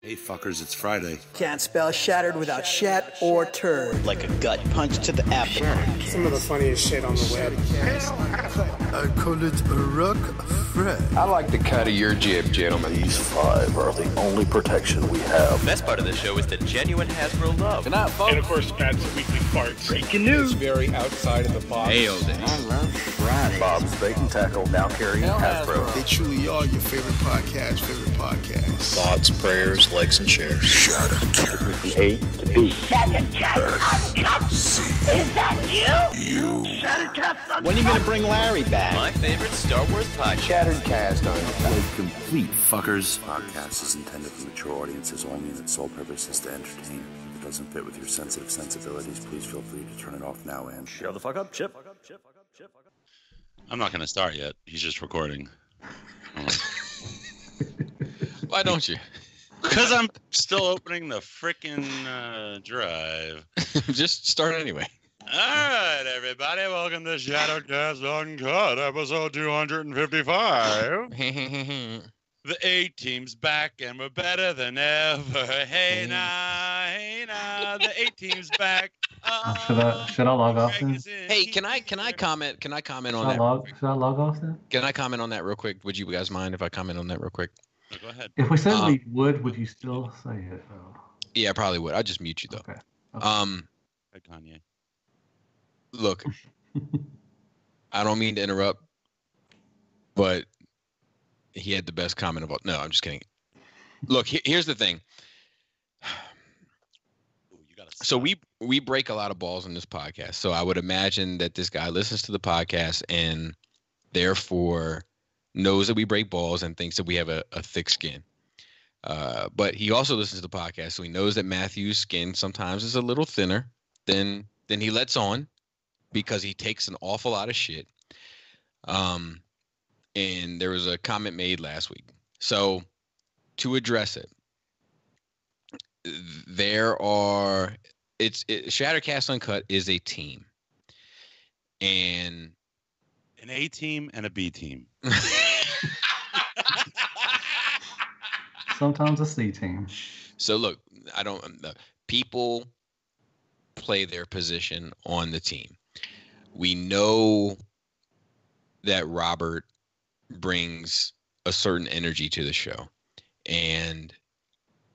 Hey fuckers, it's Friday. Can't spell shattered without shat or turd. Like a gut punch to the abdomen. Some of the funniest shit on the web. I call it a rock friend. I like the cut of your jib, gentlemen. These 5 are the only protection we have. The best part of the show is the genuine Hasbro love. Good night, folks. And of course, Pat's weekly farts. Breaking news. It's very outside of the box. Hail day. I love Friday. Bob's Bait and Tackle, now carrying Hasbro. They truly are your favorite podcast. Thoughts, prayers, likes, and shares. From A to B. Shattered Cast Uncut. Is that you? Shattered Cast When are you going to bring Larry back? My favorite Star Wars podcast. Shattered Cast Uncut. Complete fuckers. Podcast is intended for mature audiences only, and its sole purpose is to entertain. If it doesn't fit with your sensitive sensibilities, please feel free to turn it off now and shut the fuck up, Chip. I'm not going to start yet. He's just recording. Why don't you? Because I'm still opening the frickin' drive. Just start anyway. All right, everybody. Welcome to Shadowcast Uncut, episode 255. The A-Team's back, and we're better than ever. Hey, nah. The A-Team's back. Should I log off then? Hey, can I comment? Can I comment on that? Should I log off then? Can I comment on that real quick? Would you guys mind if I comment on that real quick? No, go ahead. If we said we would you still say it? Yeah, I probably would. I'll just mute you though. Okay. Hey, Kanye. Look, I don't mean to interrupt, but he had the best comment of all. No, I'm just kidding. Look, here's the thing. So we break a lot of balls in this podcast. So I would imagine that this guy listens to the podcast and therefore knows that we break balls and thinks that we have a thick skin. But he also listens to the podcast, so he knows that Matthew's skin sometimes is a little thinner than he lets on because he takes an awful lot of shit. And there was a comment made last week. So to address it, Shattercast Uncut is a team. And an A team and a B team. Sometimes a C team. So look, people play their position on the team. We know that Robert brings a certain energy to the show. And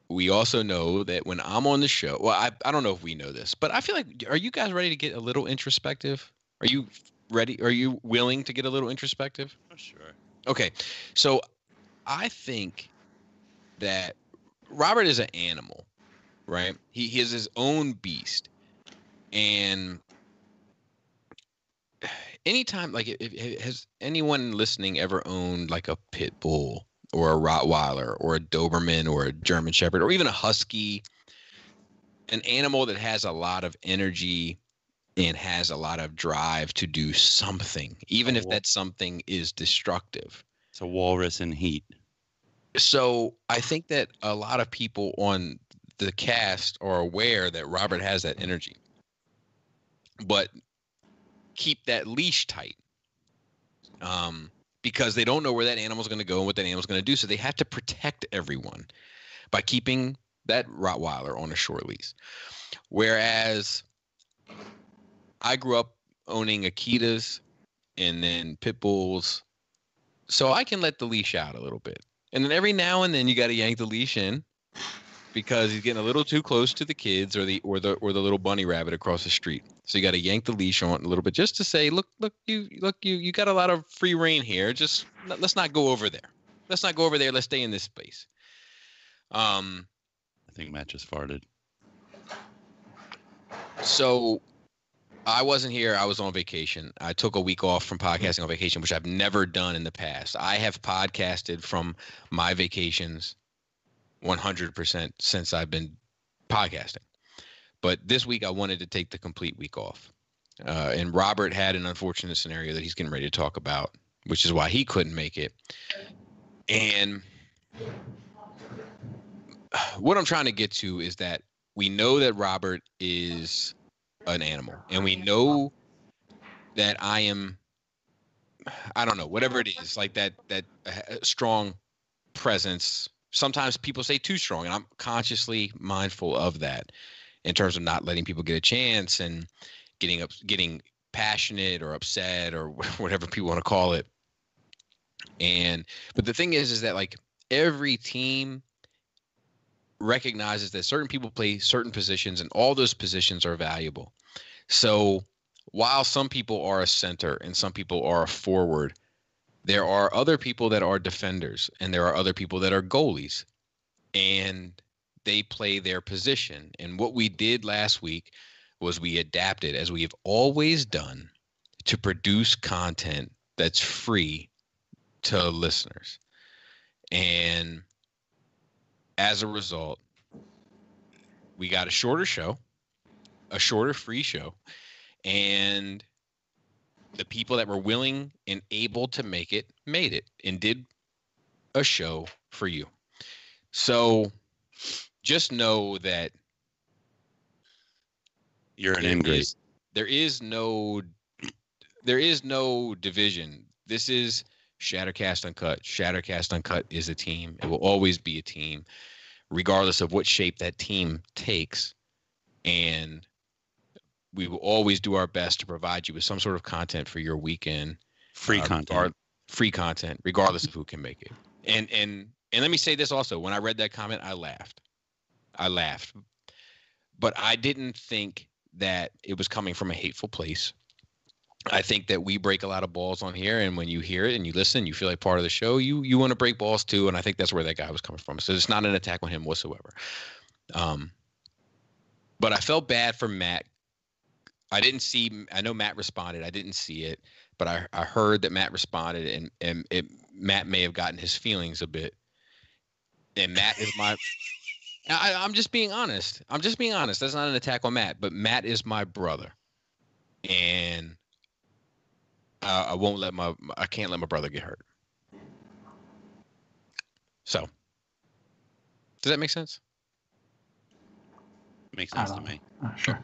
we also know that when I'm on the show, well, I don't know if we know this, but I feel like, are you guys ready to get a little introspective? Are you ready? Are you willing to get a little introspective? Oh, sure. Okay. So I think that Robert is an animal, right? He is his own beast. And anytime, like, has anyone listening ever owned like a pit bull or a Rottweiler or a Doberman or a German Shepherd or even a Husky, an animal that has a lot of energy and has a lot of drive to do something, even if that something is destructive? It's a walrus in heat. So I think that a lot of people on the cast are aware that Robert has that energy, but keep that leash tight. Because they don't know where that animal's going to go and what that animal's going to do. So they have to protect everyone by keeping that Rottweiler on a short leash. Whereas I grew up owning Akitas and then pit bulls, so I can let the leash out a little bit. And then every now and then you got to yank the leash in because he's getting a little too close to the kids or the little bunny rabbit across the street. So you got to yank the leash on a little bit just to say, look, you got a lot of free reign here. Just let's not go over there. Let's not go over there. Let's stay in this space. I think Matt just farted. So I wasn't here. I was on vacation. I took a week off from podcasting on vacation, which I've never done in the past. I have podcasted from my vacations 100% since I've been podcasting. But this week I wanted to take the complete week off. And Robert had an unfortunate scenario that he's getting ready to talk about, which is why he couldn't make it. And what I'm trying to get to is that we know that Robert is an animal, and we know that I am, I don't know, whatever it is, like that strong presence sometimes people say too strong, and I'm consciously mindful of that in terms of not letting people get a chance and getting passionate or upset or whatever people want to call it. But the thing is that like every team recognizes that certain people play certain positions and all those positions are valuable. So while some people are a center and some people are a forward, there are other people that are defenders and there are other people that are goalies, and they play their position. And what we did last week was we adapted, as we have always done, to produce content that's free to listeners. And as a result, we got a shorter show, a shorter free show, and the people that were willing and able to make it made it and did a show for you. So just know that you're an ingrate. There is no division. This is Shattercast Uncut. Shattercast Uncut is a team. It will always be a team, regardless of what shape that team takes. And we will always do our best to provide you with some sort of content for your weekend. Free content. Free content, regardless of who can make it. And let me say this also. When I read that comment, I laughed. But I didn't think that it was coming from a hateful place. I think that we break a lot of balls on here, and when you hear it and you listen, you feel like part of the show, you want to break balls too, and I think that's where that guy was coming from. So it's not an attack on him whatsoever. But I felt bad for Matt. I know Matt responded. I didn't see it, but I heard that Matt responded, and Matt may have gotten his feelings a bit. And Matt is my... I'm just being honest. That's not an attack on Matt, but Matt is my brother. And I can't let my brother get hurt. So, does that make sense? Makes sense to me. Sure.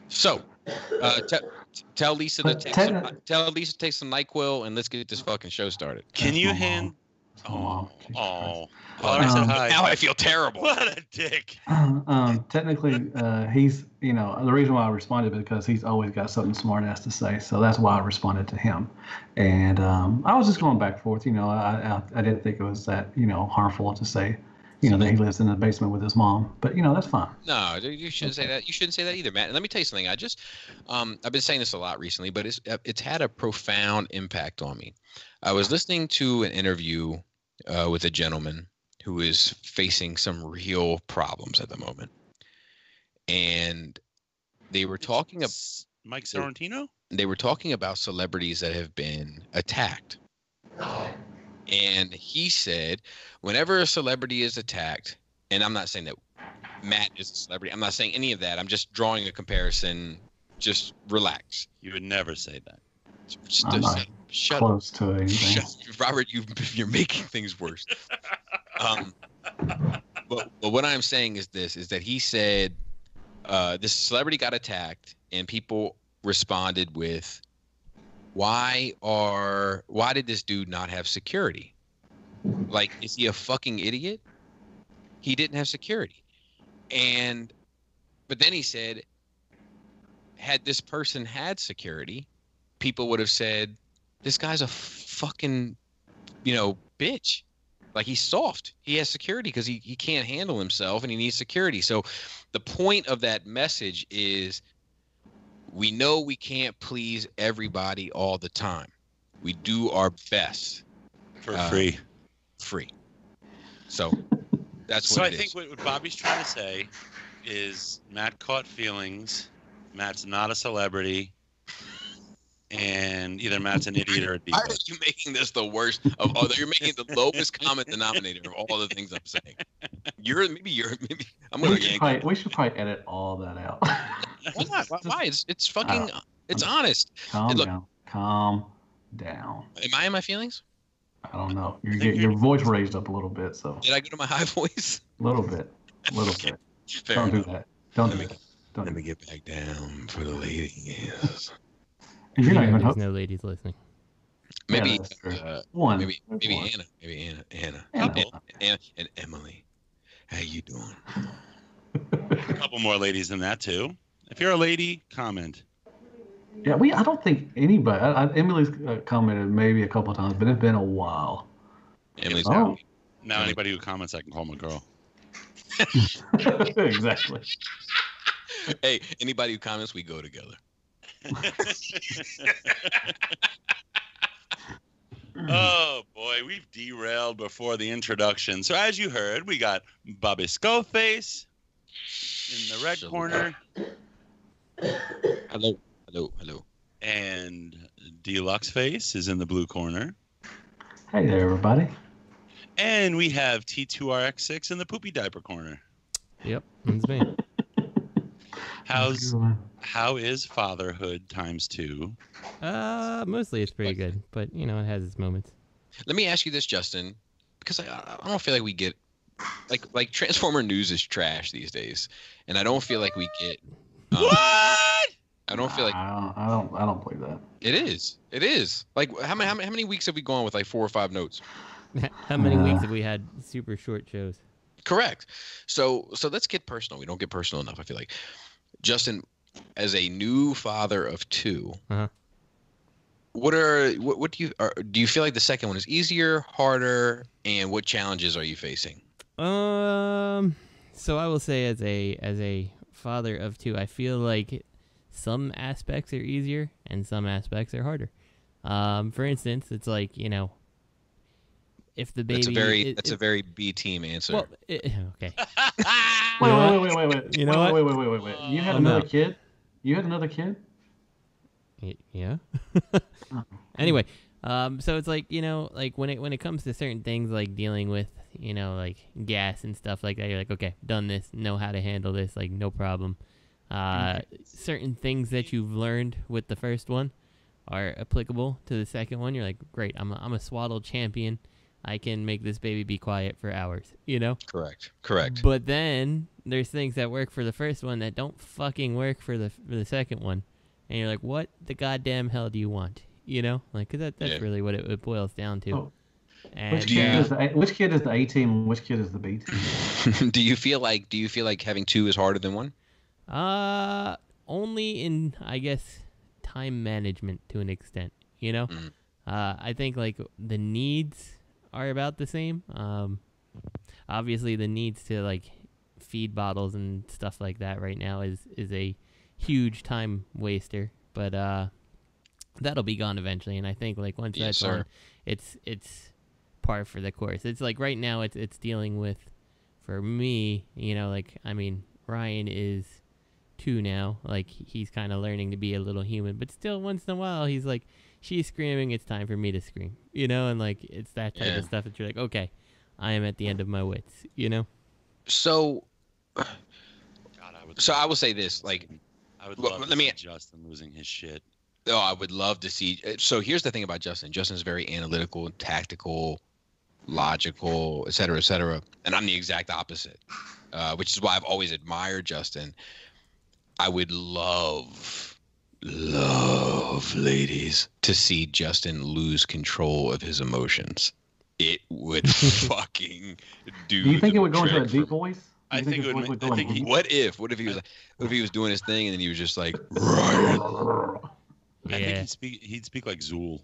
So, tell Lisa to take some NyQuil and let's get this fucking show started. Can you hand? Oh. I said hi. Now I feel terrible. What a dick. Technically, he's, the reason why I responded is because he's always got something smart ass to say. So that's why I responded to him. And I was just going back and forth. I didn't think it was that, harmful to say, that he lives in the basement with his mom. But, that's fine. No, you shouldn't say that. You shouldn't say that either, Matt. And let me tell you something. I've been saying this a lot recently, but it's had a profound impact on me. I was listening to an interview with a gentleman who is facing some real problems at the moment. And they were talking about Mike Sorrentino? They were talking about celebrities that have been attacked. And he said, whenever a celebrity is attacked, and I'm not saying that Matt is a celebrity. I'm not saying any of that. I'm just drawing a comparison. Just relax. You would never say that. Shut close up. To anything. Robert, you're making things worse. But what I'm saying is that he said this celebrity got attacked and people responded with, why did this dude not have security? Like, is he a fucking idiot? He didn't have security. But then he said, had this person had security, people would have said, this guy's a fucking, bitch. Like, he's soft. He has security because he can't handle himself and he needs security. So the point of that message is, we know we can't please everybody all the time. We do our best. For free. Free. So that's what So I think what Bobby's trying to say is Matt caught feelings. Matt's not a celebrity. And either Matt's an idiot or a diva. Why are you making this the worst of all? You're making the lowest common denominator of all the things I'm saying. Maybe I'm gonna yank. We should probably edit all that out. Why not? Why? It's fucking. It's honest. Calm down. Am I in my feelings? I don't know. Your voice raised up a little bit. So did I go to my high voice? A little bit. Fair don't enough. do that. Don't do that. Let me get back down for the ladies. You're not even there's no ladies listening. Maybe one. Maybe Anna. Maybe Anna. Anna and Emily. How you doing? A couple more ladies than that too. If you're a lady, comment. Yeah, I don't think anybody. Emily's commented maybe a couple times, but it's been a while. Emily's now anybody who comments, I can call them a girl. Exactly. Hey, anybody who comments, we go together. Oh boy, we've derailed before the introduction. So as you heard, we got Bobby Skullface in the red corner. Hello. And Deluxe Face is in the blue corner. Hey there, everybody. And we have T2RX6 in the poopy diaper corner. Yep, that's me. How is fatherhood ×2? Mostly it's pretty good, but you know it has its moments. Let me ask you this, Justin, because I don't feel like we get like Transformer news is trash these days, and I don't feel like we get. What? I don't feel like I don't believe that. It is. Like how many weeks have we gone with like 4 or 5 notes? How many weeks have we had super short shows? Correct. So let's get personal. We don't get personal enough, I feel like. Justin, as a new father of 2, what do you feel like the second one is easier, harder, and what challenges are you facing? So I will say as a father of 2, I feel like some aspects are easier and some aspects are harder. For instance, it's like, you know, if the baby that's a very B team answer. Well, okay. Wait. You know wait. You had another kid? You had another kid? Yeah. Anyway, so it's like, you know, like when it comes to certain things like dealing with, you know, like gas and stuff like that, you're like, okay, done this, know how to handle this, like no problem. Certain things that you've learned with the first one are applicable to the second one. You're like, great, I'm a swaddle champion. I can make this baby be quiet for hours, you know? Correct. But then there's things that work for the first one that don't fucking work for the second one. And you're like, what the goddamn hell do you want? You know? Like, cause that's really what it boils down to. Oh. And, which kid is the A team and which kid is the B team? Do you feel like having 2 is harder than 1? Only in, I guess, time management to an extent, you know? I think like the needs are about the same. Obviously the needs to like feed bottles and stuff like that right now is a huge time waster, but that'll be gone eventually. And I think like once that's on, it's par for the course. It's like right now it's dealing with, for me, you know, like, I mean, Ryan is 2 now, like he's kind of learning to be a little human, but still once in a while he's like, she's screaming, it's time for me to scream, you know? And like it's that type of stuff that you're like, okay, I am at the end of my wits, you know? So I will say this, like, I would love to see Justin losing his shit. Oh, I would love to see. So here's the thing about Justin. Justin's very analytical, tactical, logical, et cetera, and I'm the exact opposite, which is why I've always admired Justin. I would love, ladies, to see Justin lose control of his emotions. It would fucking do. Do you think it would go into a deep voice? I think it would. What if he was doing his thing and then he was just like, Ryan? I think he'd speak like Zool.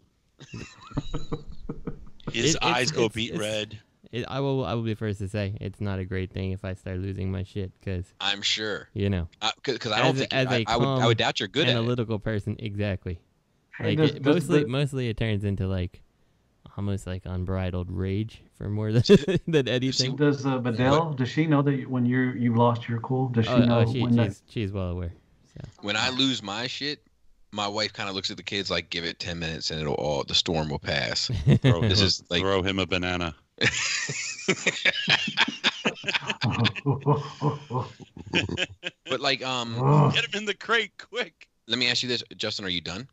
His eyes go beet red. I will be first to say it's not a great thing if I start losing my shit, because I'm sure, you know, because I don't think I would doubt you're good analytical person. Exactly. Like mostly it turns into like almost like unbridled rage for more than anything. Does Bedell? Does she know that when you've lost your cool? Does she know? She's well aware. So. When I lose my shit, my wife kind of looks at the kids like, give it 10 minutes and the storm will pass. Throw him a banana. But like, get him in the crate quick. Let me ask you this, Justin, are you done?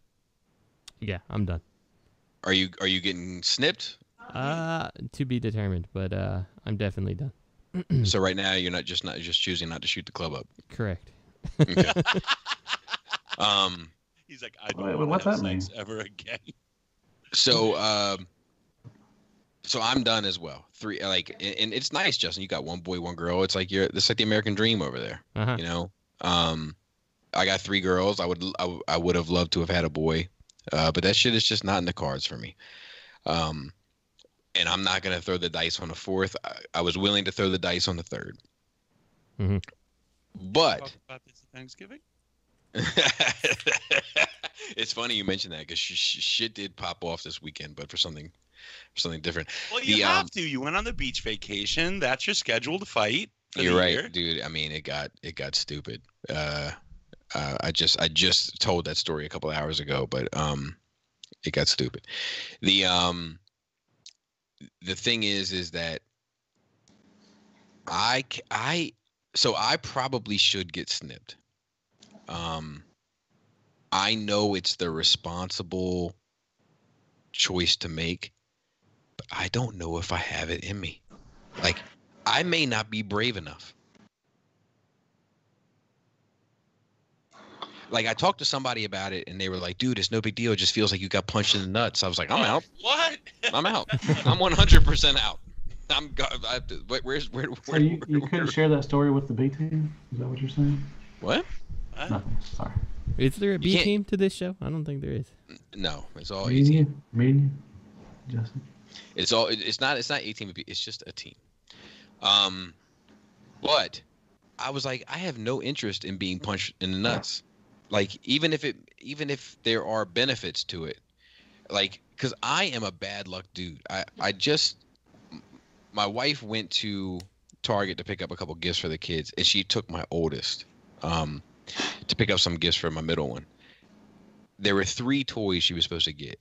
Yeah, I'm done. Are you getting snipped? To be determined, but I'm definitely done. So right now you're just choosing not to shoot the club up. Correct. Okay. He's like, I don't want to have sex ever again. So I'm done as well. 3, like, and it's nice, Justin. You got one boy, one girl. It's like the American dream over there. You know. I got 3 girls. I would have loved to have had a boy, but that shit is just not in the cards for me. And I'm not gonna throw the dice on the 4th. I was willing to throw the dice on the 3rd. But talk about this at Thanksgiving. It's funny you mentioned that because shit did pop off this weekend, but for something different. Well, you have to. You went on the beach vacation. That's your scheduled fight. You're right, dude. I mean, it got stupid. I just told that story a couple of hours ago, but it got stupid. The thing is that I probably should get snipped. I know it's the responsible choice to make, but I don't know if I have it in me. Like, I may not be brave enough. Like, I talked to somebody about it, and they were like, dude, it's no big deal. It just feels like you got punched in the nuts. I was like, I'm out. What? I'm out. I'm 100% out. So you couldn't share that story with the B team? Is that what you're saying? What? Nothing. Sorry. Is there a B team to this show? I don't think there is. No, it's all A team. Medium, Justin. It's not A team. It's just a team. But I was like, I have no interest in being punched in the nuts. Like, even if there are benefits to it, like, because I am a bad luck dude. My wife went to Target to pick up a couple gifts for the kids, and she took my oldest to pick up some gifts for my middle one. There were 3 toys she was supposed to get.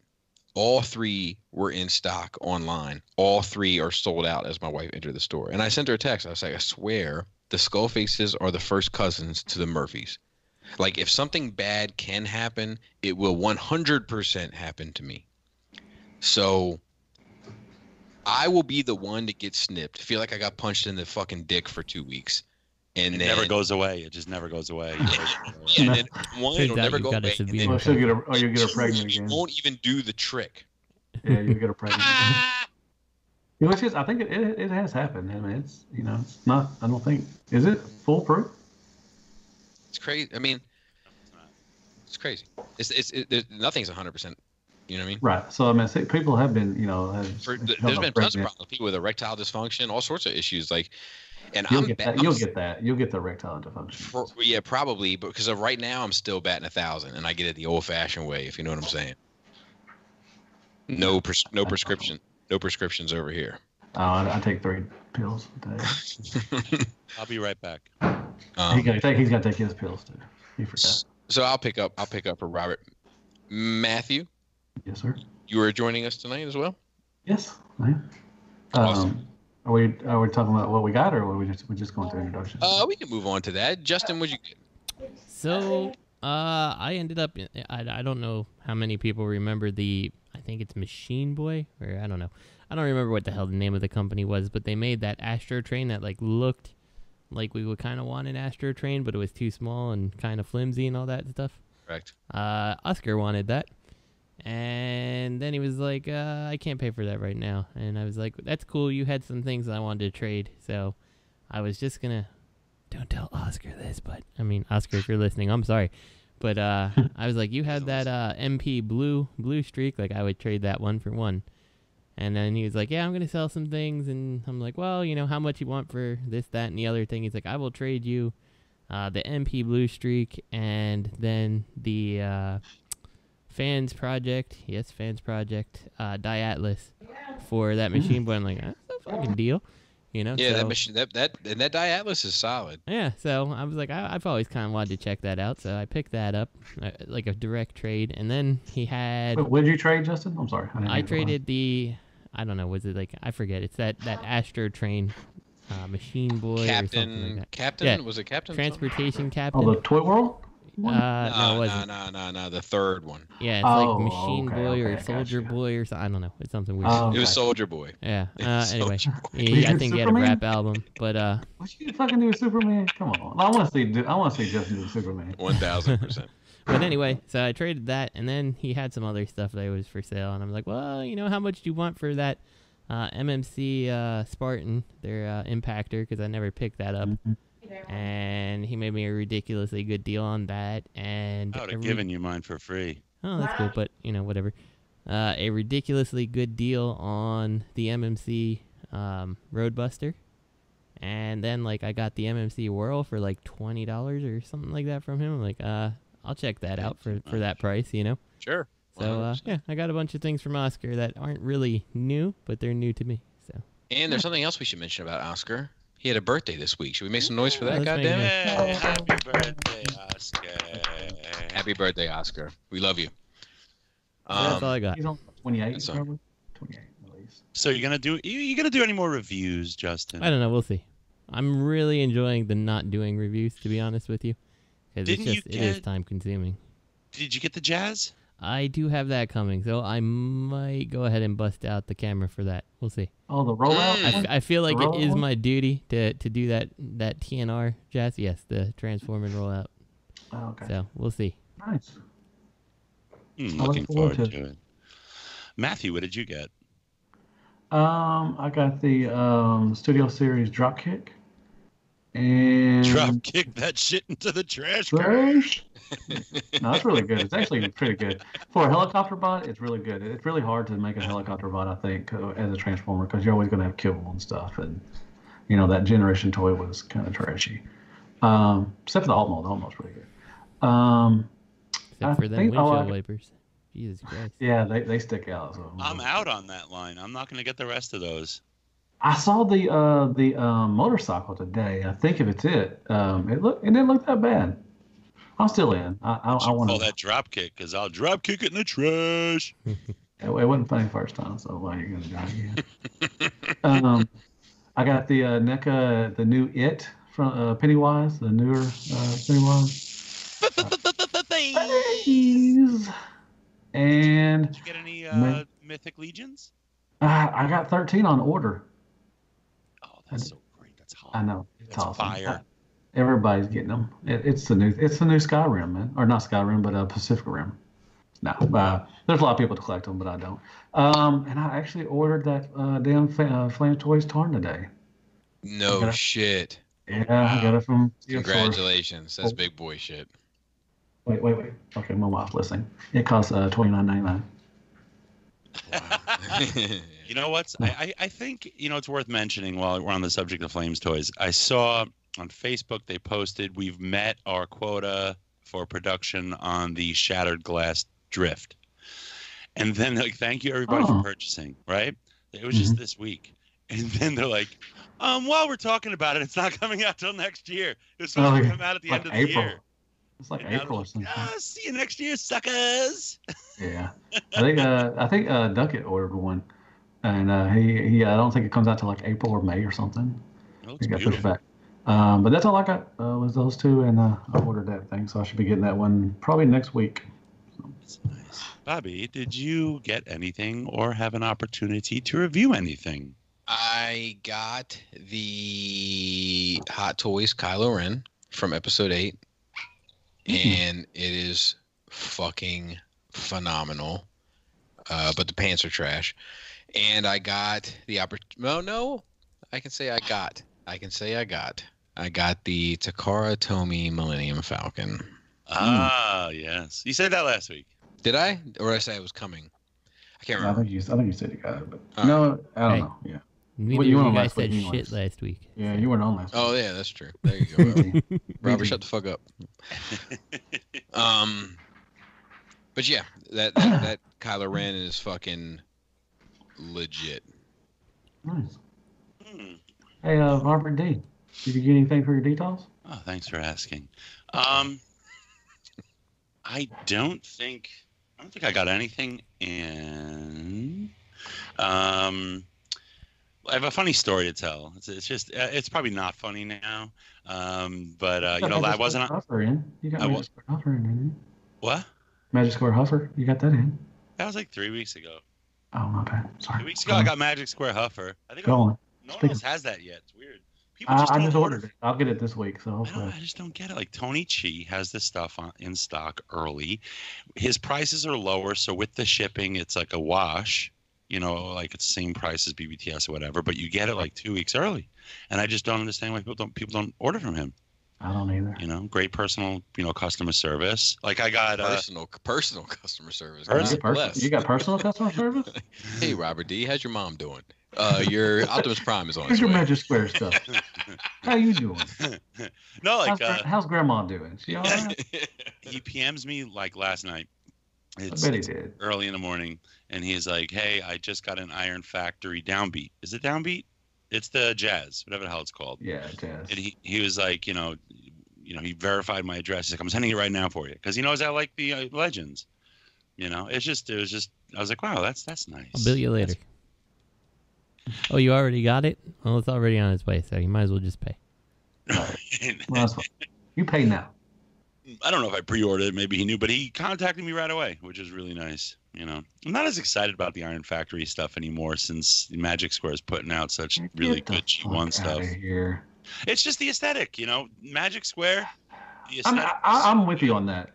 All 3 were in stock online. All 3 are sold out as my wife entered the store. And I sent her a text. I was like, I swear the Skullfaces are the first cousins to the Murphys. Like, if something bad can happen, it will 100% happen to me. So I will be the one to get snipped. Feel like I got punched in the fucking dick for 2 weeks. And it never goes away. It just never goes away. And then it'll never go away. Well, she'll get her pregnant again. You won't even do the trick. Yeah, you'll get her pregnant. You know, I think it has happened. I mean, it's not. I don't think. Is it foolproof? It's crazy. I mean, it's crazy. Nothing's 100%. You know what I mean? Right. So I mean, people have been, there's been tons of problems. People with erectile dysfunction, all sorts of issues. Like, and you'll get that. You'll get the erectile dysfunction. Yeah, probably. But because of right now, I'm still batting 1,000, and I get it the old-fashioned way, if you know what I'm saying. No prescription. No prescriptions over here. Oh, I take 3 pills a day. I'll be right back. He's got to take his pills too. He forgot. So I'll pick up for Robert. Matthew. Yes, sir. You are joining us tonight as well. Yes, I am. Awesome. Are we talking about what we got, or are we just going through introductions? We can move on to that. Justin, what'd you get? So, I ended up. I don't know how many people remember I think it's Machine Boy, or I don't know. I don't remember what the hell the name of the company was, but they made that Astro Train that looked like we would kind of want an Astro Train, but it was too small and kind of flimsy and all that stuff. Correct. Oscar wanted that. And then he was like, I can't pay for that right now. And I was like, that's cool. You had some things I wanted to trade. So I was just going to, don't tell Oscar this, but I mean, Oscar, if you're listening, I'm sorry. But I was like, you had that MP blue streak. Like, I would trade that 1 for 1. And then he was like, yeah, I'm going to sell some things. And I'm like, well, how much you want for this, that, and the other thing? He's like, I will trade you the MP blue streak and then the Fans Project, Diatlas for that Machine Boy. I'm like, that's a fucking deal, Yeah, so, that machine, that Diatlas is solid. Yeah, so I was like, I've always kind of wanted to check that out, so I picked that up, like a direct trade, and then he had. What did you trade, Justin? I'm sorry. I traded I don't know, was it I forget. It's that Astro Train. Machine Boy or something like that. Captain? Yeah. Was it Captain? Transportation Captain. Oh, the Toy World? No, the third one. Yeah, it's like Machine Boy or Soldier Boy or something. I don't know. It's something weird. It was Soldier Boy. Yeah. Anyway, I think he had a rap album, but what you fucking do with Superman? Come on. I want to see Justin do Superman. 1,000%. But anyway, so I traded that, and then he had some other stuff that was for sale, and I'm like, well, you know, how much do you want for that MMC Spartan, their impactor, because I never picked that up. And he made me a ridiculously good deal on that. And I would have given you mine for free. Oh, that's cool, but, you know, whatever. A ridiculously good deal on the MMC Roadbuster. And then, like, I got the MMC Whirl for, like, $20 or something like that from him. I'm like, I'll check that out for that price, you know? Sure. So, yeah, I got a bunch of things from Oscar that aren't really new, but they're new to me. So. And there's something else we should mention about Oscar. He had a birthday this week. Should we make some noise for that, goddammit? Hey, happy birthday, Oscar. Happy birthday, Oscar. We love you. That's all I got. He's on 28, probably. 28, at least. So you're gonna do any more reviews, Justin? I don't know. We'll see. I'm really enjoying the not doing reviews, to be honest with you, because it is time consuming. Did you get the jazz? I do have that coming, so I might go ahead and bust out the camera for that. We'll see. Oh, the rollout? I feel like it is my duty to do that TNR jazz. Yes, the transforming rollout. Oh, okay. So we'll see. Nice. Looking forward to it. Matthew, what did you get? I got the Studio Series Dropkick. And Drop kick that shit into the trash. No, it's really good. It's actually pretty good. For a helicopter bot, it's really good. It's really hard to make a helicopter bot, I think, as a transformer, because you're always going to have kibble and stuff. And, you know, that generation toy was kind of trashy. Except for the alt mode. The alt mode's pretty good. Except for them windshield wipers. Jesus Christ. Yeah, they stick out. So. I'm out on that line. I'm not going to get the rest of those. I saw the motorcycle today. I think if it's it didn't look that bad. I'm still in. I want to call that drop kick because I'll drop kick it in the trash. It wasn't funny the first time, so why are you gonna do it again? I got the NECA, the new It from Pennywise, the newer Pennywise. And did you get any Mythic Legions? I got 13 on order. Oh, that's so great. That's hot. I know. It's awesome. Fire. Everybody's getting them. It's the new Skyrim, man, or not Skyrim, but Pacific Rim. No, there's a lot of people to collect them, but I don't. And I actually ordered that damn Flame Toys Tarn today. No shit. Yeah, wow. I got it from. Congratulations, that's big boy shit. Wait. Okay, my wife's listening. It costs $29.99. Wow. You know what? I think it's worth mentioning while we're on the subject of Flames Toys. I saw on Facebook they posted we've met our quota for production on the Shattered Glass Drift, and then like thank you everybody for purchasing. Right? It was just this week, and then they're like, while we're talking about it, it's not coming out till next year. It's supposed to come out at the end of the year. It's like April or something. See you next year, suckers. Yeah, I think Duckett ordered one, and he I don't think it comes out till like April or May or something. He got pushed back. But that's all I got was those two, and I ordered that thing, so I should be getting that one probably next week. That's nice. Bobby, did you get anything or have an opportunity to review anything? I got the Hot Toys Kylo Ren from Episode 8. And it is fucking phenomenal. But the pants are trash. And I got the I can say I got the Takara Tomy Millennium Falcon. Yes. You said that last week. Did I? Or did I say it was coming? I can't remember. I think you said you got it, but no, I don't know. Yeah. You guys said shit last week. Yeah, you weren't on last week. Oh yeah, that's true. There you go. Robert, shut the fuck up. But yeah, that Kylo Ren is fucking legit. Nice. Hey, Robert D, did you get anything for your details? Oh, thanks for asking. I don't think I got anything, and I have a funny story to tell. It's probably not funny now, but I wasn't. You got Magic Square Huffer in, didn't you? What? Magic Square Huffer, you got that in? That was like 3 weeks ago. Oh, my bad. Sorry. 2 weeks ago, I got Magic Square Huffer. I think no one else has that yet. It's weird. I just ordered it. I'll get it this week. So I just don't get it. Like Tony Chi has this stuff in stock early. His prices are lower, so with the shipping, it's like a wash. You know, like it's the same price as BBTS or whatever, but you get it like 2 weeks early. And I just don't understand why people don't order from him. I don't either. You know, great personal, customer service. Like I got personal customer service. You got personal customer service? Hey, Robert D, how's your mom doing? Your Optimus Prime is on. Here's your Magic Square stuff. How you doing? No, like how's Grandma doing? She all right? He PMs me like last night. I bet he did. Early in the morning, and he's like, "Hey, I just got an Iron Factory downbeat. Is it downbeat? It's the Jazz, whatever the hell it's called." Yeah, Jazz. And he was like, he verified my address. He's like, "I'm sending it right now for you," because he knows I like the Legends. It was just. I was like, "Wow, that's nice." I'll bill you later. Oh, you already got it? Well, it's already on its way, so you might as well just pay. Well, you pay now. I don't know if I pre-ordered it. Maybe he knew, but he contacted me right away, which is really nice. I'm not as excited about the Iron Factory stuff anymore since Magic Square is putting out such really good G1 stuff. Here. It's just the aesthetic, Magic Square. The I'm with you on that.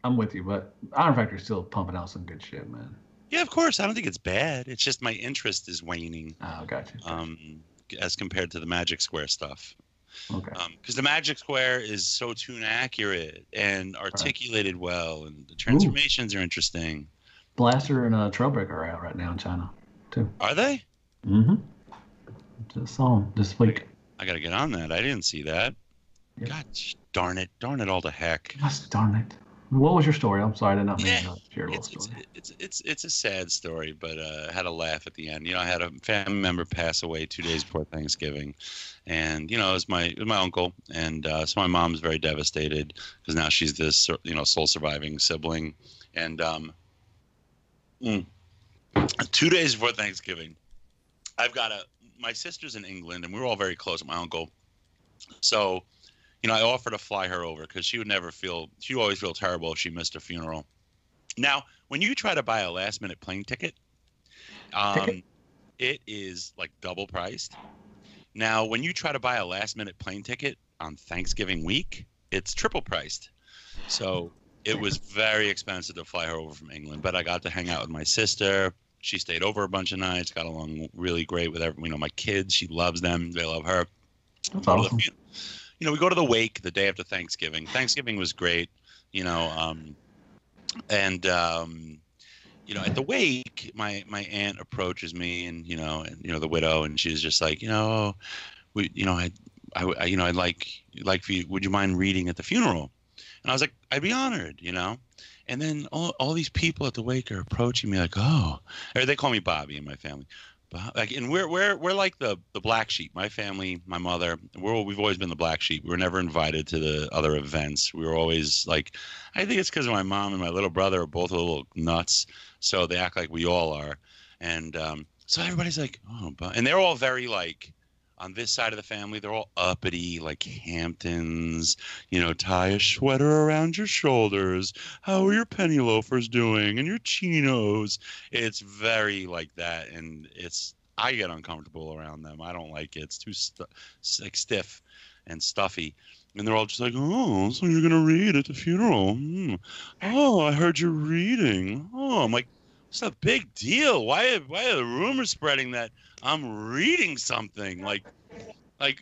I'm with you, but Iron Factory is still pumping out some good shit, man. Yeah, of course. I don't think it's bad. It's just my interest is waning. Oh, gotcha. As compared to the Magic Square stuff. Okay. Because the Magic Square is so tune accurate and articulated well, and the transformations are interesting. Blaster and Trailbreaker are out right now in China, too. Are they? Mm-hmm. Just saw them this week. I got to get on that. I didn't see that. Yep. God darn it. Darn it all to heck. Gosh darn it. What was your story? I'm sorry, I did not mean to share a story. It's a sad story, but I had a laugh at the end. I had a family member pass away 2 days before Thanksgiving, and it was my uncle, and so my mom's very devastated because now she's this sole surviving sibling, and 2 days before Thanksgiving, I've got my sister's in England, and we were all very close with my uncle, so. I offered to fly her over because she always feel terrible if she missed a funeral. Now, when you try to buy a last minute plane ticket, it is like double priced. Now, when you try to buy a last minute plane ticket on Thanksgiving week, it's triple priced. So it was very expensive to fly her over from England, but I got to hang out with my sister. She stayed over a bunch of nights, got along really great with my kids. She loves them. They love her. That's awesome. We go to the wake the day after Thanksgiving. Thanksgiving was great, and at the wake, my aunt approaches me, and the widow, and she's just like, I'd like for you. Would you mind reading at the funeral? And I was like, I'd be honored, And then all these people at the wake are approaching me like, or they call me Bobby in my family. And we're like the black sheep. My family, my mother, we've always been the black sheep. We were never invited to the other events. We were always like, I think it's because my mom and my little brother are both a little nuts, so they act like we all are. And so everybody's like, and they're all very like, on this side of the family, they're all uppity, like Hamptons, tie a sweater around your shoulders. How are your penny loafers doing? And your chinos? It's very like that. And I get uncomfortable around them. I don't like it. It's too stiff and stuffy. And they're all just like, oh, so you're going to read at the funeral. Oh, I heard you're reading. Oh, I'm like, it's a big deal. Why are the rumors spreading that I'm reading something? Like,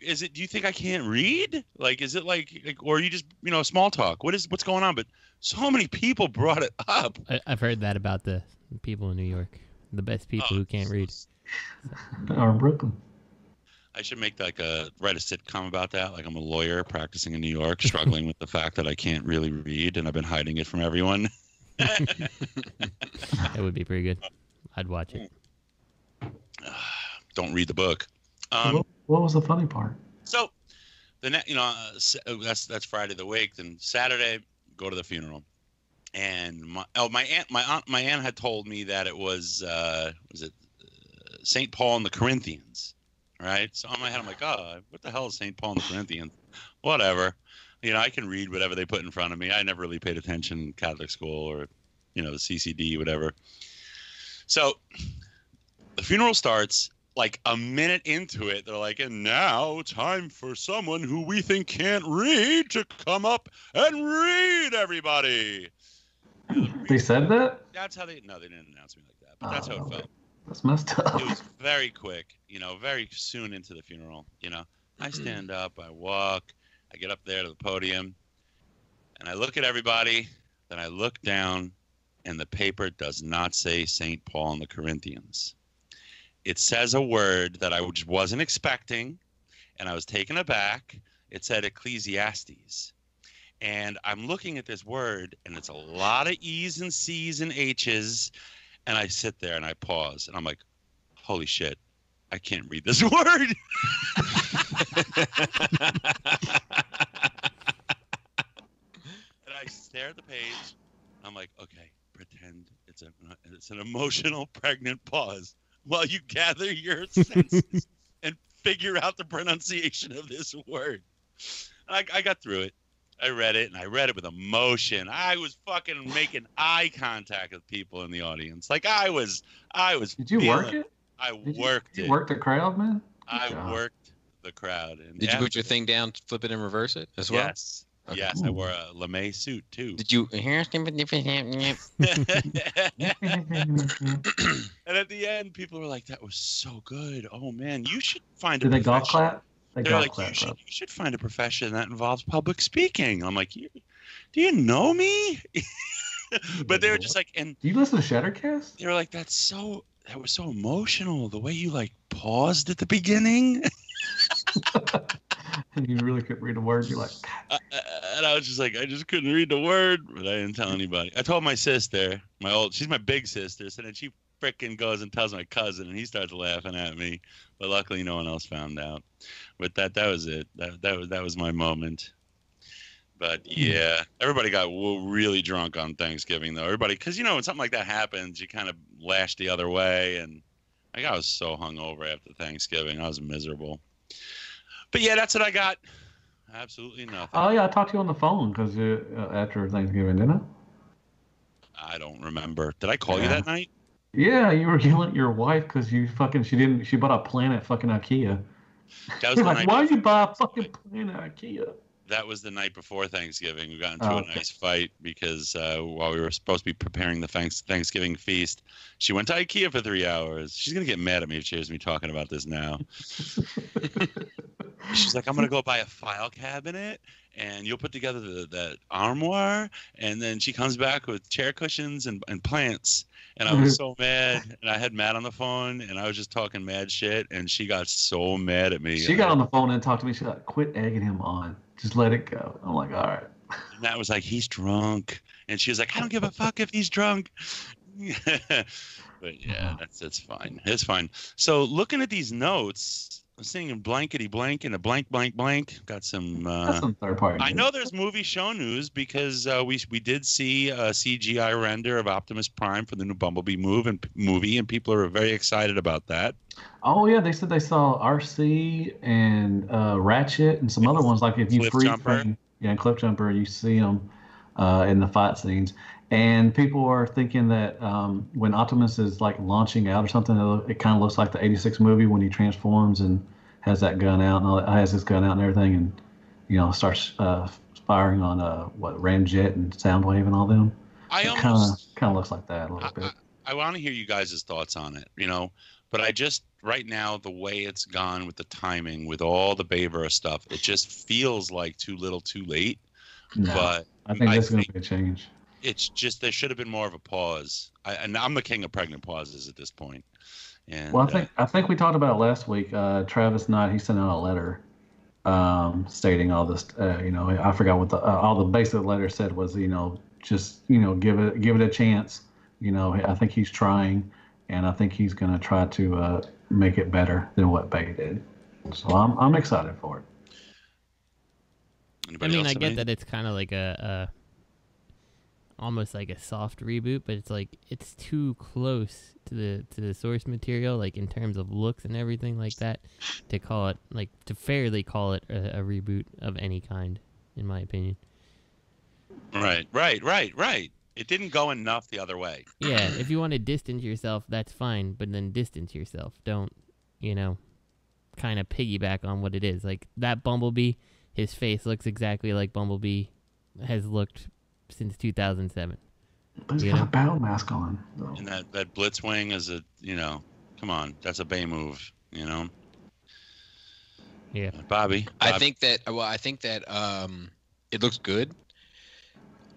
is it? Do you think I can't read? Like, is it like or are you just small talk? What's going on? But so many people brought it up. I've heard that about the people in New York, the best people who can't read. Or in Brooklyn. I should make write a sitcom about that. Like I'm a lawyer practicing in New York, struggling with the fact that I can't really read, and I've been hiding it from everyone. That would be pretty good. I'd watch it. Don't read the book. What was the funny part? So, that's Friday the wake. Then Saturday, go to the funeral, and my aunt had told me that it was St. Paul and the Corinthians, right? So in my head, I'm like, what the hell is St. Paul and the Corinthians? Whatever. I can read whatever they put in front of me. I never really paid attention in Catholic school or, the CCD, whatever. So the funeral starts, like a minute into it, they're like, and now time for someone who we think can't read to come up and read, everybody. They said that? That's how they didn't announce me like that, but that's how it felt. That's messed up. It was very quick, very soon into the funeral. I stand up, I walk, I get up there to the podium, and I look at everybody, then I look down, and the paper does not say St. Paul and the Corinthians. It says a word that I just wasn't expecting, and I was taken aback. It said Ecclesiastes. And I'm looking at this word, and it's a lot of E's and C's and H's, and I sit there and I pause, and I'm like, holy shit, I can't read this word. And I stare at the page. I'm like, okay, pretend it's an emotional pregnant pause while you gather your senses and figure out the pronunciation of this word. And I got through it. I read it, and I read it with emotion. I was fucking making eye contact with people in the audience. Like I was. Did you work it? I worked it. You worked the crowd, man? I worked the crowd. And did you put your thing down, flip it, and reverse it as well? Yes. Okay. Yes, I wore a lame suit too. Did you? And at the end, people were like, "That was so good. Oh man, you should find a profession." Did they golf clap? They're like, you should find a profession that involves public speaking. I'm like, do you know me? But they were just like, and do you listen to Shattercast? They were like, that was so emotional. The way you like paused at the beginning. And you really couldn't read a word. You're like, and I was just like, I just couldn't read the word, but I didn't tell anybody. I told my sister, she's my big sister, so then she frickin' goes and tells my cousin, and he starts laughing at me. But luckily, no one else found out. But that was it. That was my moment. But yeah, everybody got really drunk on Thanksgiving, though. Everybody, because when something like that happens, you kind of lash the other way, and I was so hungover after Thanksgiving, I was miserable. But yeah, that's what I got. Absolutely nothing. Oh yeah, I talked to you on the phone because after Thanksgiving, didn't I? I don't remember. Did I call you that night? Yeah, you were yelling at your wife because she bought a plant at fucking IKEA. That was the like, night why did you buy a fucking plant at IKEA? That was the night before Thanksgiving. We got into a nice fight because while we were supposed to be preparing the Thanksgiving feast, she went to IKEA for 3 hours. She's going to get mad at me if she hears me talking about this now. She's like, I'm going to go buy a file cabinet, and you'll put together that armoire. And then she comes back with chair cushions and plants. And I was so mad. And I had Matt on the phone, and I was just talking mad shit. And she got so mad at me. She got on the phone and talked to me. She's like, quit egging him on. Just let it go. I'm like, all right. And Matt was like, he's drunk. And she was like, I don't give a fuck if he's drunk. But yeah, that's fine. It's fine. So looking at these notes, I'm seeing a blankety blank and a blank blank blank. Got some. That's some third party. I know there's movie show news because we did see a CGI render of Optimus Prime for the new Bumblebee movie, and people are very excited about that. Oh yeah, they said they saw RC and Ratchet and some other ones. Like if you freeze frame, and Cliff Jumper, you see them in the fight scenes. And people are thinking that when Optimus is like launching out or something, it kind of looks like the '86 movie when he transforms and has that gun out and all that, has his gun out and everything, and starts firing on Ramjet and Soundwave and all them. It kind of looks like that a little bit. I want to hear you guys' thoughts on it, but I just right now the way it's gone with the timing with all the Bayver stuff, it just feels like too little, too late. No, but I think there's going to be a change. It's just there should have been more of a pause. And I'm the king of pregnant pauses at this point. And, well, I think we talked about it last week. Travis Knight, he sent out a letter stating all this. I forgot what all the basic letter said was. Just give it a chance. I think he's trying, and I think he's going to try to make it better than what Bay did. So I'm excited for it. I get that it's kind of like a almost like a soft reboot, but it's too close to the source material, like in terms of looks and everything like that, to fairly call it a reboot of any kind, in my opinion. Right. It didn't go enough the other way. Yeah, if you want to distance yourself, that's fine, but then distance yourself. Don't you know, kind of piggyback on what it is. Like that Bumblebee, his face looks exactly like Bumblebee has looked since 2007. But he's got a battle mask on. Though. And that Blitzwing is a, come on, that's a Bay move, Yeah, Bobby. I think that it looks good,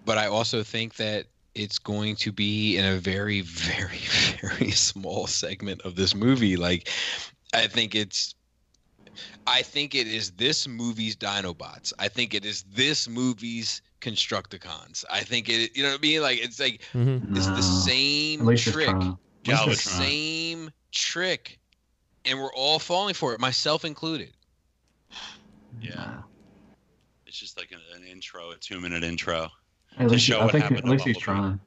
but I also think that it's going to be in a very, very, very small segment of this movie. Like, I think it is this movie's Dinobots. I think it is this movie's Constructicons. I think it, you know what I mean? Like, it's like, it's the same trick. It's the same trick. And we're all falling for it, myself included. Yeah. It's just like an intro, a 2-minute intro. At least he's trying.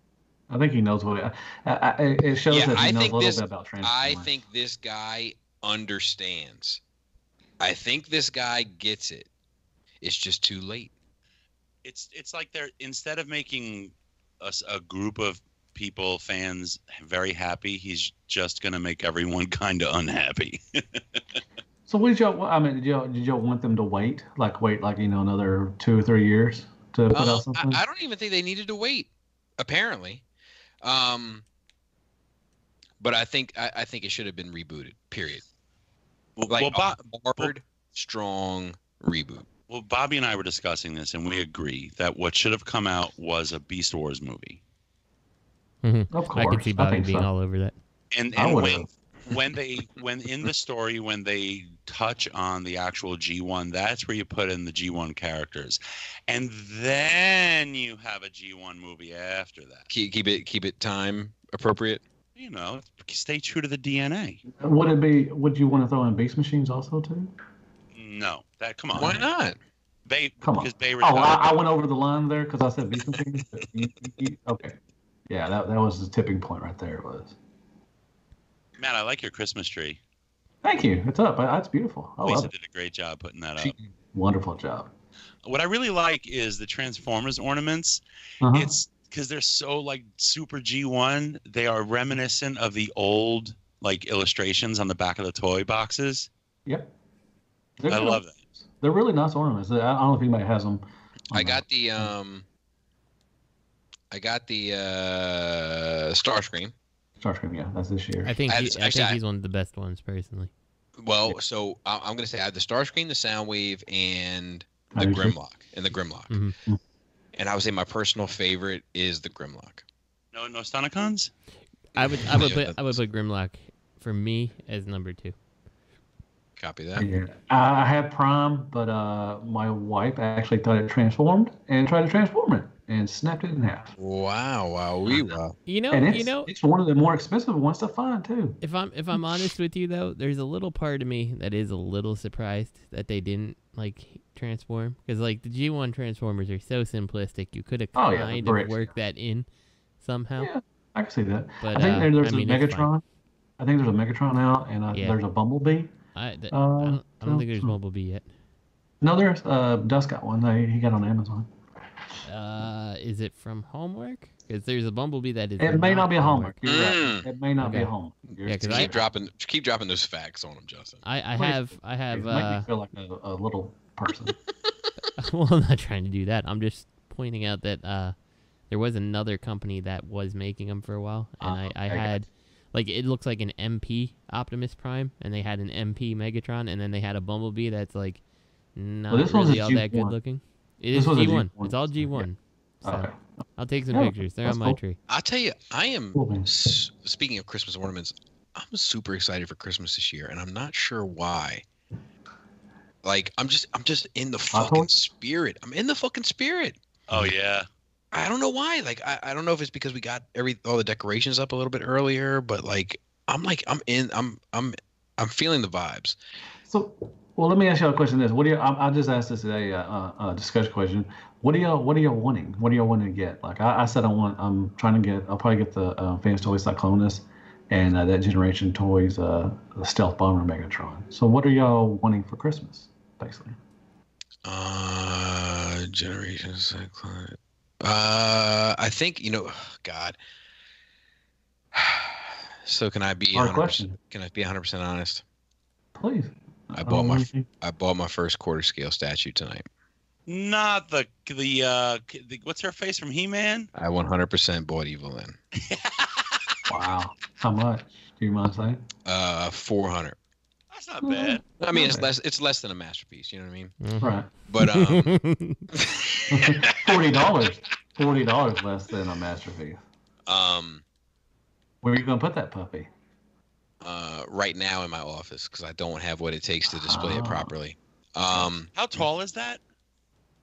I think he knows what it shows that he knows a little bit about Transformers. I think this guy understands. I think this guy gets it. It's just too late. It's like they're, instead of making us a group of people, fans, very happy, he's just gonna make everyone kind of unhappy. So what did y'all? I mean, did y'all want them to wait another 2 or 3 years to put out something? I don't even think they needed to wait. Apparently, but I think it should have been rebooted. Period. Hard, strong reboot. Well, Bobby and I were discussing this, and we agree that what should have come out was a Beast Wars movie. Mm-hmm. Of course, I could see Bobby being all over that. And when in the story, when they touch on the actual G1, that's where you put in the G1 characters, and then you have a G1 movie after that. Keep it time appropriate. Stay true to the DNA. Would you want to throw in Beast Machines also too? No, come on. Why not? Because Bay retired. I went over the line there because I said Beast Machines. Okay. Yeah, that was the tipping point right there. It was. Matt, I like your Christmas tree. Thank you. It's up. It's beautiful. Lisa did a great job putting that up. Wonderful job. What I really like is the Transformers ornaments. It's because they're so like super G1. They are reminiscent of the old like illustrations on the back of the toy boxes. Yep. I love that. They're really nice ornaments. I don't know if anybody has them. I got the Starscream. Starscream, yeah, that's this year. I think he's one of the best ones personally. Well, so I'm going to say I have the Starscream, the Soundwave, and the Grimlock. Mm-hmm. And I would say my personal favorite is the Grimlock. No Stonicons? I would put Grimlock for me as number 2. Copy that. Yeah. I had Prime, but my wife actually thought it transformed and tried to transform it and snapped it in half. Wow. It's one of the more expensive ones to find too. If I'm honest with you though, there's a little part of me that is a little surprised that they didn't like transform, because like the G1 Transformers are so simplistic. You could have kind of worked that in somehow. Yeah, I can see that. But, I think there's a Megatron. I think there's a Megatron out, and there's a Bumblebee. I don't think there's Bumblebee yet. No, there's Dust got one. He got on Amazon. Is it from Hallmark? Because there's a Bumblebee that is. It may not be a Hallmark. You're right. It may not be a Hallmark. Keep dropping those facts on him, Justin. I have. It make me feel like a little person. Well, I'm not trying to do that. I'm just pointing out that there was another company that was making them for a while, and I had. Like, it looks like an MP Optimus Prime, and they had an MP Megatron, and then they had a Bumblebee that's, like, not really all that good looking. It is G1. It's all G1. So okay. I'll take some pictures. They're on my tree. I'll tell you, I am, speaking of Christmas ornaments, I'm super excited for Christmas this year, and I'm not sure why. Like, I'm just in the fucking spirit. I'm in the fucking spirit. Oh, yeah. I don't know why. Like, I don't know if it's because we got all the decorations up a little bit earlier, but like I'm feeling the vibes. So, well, let me ask you a question. I just asked this today, a discussion question. What are y'all wanting? What are y'all wanting to get? Like I said, I'll probably get the Fans Toys Cyclonus and that Generation Toys the Stealth Bomber Megatron. So what are y'all wanting for Christmas, basically? Generation Cyclonus. I think, God. So can I be 100%, honest? Please. I bought my first quarter scale statue tonight. Not the what's her face from He-Man? I 100% bought Evil Lynn. Wow. How much? Do you mind saying? 400. That's not bad. I mean, it's less than a masterpiece. You know what I mean? Right. But $40 less than a masterpiece. Where are you gonna put that puppy? Right now in my office because I don't have what it takes to display it properly. How tall is that?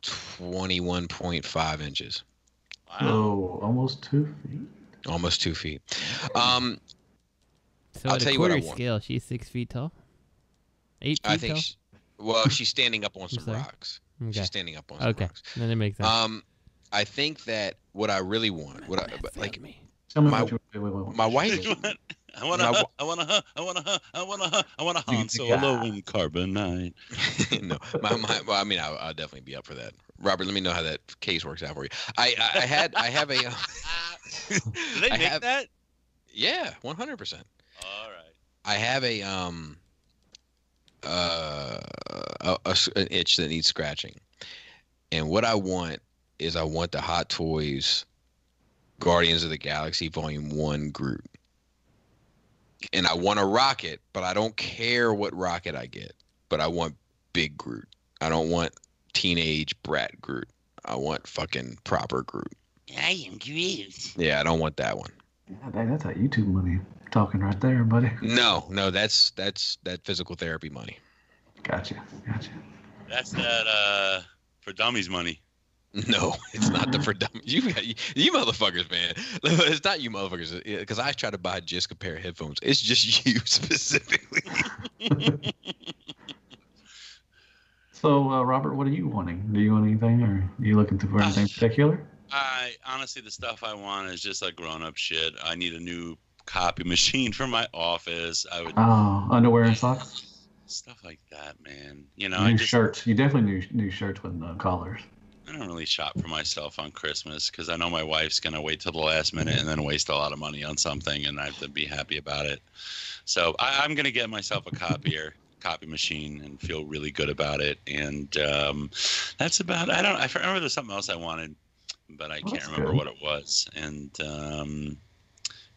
21.5 inches. Wow. Oh, almost 2 feet. Almost 2 feet. So I'll tell you what I want. Scale, she's 6 feet tall. 8 feet I think. tall? She's standing up on some rocks. Okay. She's standing up on some rocks. Then it makes sense. I think that what I really want, my wife. I want a Han Solo in carbonite. No, I mean, I'll definitely be up for that. Robert, let me know how that case works out for you. I have a. Do they make that? Yeah, 100%. All right. I have an itch that needs scratching, and what I want is the Hot Toys Guardians of the Galaxy Volume 1 Groot. And I want a rocket, but I don't care what rocket I get. But I want big Groot. I don't want teenage brat Groot. I want fucking proper Groot. I am Groot. Yeah, I don't want that one. Yeah, that's that YouTube money talking right there, buddy. No, that's that physical therapy money. Gotcha. That's that for dummies money. No, it's not the for dummies. You motherfuckers, man. It's not you motherfuckers. Because I try to buy just a pair of headphones. It's just you specifically. So, Robert, what are you wanting? Do you want anything, or are you looking for anything particular? I honestly, the stuff I want is just like grown-up shit. I need a new copy machine for my office. Underwear and socks. Stuff like that, man. You know, new shirts. You definitely need new shirts with collars. I don't really shop for myself on Christmas because I know my wife's going to wait till the last minute and then waste a lot of money on something, and I have to be happy about it. So I'm going to get myself a copy machine and feel really good about it. And that's about I remember there's something else I wanted, but I can't remember what it was. And, I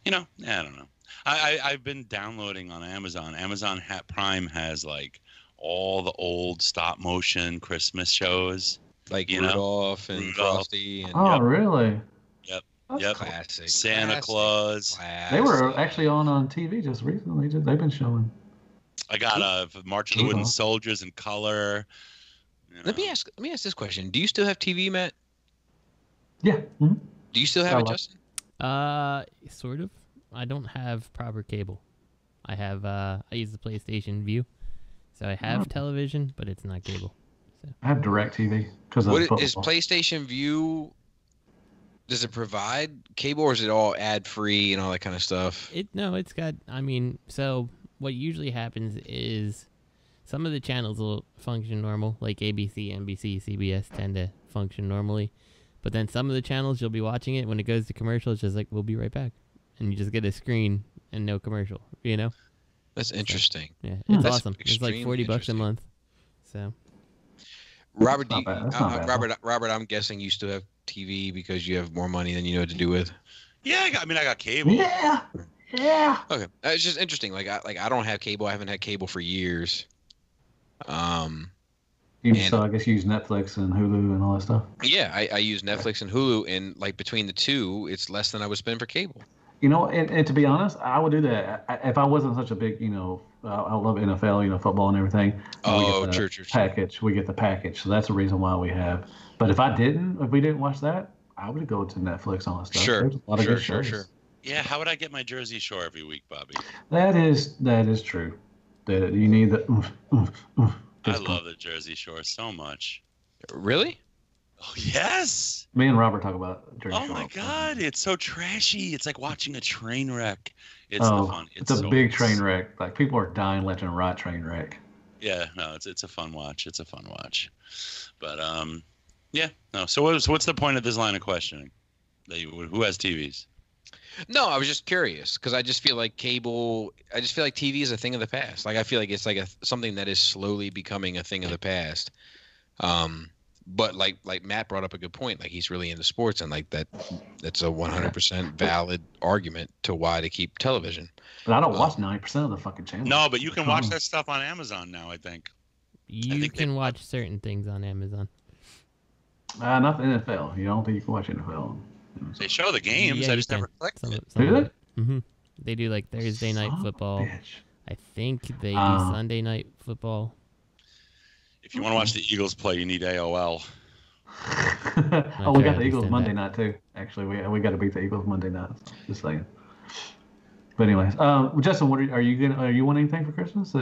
don't know. I've been downloading on Amazon. Amazon Prime has like all the old stop motion Christmas shows. Like Rudolph and Frosty. And, really? Yep. Classic. Santa Claus. Classic. They were actually on TV just recently. They've been showing. I got March of the Wooden Soldiers in color. Let me ask this question. Do you still have TV, Matt? Yeah. Mm-hmm. Do you still have it, Justin? Sort of. I don't have proper cable. I have I use the PlayStation View. So I have television, but it's not cable. So. I have DirecTV because is PlayStation View? Does it provide cable, or is it all ad-free and all that kind of stuff? It's got. So what usually happens is some of the channels will function normal, like ABC, NBC, CBS tend to function normally, but then some of the channels you'll be watching it when it goes to commercial, it's just like we'll be right back, and you just get a screen and no commercial. That's interesting. So, yeah, it's awesome. It's like $40 a month. So. Robert, Robert, I'm guessing you still have TV because you have more money than you know what to do with. Yeah, I got cable. Yeah. Okay, it's just interesting. I don't have cable. I haven't had cable for years. I guess you use Netflix and Hulu and all that stuff. Yeah, I use Netflix and Hulu, and between the two, it's less than I would spend for cable. And to be honest, I would do that if I wasn't such a big, I love NFL, football and everything. True. Package. We get the package, so that's the reason why we have. But if we didn't watch that, I would go to Netflix and all that stuff. Sure. There's a lot of good shows. Sure. Yeah, how would I get my Jersey Shore every week, Bobby? That is true. That you need the. I love the Jersey Shore so much. Really? Oh, yes. Me and Robert talk about Jersey Shore. Oh, my God. It's so trashy. It's like watching a train wreck. It's It's a big train wreck. Like, people are dying left and right train wreck. Yeah, no, it's a fun watch. It's a fun watch. But, yeah. No. So what's the point of this line of questioning? Who has TVs? No, I was just curious because I just feel like TV is a thing of the past. Like I feel like it's like something that is slowly becoming a thing of the past. But like Matt brought up a good point. Like he's really into sports, and like that's a 100% valid argument to why to keep television. But I don't watch 90% of the fucking channels. No, but you can watch that stuff on Amazon now. I think you can watch certain things on Amazon. Not the NFL. You don't think you can watch NFL? They show the games. Yeah, I just never clicked it. Do they? Mm-hmm. They do like Thursday night football. I think they do Sunday night football. If you want to watch the Eagles play, you need AOL. We got the Eagles Monday night too. Actually, we got to beat the Eagles Monday night. Just saying. But anyways, Justin, what are you want anything for Christmas? For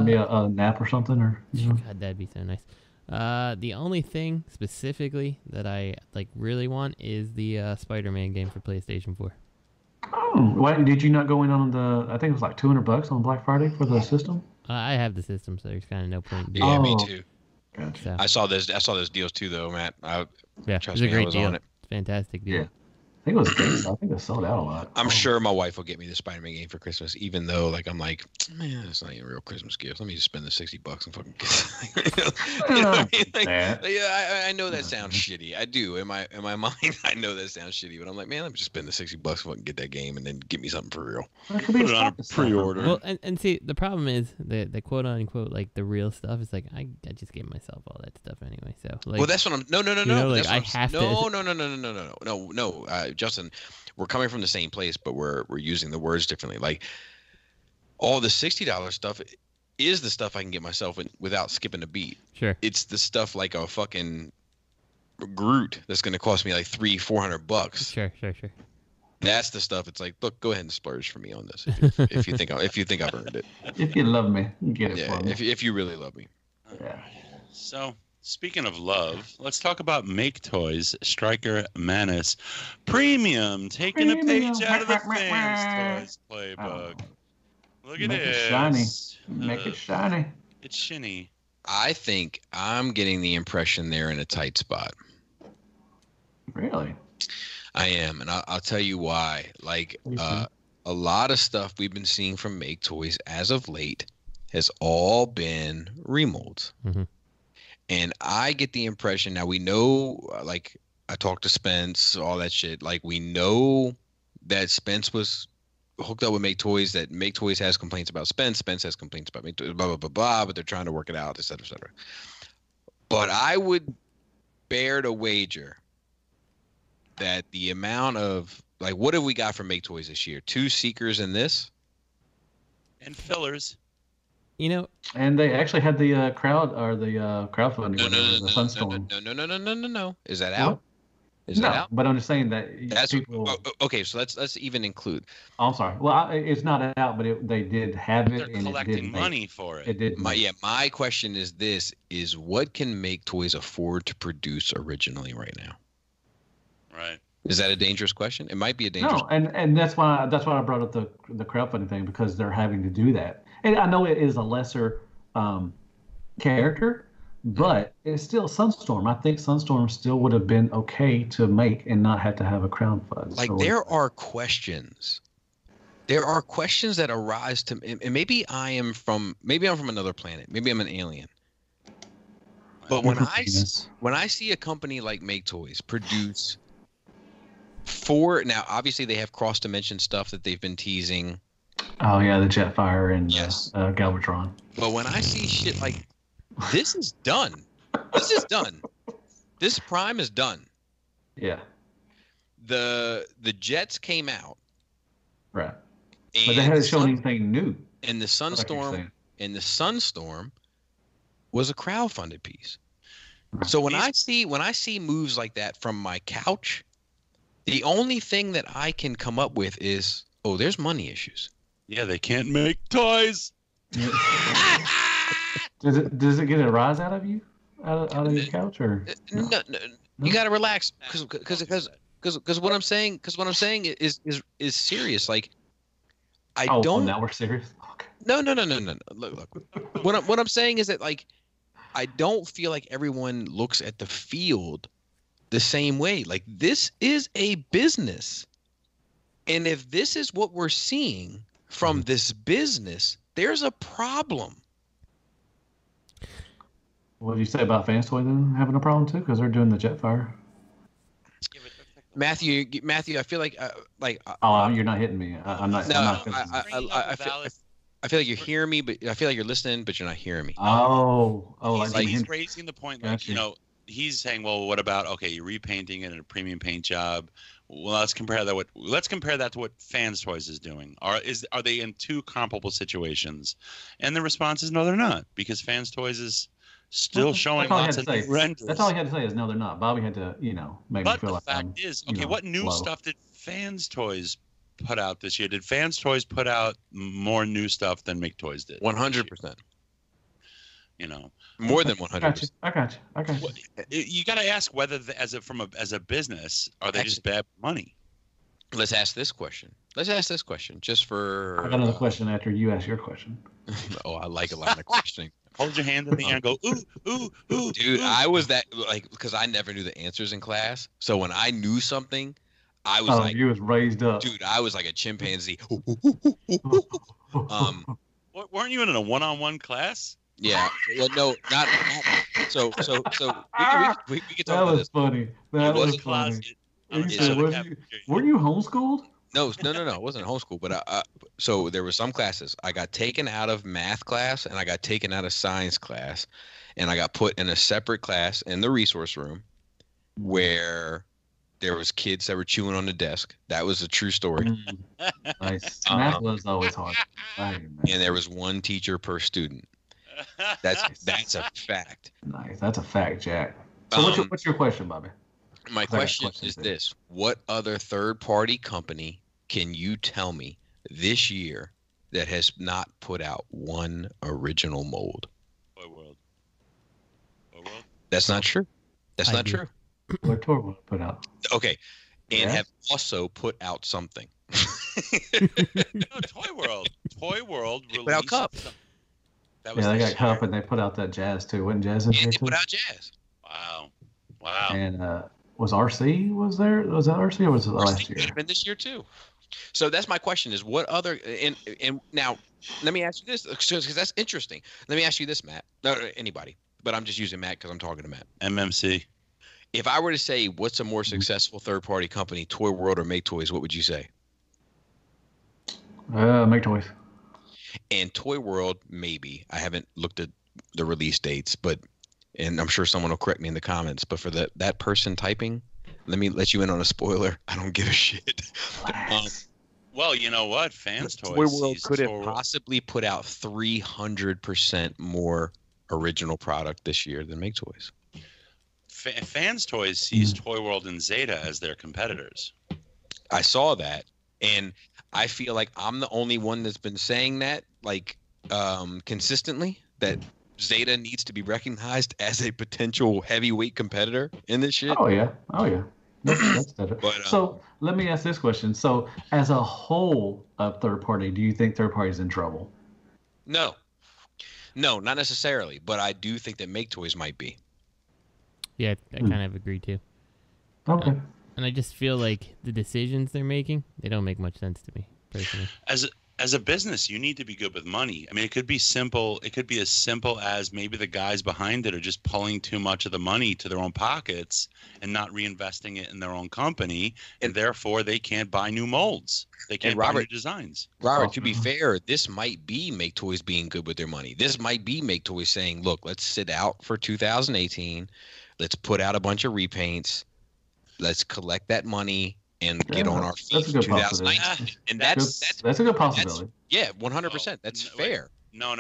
maybe a nap or something, or? God, that'd be so nice. The only thing specifically that I really want is the Spider-Man game for PlayStation 4. Oh, why did you not go in on the? I think it was like $200 on Black Friday for the system. I have the system, so there's kind of no point. Yeah, me too. Gotcha. So. I saw those deals too, though, Matt. It's a great deal. It's a fantastic deal. Yeah. I think it was sold out a lot. I'm sure my wife will get me the Spider-Man game for Christmas, even though I'm like, man, it's not even a real Christmas gift. Let me just spend the $60 and fucking get it. You know what I mean? Yeah, I know that sounds shitty. I do. In my mind, I know that sounds shitty, but I'm like, man, let me just spend the $60 and fucking get that game and then get me something for real. Put it on a pre-order. Well, and see, the problem is the quote unquote the real stuff is I just gave myself all that stuff anyway. So well, that's what I'm. No. I have to. No. Justin, we're coming from the same place, but we're using the words differently. Like all the $60 stuff is the stuff I can get myself without skipping a beat. Sure. It's the stuff like a fucking Groot that's going to cost me like $300-400. Sure. That's the stuff. It's like, look, go ahead and splurge for me on this if you think I've earned it. If you love me, you get it for me. If you really love me. Yeah. So. Speaking of love, let's talk about Maketoys Striker Manus Premium, taking a page out of the Fans Toys playbook. Look at this. Make it shiny. It's shiny. I think I'm getting the impression they're in a tight spot. Really? I am, and I'll tell you why. Like a lot of stuff we've been seeing from Maketoys as of late has all been remolds. Mm-hmm. And I get the impression now we know, like I talked to Spence, all that shit. Like we know that Spence was hooked up with Maketoys, that Maketoys has complaints about Spence. Spence has complaints about Maketoys, blah, blah, blah, blah, but they're trying to work it out, et cetera, et cetera. But I would bear to wager that the amount of, like, what have we got from Maketoys this year? 2 Seekers in this? And fillers. You know, and they actually had the crowdfunding. The Sunstorm. No. Is that out? Is that out? But I'm just saying that people. Okay, so let's even include. Oh, I'm sorry. Well, it's not out, but they did have it. They're collecting money for it. It did. My question is this: is what can Maketoys afford to produce originally right now? Right. Is that a dangerous question? It might be a dangerous. No, and that's why I brought up the crowdfunding thing, because they're having to do that. And I know it is a lesser character, but it's still Sunstorm. I think Sunstorm still would have been okay to make and not have to have a crowdfund. Like there are questions. There are questions that arise to, and maybe I'm from another planet. Maybe I'm an alien. But when I see a company like Maketoys produce 4, now obviously they have cross dimension stuff that they've been teasing. Oh yeah, the Jetfire and yes. Galvatron. But when I see shit like this is done. This Prime is done. Yeah. The Jets came out. Right. But they hadn't shown anything new. And the Sunstorm was a crowdfunded piece. So when I see moves like that from my couch, the only thing that I can come up with is, oh, there's money issues. Yeah, they can't make toys. Does it get a rise out of you, out of your couch, or no? You gotta relax, because what I'm saying is serious. Like I don't. Now we're serious. Okay. No. Look. What I'm saying is that, like, I don't feel like everyone looks at the field the same way. Like, this is a business. And if this is what we're seeing from this business, there's a problem. What did you say about Fans Toy then having a problem too? Because they're doing the Jetfire. Matthew, I feel like oh, you're not hitting me. I'm not. No, I I feel like you're hearing me, but I feel like you're listening, but you're not hearing me. He's raising the point, like, you know, he's saying, well, what about, okay, you're repainting it in a premium paint job. Well, let's compare that to what Fans Toys is doing. Are they in two comparable situations? And the response is no, they're not, because Fans Toys is still showing lots of renders. That's all he had to say is no, they're not. Bobby had to, make me feel like. But the fact is, okay, what new stuff did Fans Toys put out this year? Did Fans Toys put out more new stuff than Maketoys did? 100%. More than 100%. I got you. You got to ask whether, as a business, are they just bad money? Let's ask this question. Just for. I got another question after you ask your question. Oh, I like a lot of questioning. Hold your hand in the air and go, ooh. Dude, I was that, because I never knew the answers in class. So when I knew something, I was you was raised up. Dude, I was like a chimpanzee. Weren't you in a one-on-one class? Yeah. Well, no, not. So we can talk that about was this. Funny. That was funny. Were you homeschooled? No, it wasn't homeschool. But so there were some classes. I got taken out of math class and I got taken out of science class, and I got put in a separate class in the resource room where there was kids that were chewing on the desk. That was a true story. Nice. Math was always hard. And there was one teacher per student. That's a fact. Nice. That's a fact, Jack. So what's your question, Bobby? My question is this: what other third-party company can you tell me this year that has not put out one original mold? Toy World. That's not true. That's not true. What Toy World put out? Okay, and have also put out something. No, Toy World. Toy World released put out Cup. That was they got Cup, and they put out that Jazz too. Wasn't Jazz in here too? They put out Jazz. Wow. And was RC was there? Was that RC or was it last year? Could have been this year too. So that's my question: is what other and now let me ask you this because that's interesting. Let me ask you this, Matt. No, anybody, but I'm just using Matt because I'm talking to Matt. MMC. If I were to say what's a more successful third-party company, Toy World or Maketoys, what would you say? Maketoys. And Toy World, maybe. I haven't looked at the release dates, and I'm sure someone will correct me in the comments, but for that person typing, let me let you in on a spoiler. I don't give a shit. Well, you know what? Fans Toys. Toy World could have possibly put out 300% more original product this year than Maketoys. Fans Toys sees Toy World and Zeta as their competitors. I saw that, and I feel like I'm the only one that's been saying that, consistently, that Zeta needs to be recognized as a potential heavyweight competitor in this shit. Oh yeah. That's better. So let me ask this question. So as a whole of third party, do you think third party is in trouble? No, not necessarily, but I do think that Maketoys might be. Yeah, I kind of agree too. Okay. And I just feel like the decisions they're making, they don't make much sense to me personally. As a business, you need to be good with money. I mean, it could be simple. It could be as simple as maybe the guys behind it are just pulling too much of the money to their own pockets and not reinvesting it in their own company, and therefore they can't buy new molds. They can't buy new designs. Robert, to be fair, this might be Maketoys being good with their money. This might be Maketoys saying, look, let's sit out for 2018. Let's put out a bunch of repaints. Let's collect that money and get on our feet in 2019. And that's a good possibility. Yeah, 100%. That's fair. No,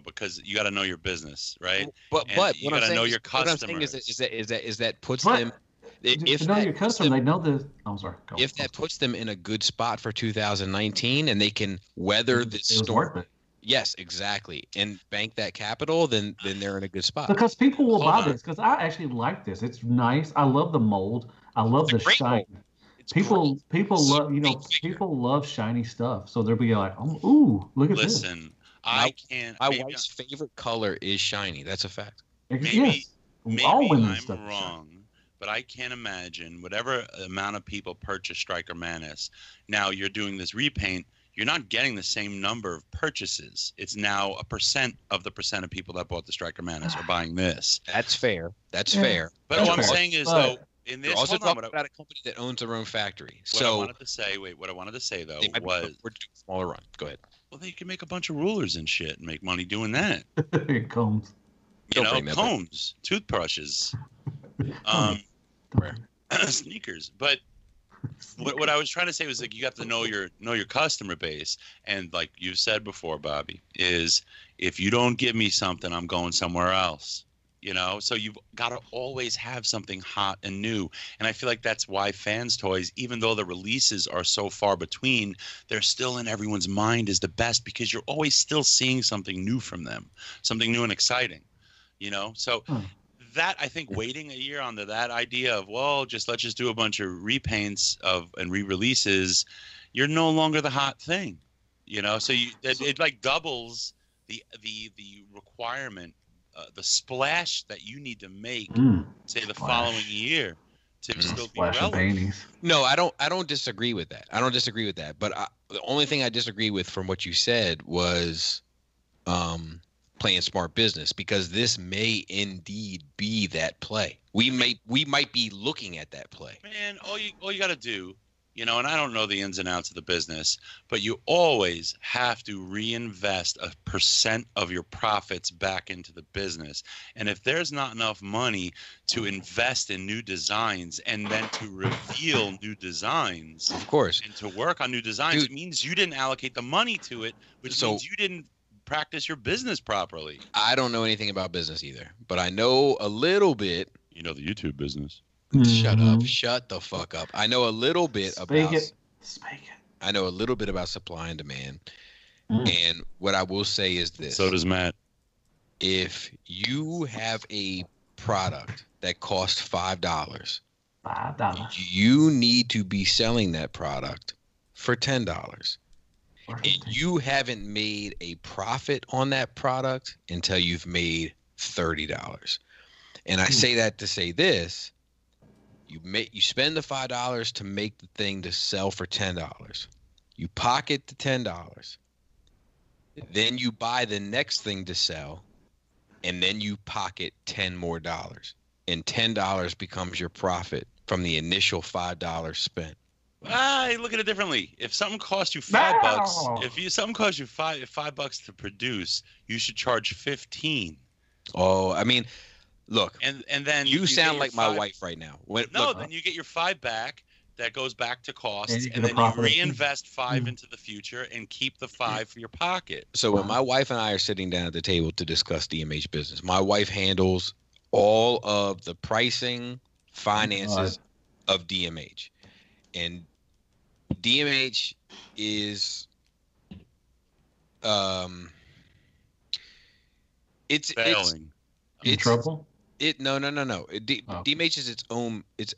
because you got to know your business, right? But you got to know your customers. What I'm saying is that puts them. If to know your customer, they know the. I'm sorry. If that puts them in a good spot for 2019, and they can weather this storm. Yes, exactly. And bank that capital, then they're in a good spot. Because people will buy this. Because I actually like this. It's nice. I love the mold. I love the shine. People love people love shiny stuff. So they'll be like, oh, ooh, look at this. Listen, my wife's favorite color is shiny. That's a fact. Maybe I'm wrong, but I can't imagine whatever amount of people purchase Striker Manus. Now you're doing this repaint. You're not getting the same number of purchases. It's now a percent of people that bought the Striker Manus are buying this. That's fair. That's fair. But what I'm saying is, though, in this, you're also talking about a company that owns their own factory. What I wanted to say though was we're doing a smaller run. Go ahead. Well, they can make a bunch of rulers and shit and make money doing that. Combs. You know, combs, toothbrushes, sneakers. But what I was trying to say was, like, you got to know your customer base, and like you've said before, Bobby, is if you don't give me something, I'm going somewhere else. You know, so you've got to always have something hot and new. And I feel like that's why Fans Toys, even though the releases are so far between, they're still in everyone's mind as the best, because you're always still seeing something new from them, something new and exciting, you know? So that, I think, waiting a year onto that idea of, well, let's just do a bunch of repaints and re-releases, you're no longer the hot thing, you know? So it like doubles the requirement, the splash that you need to make, say the following year, to still be relevant. No, I don't disagree with that. But the only thing I disagree with from what you said was playing smart business, because this may indeed be that play. We might be looking at that play. Man, all you got to do, you know, and I don't know the ins and outs of the business, but you always have to reinvest a percent of your profits back into the business. And if there's not enough money to invest in new designs and then to reveal new designs, of course, and to work on new designs, it means you didn't allocate the money to it, which means you didn't practice your business properly. I don't know anything about business either, but I know a little bit. You know the YouTube business. Shut up. Shut the fuck up. I know a little bit about I know a little bit about supply and demand. And what I will say is this. So does Matt. If you have a product that costs $5, you need to be selling that product for $10. And you haven't made a profit on that product until you've made $30. And I say that to say this. You spend the $5 to make the thing to sell for $10. You pocket the $10. Then you buy the next thing to sell, and then you pocket $10 more. And $10 becomes your profit from the initial $5 spent. Look at it differently. If something costs you $5, something costs you $5 to produce, you should charge 15. Oh, I mean, look, and then you sound like my wife right now. Then you get your $5 back. That goes back to costs, and then you reinvest $5 into the future and keep the $5 for your pocket. So when my wife and I are sitting down at the table to discuss DMH business, my wife handles all of the pricing, finances of DMH, and DMH is it's failing. It's trouble. No. DMH is its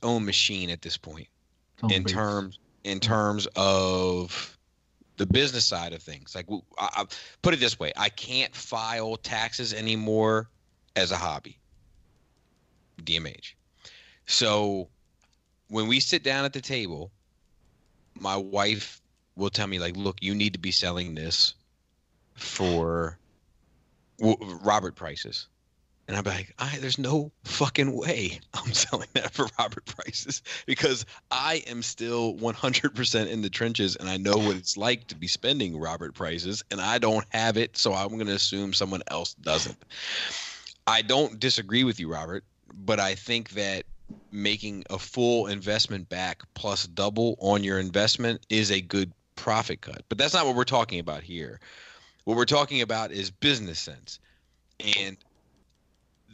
own machine at this point. In terms of the business side of things. Like, I put it this way, I can't file taxes anymore as a hobby. DMH. So when we sit down at the table, my wife will tell me, like, look, you need to be selling this for Robert prices. And I'm like, there's no fucking way I'm selling that for Robert prices, because I am still 100% in the trenches, and I know what it's like to be spending Robert prices, and I don't have it, so I'm going to assume someone else doesn't. I don't disagree with you, Robert, but I think that making a full investment back plus double on your investment is a good profit cut. But that's not what we're talking about here. What we're talking about is business sense. And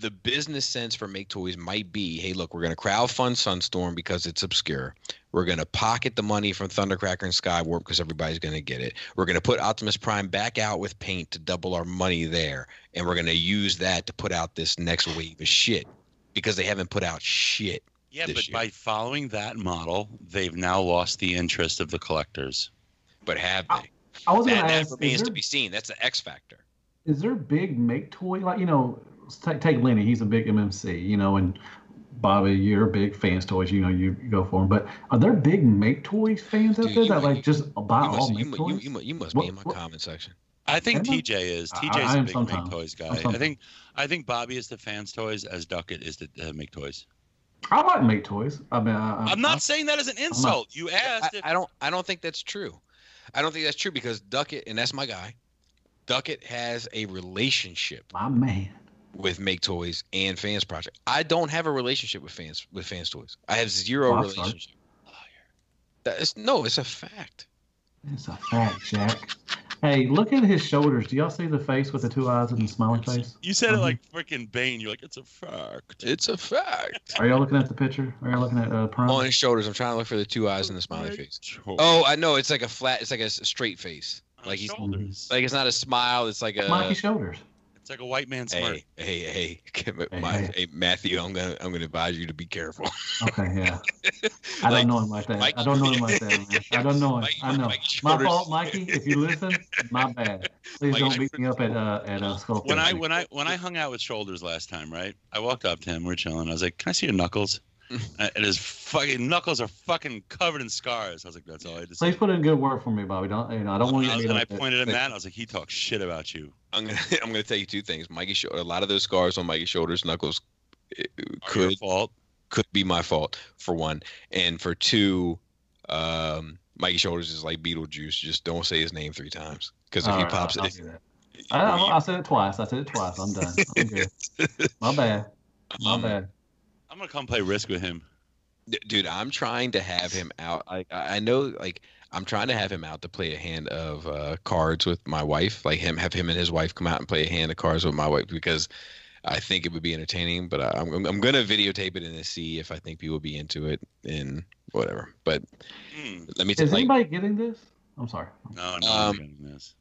the business sense for Maketoys might be, hey, look, we're going to crowdfund Sunstorm because it's obscure. We're going to pocket the money from Thundercracker and Skywarp because everybody's going to get it. We're going to put Optimus Prime back out with paint to double our money there. And we're going to use that to put out this next wave of shit, because they haven't put out shit. Yeah, but by following that model, they've now lost the interest of the collectors. But have they? I was going to ask, that remains to be seen. That's the X factor. Is there big Maketoy, like, take Lenny, he's a big MMC, and Bobby, you're a big Fans Toys. You know, you go for them. But are there big Maketoys fans out there that like just buy all Maketoys? You must be in my comment section. I think TJ is. TJ's a big Maketoys guy. I think Bobby is the Fans Toys as Duckett is the Maketoys. I like Maketoys. I mean, I'm not saying that as an insult. You asked. I don't think that's true. I don't think that's true because Duckett, and that's my guy. Duckett has a relationship. My man. With Maketoys and Fans Project. I don't have a relationship with Fans Toys. I have zero relationship. It's a fact. It's a fact, Jack. Hey, look at his shoulders. Do y'all see the face with the two eyes and the smiling face? You said it like freaking Bane. You're like, it's a fact. It's a fact. Are y'all looking at the picture? Are y'all looking at Prime? On his shoulders. I'm trying to look for the two eyes and the smiling face. Oh, I know. It's like a flat. It's like a straight face. Like he's shoulders. Like it's not a smile. It's like a Mikey shoulders. It's like a white man's smirk. Hey, Matthew, I'm gonna advise you to be careful. Okay, yeah. I don't know him like that. I don't know him like that, man. I don't know him. I know. My fault, Mikey. If you listen, my bad. Please don't beat me up at Skull. When I hung out with Shoulders last time, right? I walked up to him. We're chilling. I was like, "Can I see your knuckles?" And his fucking knuckles are fucking covered in scars. I was like, "That's all I had to say." Please put in good work for me, Bobby. I don't want you to. And I pointed at Matt. And I was like, "He talks shit about you." I'm gonna tell you two things. A lot of those scars on Mikey's shoulders, knuckles, could be my fault for one, and for two, Mikey's shoulders is like Beetlejuice. Just don't say his name 3 times because if he pops it. I said it twice. I'm done. I'm good. My bad. I'm gonna come play Risk with him. Dude, I'm trying to have him out. I know, like, I'm trying to have him out to play a hand of cards with my wife. Like have him and his wife come out and play a hand of cards with my wife because I think it would be entertaining. But I'm gonna videotape it and see if I think people would be into it and whatever. But let me. Is anybody getting this? I'm sorry. No, I'm getting this.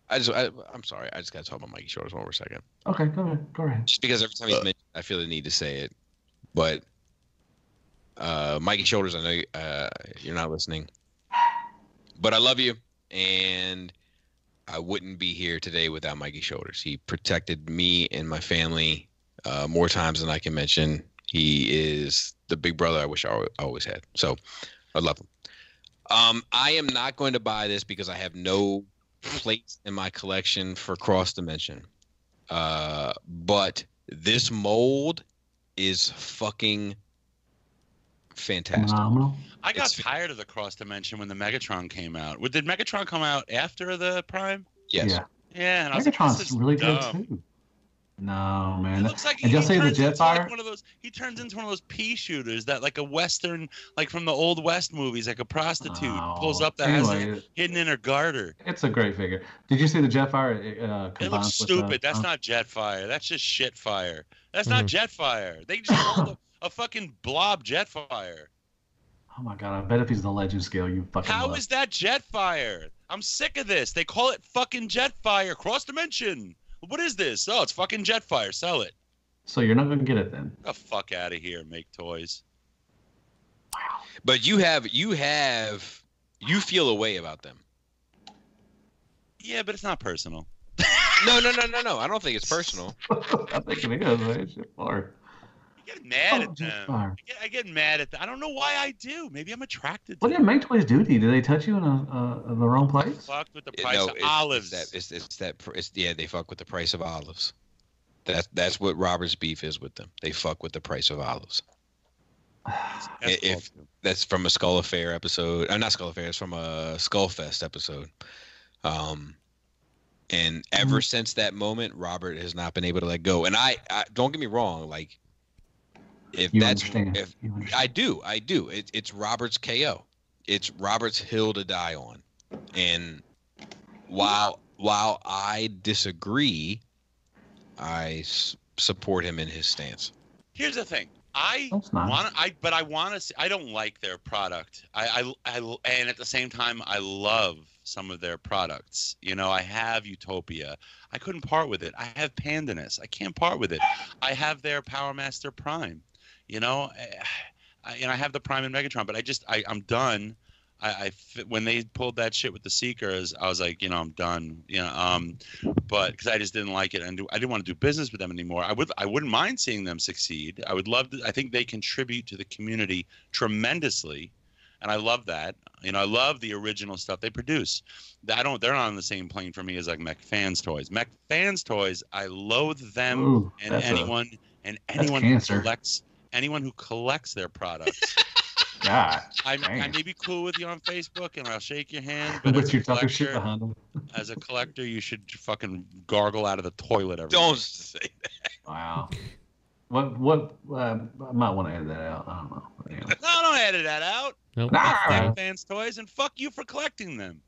I'm sorry. I just got to talk about Mikey Shoulders one more second. Okay, go ahead. Just because every time he's mentioned, I feel the need to say it. But Mikey Shoulders, I know you're not listening, but I love you, and I wouldn't be here today without Mikey Shoulders. He protected me and my family more times than I can mention. He is the big brother I wish I always had. So I love him. I am not going to buy this because I have no place in my collection for Cross Dimension. But this mold is fucking fantastic. Phenomenal. I got tired of the Cross Dimension when the Megatron came out. Did Megatron come out after the Prime? Yes. Yeah, and Megatron's really good too. No, man. It looks like and just say the Jetfire. Like he turns into one of those pea shooters that, like a Western, like from the old West movies, like a prostitute pulls up that has it hidden in her garter. It's a great figure. Did you see the Jetfire? It looks stupid. That's not Jetfire. That's just shit fire. That's not Jetfire. They just called a fucking blob Jetfire. Oh my god! I bet if he's the legend scale, you fucking. How is that Jetfire? I'm sick of this. They call it fucking Jetfire. Cross Dimension. What is this? Oh, it's fucking Jetfire. Sell it. So you're not going to get it then? Get the fuck out of here, Maketoys. Wow. But you feel a way about them. Yeah, but it's not personal. No. I don't think it's personal. I think it is, man. It's far. I get mad at them. I get mad at them. I don't know why I do. Maybe I'm attracted to them. What did Maketoys do to you? Did they touch you in the wrong place? Fucked with the price of olives. They fuck with the price of olives. That's what Robert's beef is with them. They fuck with the price of olives. That's from a Skull Affair episode. Not Skull Affair. It's from a Skullfest episode. And ever since that moment, Robert has not been able to let go. And I don't get me wrong, like. I do. It's Robert's KO. It's Robert's hill to die on. And while I disagree, I support him in his stance. Here's the thing. I don't like their product. I and at the same time I love some of their products. You know, I have Utopia. I couldn't part with it. I have Pandanus. I can't part with it. I have their Power Master Prime. You know, I have the Prime and Megatron, but I'm done. when they pulled that shit with the Seekers, I was like, I'm done. But because I just didn't like it, and I didn't want to do business with them anymore. I wouldn't mind seeing them succeed. I would love to. I think they contribute to the community tremendously, and I love that. I love the original stuff they produce. They're not on the same plane for me as like Mech-Fans Toys. Mech-Fans Toys, I loathe them. Ooh, and anyone who collects their products. God, I may be cool with you on Facebook and I'll shake your hand, but as a collector, you should fucking gargle out of the toilet every Don't day. say that. Wow. What? I might want to edit that out. I don't know. Anyway. No, don't edit that out. Nope. Fans Toys, and fuck you for collecting them.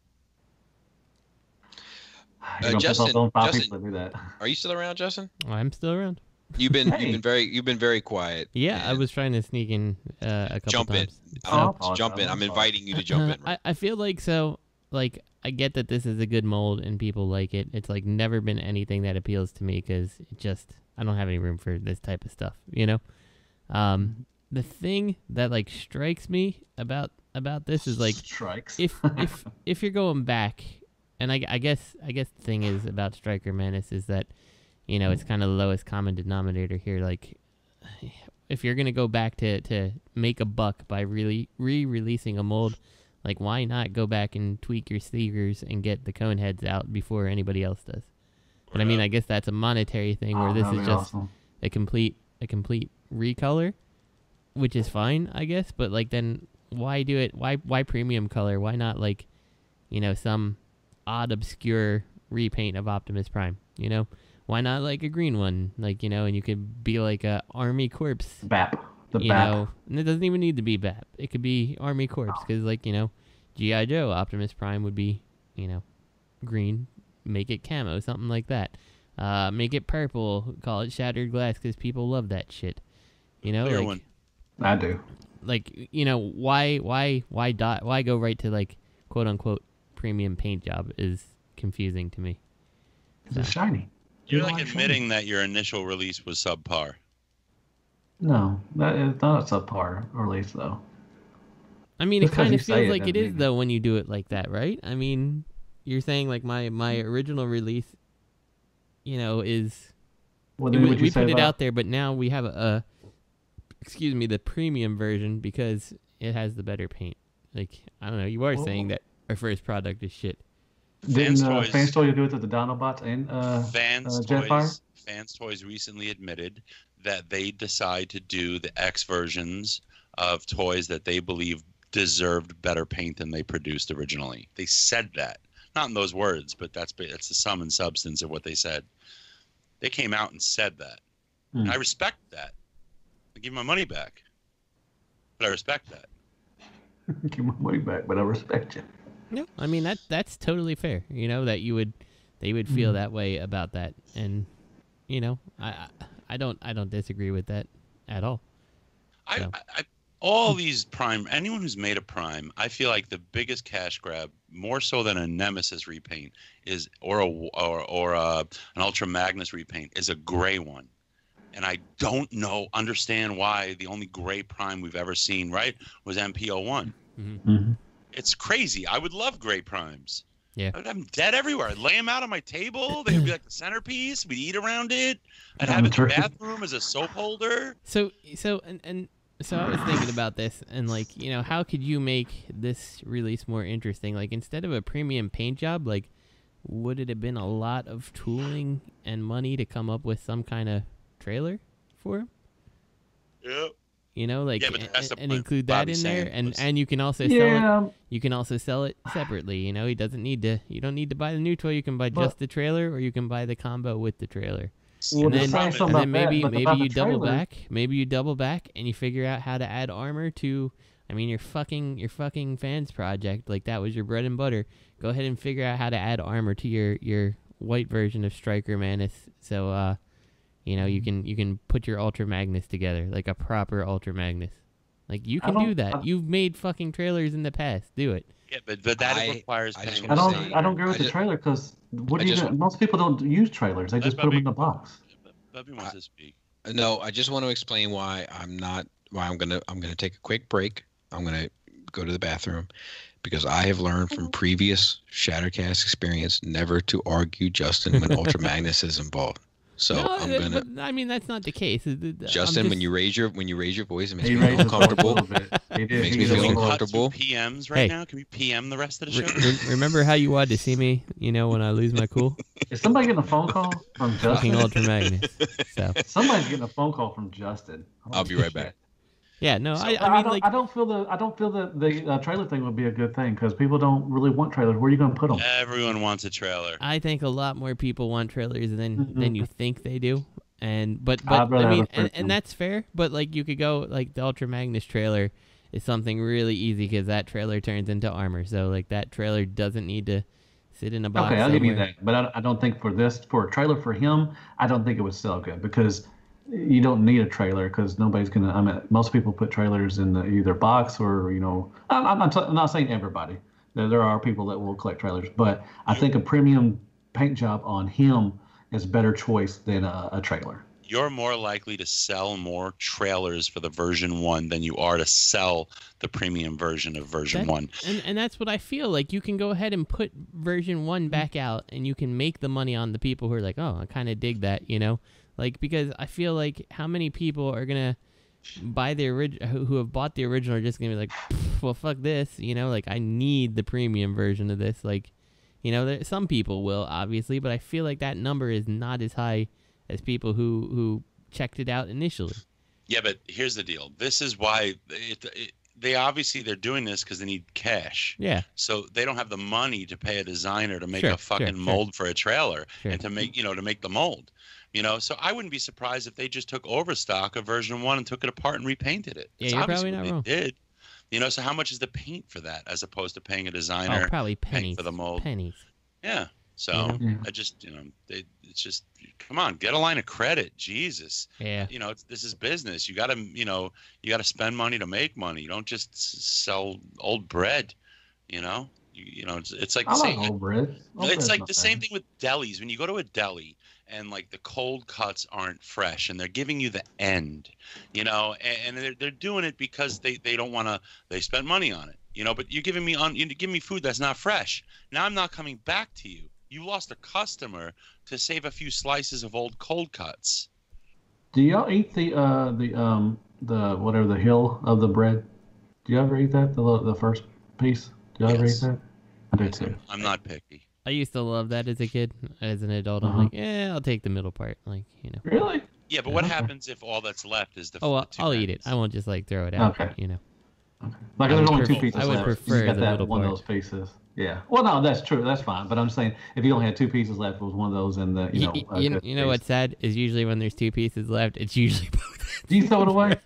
Justin, that. Are you still around, Justin? I'm still around. You've been very quiet. Yeah, I was trying to sneak in a couple times. Jump in. I'm inviting you to jump in. I feel like I get that this is a good mold and people like it. It's like never been anything that appeals to me because I don't have any room for this type of stuff, The thing that like strikes me about this is like if you're going back, and I guess the thing is about Striker Manus is that it's kind of the lowest common denominator here. Like if you're gonna go back to make a buck by really re-releasing a mold, like why not go back and tweak your Seekers and get the cone heads out before anybody else does? But I mean, I guess that's a monetary thing where this is just a complete recolor, which is fine, I guess. But like, then why do it? Why premium color? Why not like, some odd obscure repaint of Optimus Prime? Why not like a green one? Like and you could be like a Army Corps. BAP. BAP. And it doesn't even need to be BAP. It could be Army Corps because like G.I. Joe Optimus Prime would be green. Make it camo, something like that. Make it purple. Call it Shattered Glass because people love that shit. One. I do. Like why go right to like quote unquote premium paint job is confusing to me. It's shiny. You're like admitting that your initial release was subpar. No, that is not a subpar release though. I mean, it kind of feels like it is though when you do it like that, right? I mean. You're saying like my original release, is we put it out there, but now we have the premium version because it has the better paint. Like I don't know, you are saying that our first product is shit. Didn't Fans Toys do it with the Dinobots and Jetfire? Fans Toys recently admitted that they decide to do the X versions of toys that they believe deserved better paint than they produced originally. They said that. Not in those words, but that's the sum and substance of what they said. They came out and said that. And I respect that. I give my money back. But I respect that. Give my money back, but I respect you. No, I mean that's totally fair. That they would feel that way about that. And I don't disagree with that at all. So. All these Prime, anyone who's made a Prime, I feel like the biggest cash grab, more so than a Nemesis repaint, is or an Ultra Magnus repaint, is a gray one. And I don't understand why the only gray Prime we've ever seen, right, was MP01. Mm-hmm. It's crazy. I would love gray Primes. Yeah. I would have them dead everywhere. I'd lay them out on my table. They would be like the centerpiece. We'd eat around it. I'd have it in the bathroom as a soap holder. So I was thinking about this and like, how could you make this release more interesting? Like instead of a premium paint job, like would it have been a lot of tooling and money to come up with some kind of trailer for him? Yep. And include that in there, and you can also sell it. You can also sell it separately. You don't need to buy the new toy. You can buy just the trailer, or you can buy the combo with the trailer. Well, and then maybe you double back. Maybe you double back and you figure out how to add armor to. I mean, your fucking fans project, like that was your bread and butter. Go ahead and figure out how to add armor to your white version of Striker Manus. So you can put your Ultra Magnus together like a proper Ultra Magnus. Like you can do that. You've made fucking trailers in the past. Do it. Yeah, but that requires. I don't agree with the trailer because most people don't use trailers. They just put them in the box. Bubby wants to speak. No, I just want to explain why I'm gonna take a quick break. I'm gonna go to the bathroom because I have learned from previous Shattercast experience never to argue Justin when Ultra Magnus is involved. So No, I'm gonna. but, I mean, that's not the case. Justin, when you raise your voice, it makes me feel uncomfortable. Makes me feel uncomfortable. PMs right now. Can we PM the rest of the show? Remember how you wanted to see me? When I lose my cool. Is somebody getting a phone call from Justin? Fucking Ultra Magnus. So somebody's getting a phone call from Justin. I'll be right back. Yeah, no, So, I mean, I don't feel the trailer thing would be a good thing because people don't really want trailers. Where are you going to put them? Everyone wants a trailer. I think a lot more people want trailers than you think they do. But I'd rather I mean, have a and that's fair. But like, you could go like the Ultra Magnus trailer is something really easy because that trailer turns into armor. So like that trailer doesn't need to sit in a box. Okay, I'll somewhere. give you that. But I don't think for a trailer for him, I don't think it would sell good because you don't need a trailer because nobody's gonna. I mean, most people put trailers in the either box or I'm not saying everybody. There are people that will collect trailers, but I think a premium paint job on him is a better choice than a trailer. You're more likely to sell more trailers for the version 1 than you are to sell the premium version of version 1. And that's what I feel like. You can go ahead and put version 1 back out, and you can make the money on the people who are like, oh, I kind of dig that, Like, because I feel like how many people are going to buy the original, who have bought the original are just going to be like, well, fuck this, like, I need the premium version of this. Like, some people will, obviously, but I feel like that number is not as high as people who checked it out initially. Yeah, but here's the deal. This is why they're doing this because they need cash. Yeah. So they don't have the money to pay a designer to make a fucking mold for a trailer and to make, to make the mold. So I wouldn't be surprised if they just took overstock of version 1 and took it apart and repainted it. Yeah, you're probably not wrong. Did. So how much is the paint for that as opposed to paying a designer? Oh, probably pennies. For the mold. Pennies. Yeah. So I just, it's just, come on, get a line of credit. Jesus. Yeah. This is business. You gotta, you gotta spend money to make money. You don't just sell old bread. It's like the same. Old bread. It's like the same thing with delis. When you go to a deli and like the cold cuts aren't fresh and they're giving you the end, and they're doing it because they don't want to. They spent money on it, But you're giving me food that's not fresh. Now I'm not coming back to you. You lost a customer to save a few slices of old cold cuts. Do y'all eat the whatever the hill of the bread? Do you ever eat that the first piece? Do you ever eat that? I do too. I'm not picky. I used to love that as a kid. As an adult, I'm like, yeah, I'll take the middle part. Like, Really? Yeah, but what happens if all that's left is the? Oh, well, I'll eat it. I won't just like throw it out. Okay. Okay. Like there's only 2 pieces I would left. prefer you got the that middle one part. of those pieces. Yeah. Well, no, that's true. That's fine. But I'm saying if you only had 2 pieces left, it was one of those in the you know what's sad is usually when there's 2 pieces left, it's usually both. Do you throw it away?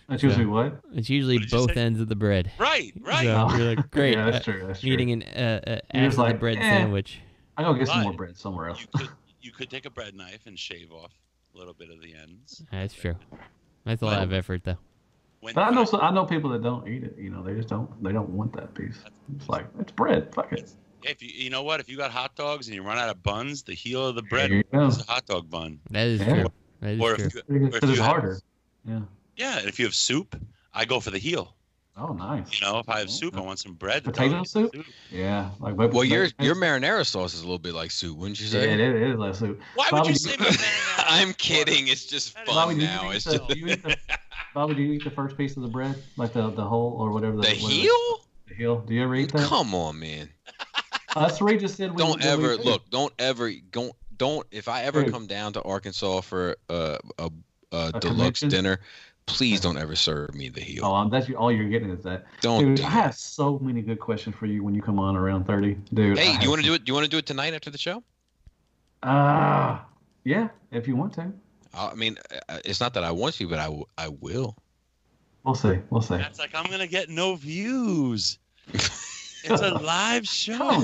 That's usually what? It's usually both ends of the bread. Right. So you're like, great. Yeah, that's true. That's true. Eating an ass of the bread sandwich. I go get some more bread somewhere else. You could take a bread knife and shave off a little bit of the ends. That's true. That's a lot of effort, though. But I know people that don't eat it. They just don't. They don't want that piece. It's like it's bread. Fuck it. If you know what, if you got hot dogs and you run out of buns, the heel of the bread is a hot dog bun. That is true. That is true. Because it's harder. Yeah. Yeah, and if you have soup, I go for the heel. Oh, nice. If I have soup, I want some bread. Potato soup? Yeah. Well, your marinara sauce is a little bit like soup, wouldn't you say? Yeah, it is like soup. Why would you say marinara? I'm kidding. It's just fun now. It's just. Bobby, do you eat the first piece of the bread, like the whole or whatever? The heel? The heel. Do you ever eat that? Come on, man. That's what we just said. Don't ever. If I ever come down to Arkansas for a deluxe dinner, please don't ever serve me the heel. Oh, that's all you're getting is that. Dude, I have so many good questions for you when you come on around 30, dude. Hey, do you want to do it? Do you want to do it tonight after the show? Yeah, if you want to. I mean, it's not that I want to, but I will. We'll see. That's like I'm gonna get no views. It's a live show.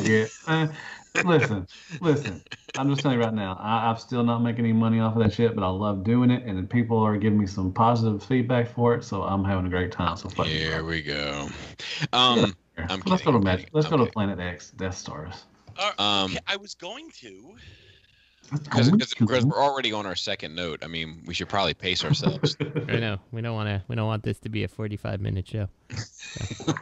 Listen. I'm just telling you right now. I'm still not making any money off of that shit, but I love doing it, and people are giving me some positive feedback for it, so I'm having a great time. So here we go. Let's go to Planet X Deathsaurus. I was going to. Because we're already on our second note. I mean, we should probably pace ourselves. I know. We don't want this to be a 45-minute show. So.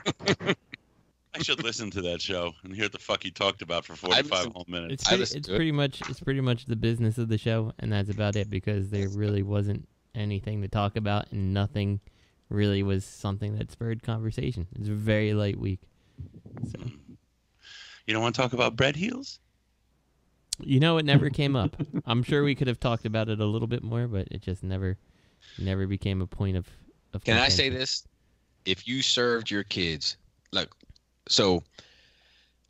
I should listen to that show and hear what the fuck he talked about for 45 whole minutes. It's pretty much the business of the show, and that's about it, because there really wasn't anything to talk about, and nothing really was something that spurred conversation. It's a very light week. So. You don't want to talk about bread heels? You know, it never came up. I'm sure we could have talked about it a little bit more, but it just never became a point of Can I say this? If you served your kids, let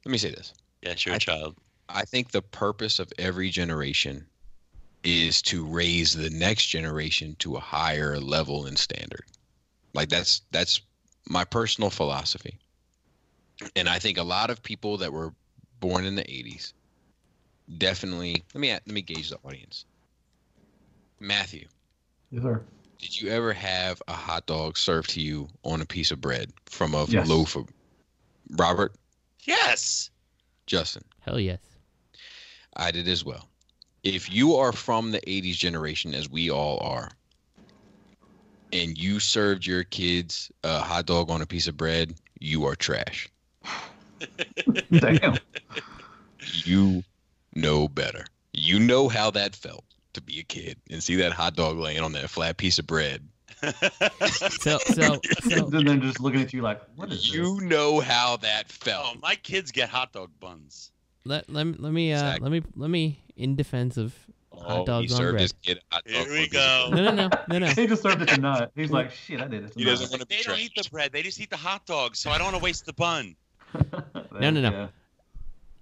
me say this. Yes, you're a child. I think the purpose of every generation is to raise the next generation to a higher level and standard. Like that's my personal philosophy. And I think a lot of people that were born in the 80s definitely, let me gauge the audience. Matthew. Yes, sir. Did you ever have a hot dog served to you on a piece of bread from a Yes. loaf of Robert? Yes. Justin? Hell yes. I did as well. If you are from the 80s generation, as we all are, and you served your kids a hot dog on a piece of bread, you are trash. Damn. You know better. You know how that felt to be a kid and see that hot dog laying on that flat piece of bread. So then they're just looking at you like, what is You this? know how that felt. Oh, my kids get hot dog buns. let me in defense of hot dogs he on served bread. his kid a hot dog. Here we go. No. He just served it to nut. He's like, shit, I did it. He doesn't want to be They don't trash. eat the bread. They just eat the hot dog, so I don't want to waste the bun. No. Yeah.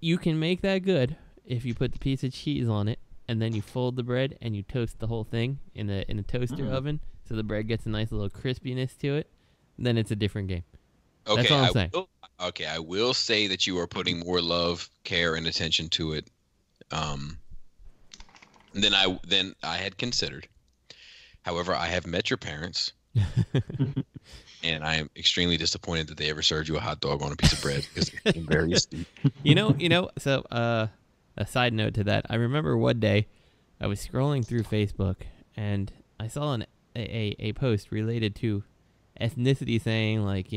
You can make that good if you put the piece of cheese on it, and then you fold the bread and you toast the whole thing in a toaster oven, so the bread gets a nice little crispiness to it. Then it's a different game. Okay, That's all I'm saying. I will say that you are putting more love, care, and attention to it than I had considered. However, I have met your parents, and I am extremely disappointed that they ever served you a hot dog on a piece of bread because it's very astute. You know. So, a side note to that, I remember one day I was scrolling through Facebook and I saw a post related to ethnicity, saying like,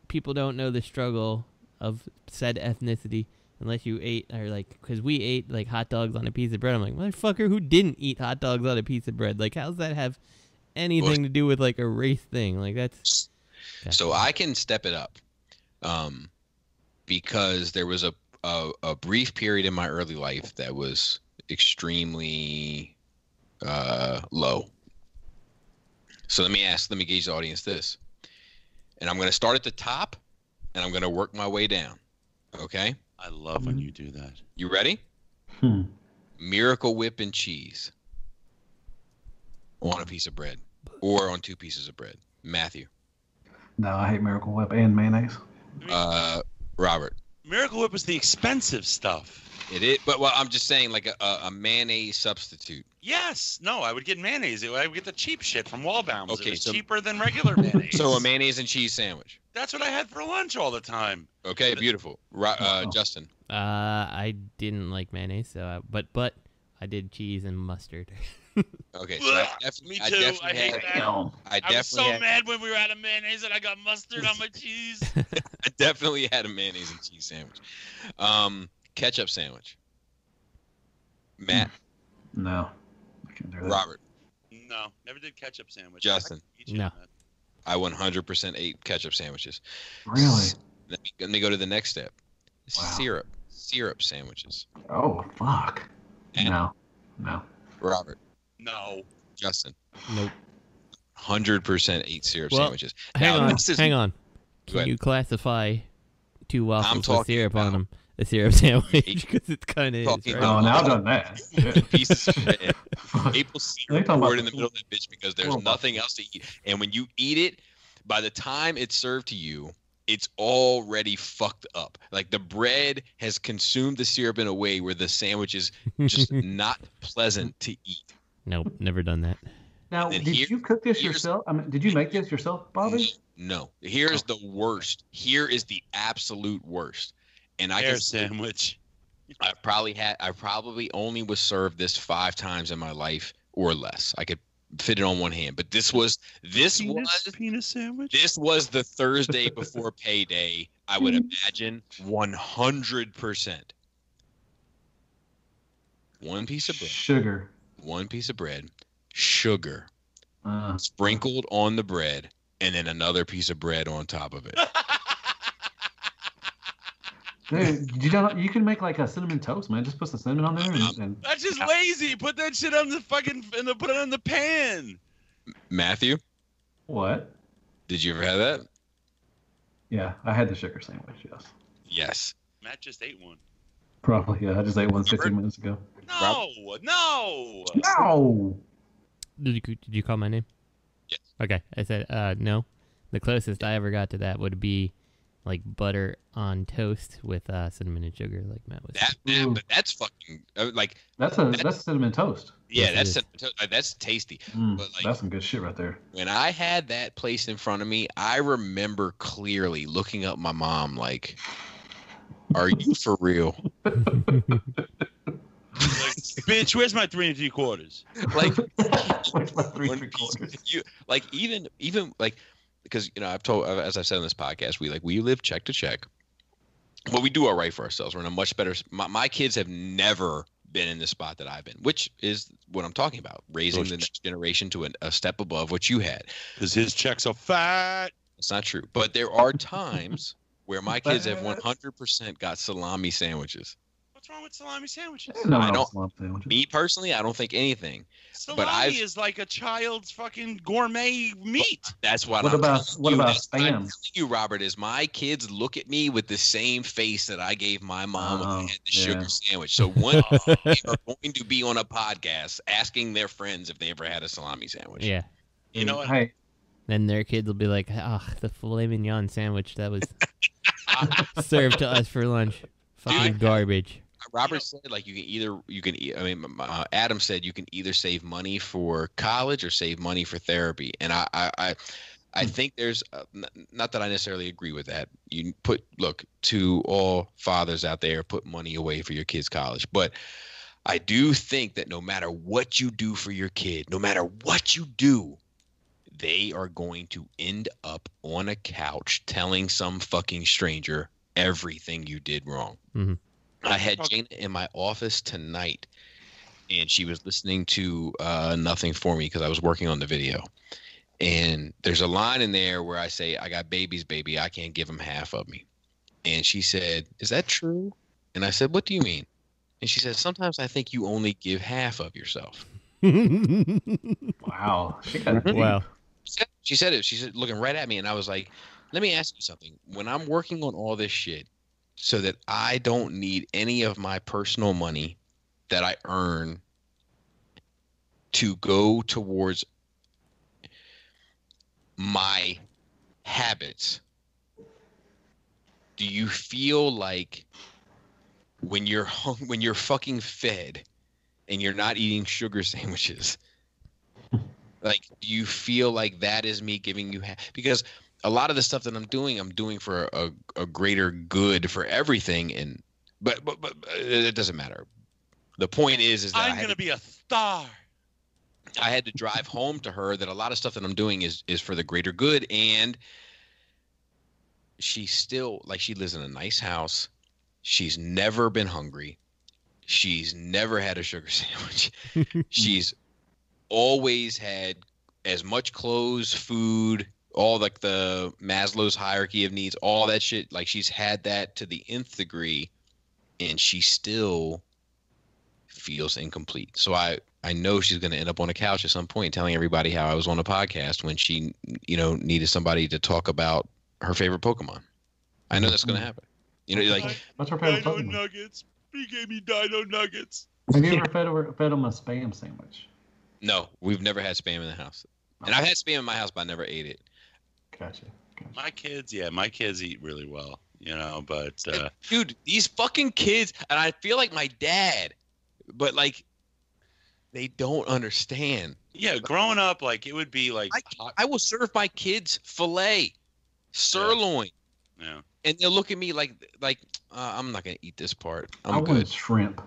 people don't know the struggle of said ethnicity unless you ate, or like, because we ate like hot dogs on a piece of bread. I'm like, motherfucker, who didn't eat hot dogs on a piece of bread? Like, how's that have anything to do with like a race thing? Like, that's so I can step it up, because there was a brief period in my early life that was extremely low. So let me gauge the audience this, and I'm going to start at the top, and I'm going to work my way down. Okay. I love when you do that. You ready? Miracle Whip and cheese on a piece of bread, or on two pieces of bread. Matthew. No, I hate Miracle Whip and mayonnaise. Robert. Miracle Whip is the expensive stuff. It is, but I'm just saying, like a mayonnaise substitute. Yes. No, I would get mayonnaise. I would get the cheap shit from Wallbounds. Okay, It was so- cheaper than regular mayonnaise. So a mayonnaise and cheese sandwich. That's what I had for lunch all the time. Okay, beautiful. Justin. I didn't like mayonnaise, so but I did cheese and mustard. Okay, so Me too. I hate that. I was so mad when we were out of mayonnaise and I got mustard on my cheese. I definitely had a mayonnaise and cheese sandwich. Ketchup sandwich. Matt. No, I can't do that. Robert. No, never did ketchup sandwich. Justin. No. I 100% ate ketchup sandwiches. Really? Let me go to the next step. Syrup sandwiches. Oh, fuck. And No. Robert. No. Justin. Nope. 100% ate syrup Well, sandwiches. Hang Now, on. this is- Hang on. Go Can ahead. you classify two waffles with talking syrup on about- them a syrup sandwich? Because it kind of is, talking right? Oh, now I've done that. Shit. Pieces of bread. Maple They're syrup talking about poured in the middle of that bitch because there's horrible. nothing else to eat. And when you eat it, by the time it's served to you, it's already fucked up. Like the bread has consumed the syrup in a way where the sandwich is just not pleasant to eat. Nope, never done that. Now, And did you cook this yourself? I mean, did you make this yourself, Bobby? No. Here's the worst. Here is the absolute worst. And I Air can sandwich. I probably only was served this 5 times in my life or less. I could fit it on one hand. But this was penis sandwich. This was the Thursday before payday. I would imagine 100%. One piece of bread. Sugar. One piece of bread. Sugar. Sprinkled on the bread, and then another piece of bread on top of it. Dude, you can make like a cinnamon toast, man. Just put some cinnamon on there. And That's just lazy. Put that shit on the fucking and put it in the pan. Matthew? What? Did you ever have that? Yeah, I had the sugar sandwich, yes. Yes. Matt just ate one. Probably, yeah. I just ate one 15 minutes ago. No. Did you call my name? Yes. Okay. I said no. The closest I ever got to that would be like butter on toast with cinnamon and sugar, like Matt was saying. But that's fucking like that's cinnamon toast. Yeah, that's cinnamon toast. That's tasty. But like, that's some good shit right there. When I had that placed in front of me, I remember clearly looking up my mom like, "Are you for real?" Like, bitch, where's my 3 3/4? Like, where's my 3 3/4? You like even like, because I've told, as I've said on this podcast, we live check to check, but we do all right for ourselves. We're in a much better. My kids have never been in the spot that I've been, which is what I'm talking about, raising the next generation to a step above what you had. Because his checks are fat. It's not true, but there are times where my kids have 100% got salami sandwiches. What's wrong with salami sandwiches? Me personally, I don't think anything. Salami is like a child's fucking gourmet meat. That's what. What about spam? I'm telling you, Robert, is my kids look at me with the same face that I gave my mom when I had the sugar sandwich. So one they are going to be on a podcast asking their friends if they ever had a salami sandwich. Yeah. You know what? Hey. Then their kids will be like, the filet mignon sandwich that was served to us for lunch. Fucking garbage. Robert said, like, Adam said you can either save money for college or save money for therapy. And I think there's, not that I necessarily agree with that. Look, to all fathers out there, put money away for your kids' college. But I do think that no matter what you do for your kid, no matter what you do, they are going to end up on a couch telling some fucking stranger everything you did wrong. Mm-hmm. I had Jana in my office tonight, and she was listening to Nothing For Me because I was working on the video. And there's a line in there where I say, "I got babies, baby. I can't give them half of me." And she said, "Is that true?" And I said, "What do you mean?" And she said, "Sometimes I think you only give half of yourself." Wow. Wow. She said it. She said, looking right at me, and I was like, "Let me ask you something. When I'm working on all this shit, so that I don't need any of my personal money that I earn to go towards my habits, do you feel like when you're fucking fed and you're not eating sugar sandwiches, like, do you feel like that is me giving you because a lot of the stuff that I'm doing for a greater good for everything, but it doesn't matter. The point is that I'm gonna be a star. I had to drive home to her that a lot of stuff that I'm doing is for the greater good, and she's still, like, she lives in a nice house. She's never been hungry. She's never had a sugar sandwich. She's always had as much clothes, food, all like the Maslow's hierarchy of needs, all that shit. Like, she's had that to the nth degree, and she still feels incomplete. So I know she's going to end up on a couch at some point telling everybody how I was on a podcast when she, needed somebody to talk about her favorite Pokemon. I know that's going to happen. Like, what's her favorite Dino Pokemon? Nuggets. He gave me Dino Nuggets. Have you ever fed them a spam sandwich? No, we've never had spam in the house. And I've had spam in my house, but I never ate it. Gotcha. My kids eat really well, but dude, these fucking kids, and I feel like my dad, but like, they don't understand. Yeah, growing up, like, it would be like I will serve my kids filet, sirloin. Yeah. And they'll look at me like I'm not gonna eat this part. I'm I good. want shrimp.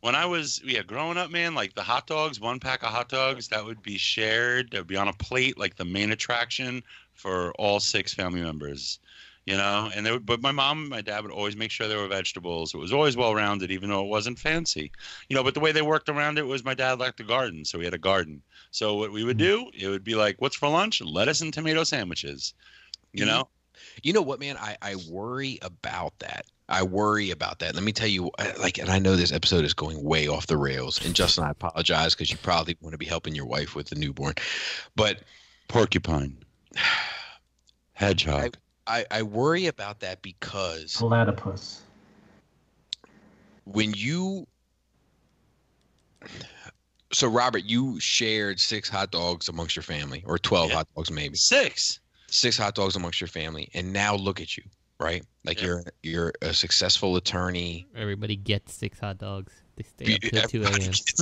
when I was growing up, man, like the hot dogs, 1 pack of hot dogs that would be shared. That would be on a plate, like the main attraction for all 6 family members. You know, and but my mom and my dad would always make sure there were vegetables. It was always well rounded, even though it wasn't fancy. You know, but the way they worked around it was my dad liked the garden, so we had a garden. So what we would do, it would be like, what's for lunch? Lettuce and tomato sandwiches. You know? You know what, man? I worry about that. I worry about that. Let me tell you, and I know this episode is going way off the rails. And Justin, I apologize because you probably want to be helping your wife with the newborn. But porcupine, hedgehog. I worry about that because platypus. When you so Robert, you shared 6 hot dogs amongst your family, or 12 hot dogs maybe. 6 hot dogs amongst your family, and now look at you, right? Like you're a successful attorney. Everybody gets 6 hot dogs. They stay up till 2 a.m. Gets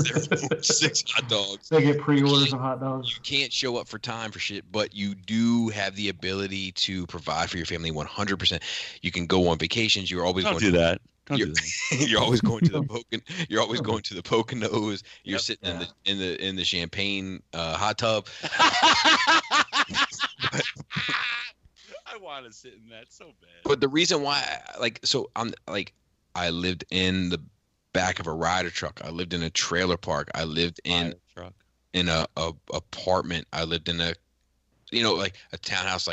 their 6 hot dogs. They get pre-orders of hot dogs. You can't show up for time for shit, but you do have the ability to provide for your family 100%. You can go on vacations. You're always Don't do that. You're always going to the You're always going to the Poconos. You're sitting in the champagne hot tub. I want to sit in that so bad. But the reason why, I lived in the back of a rider truck. I lived in a trailer park. I lived in a apartment. I lived in a townhouse,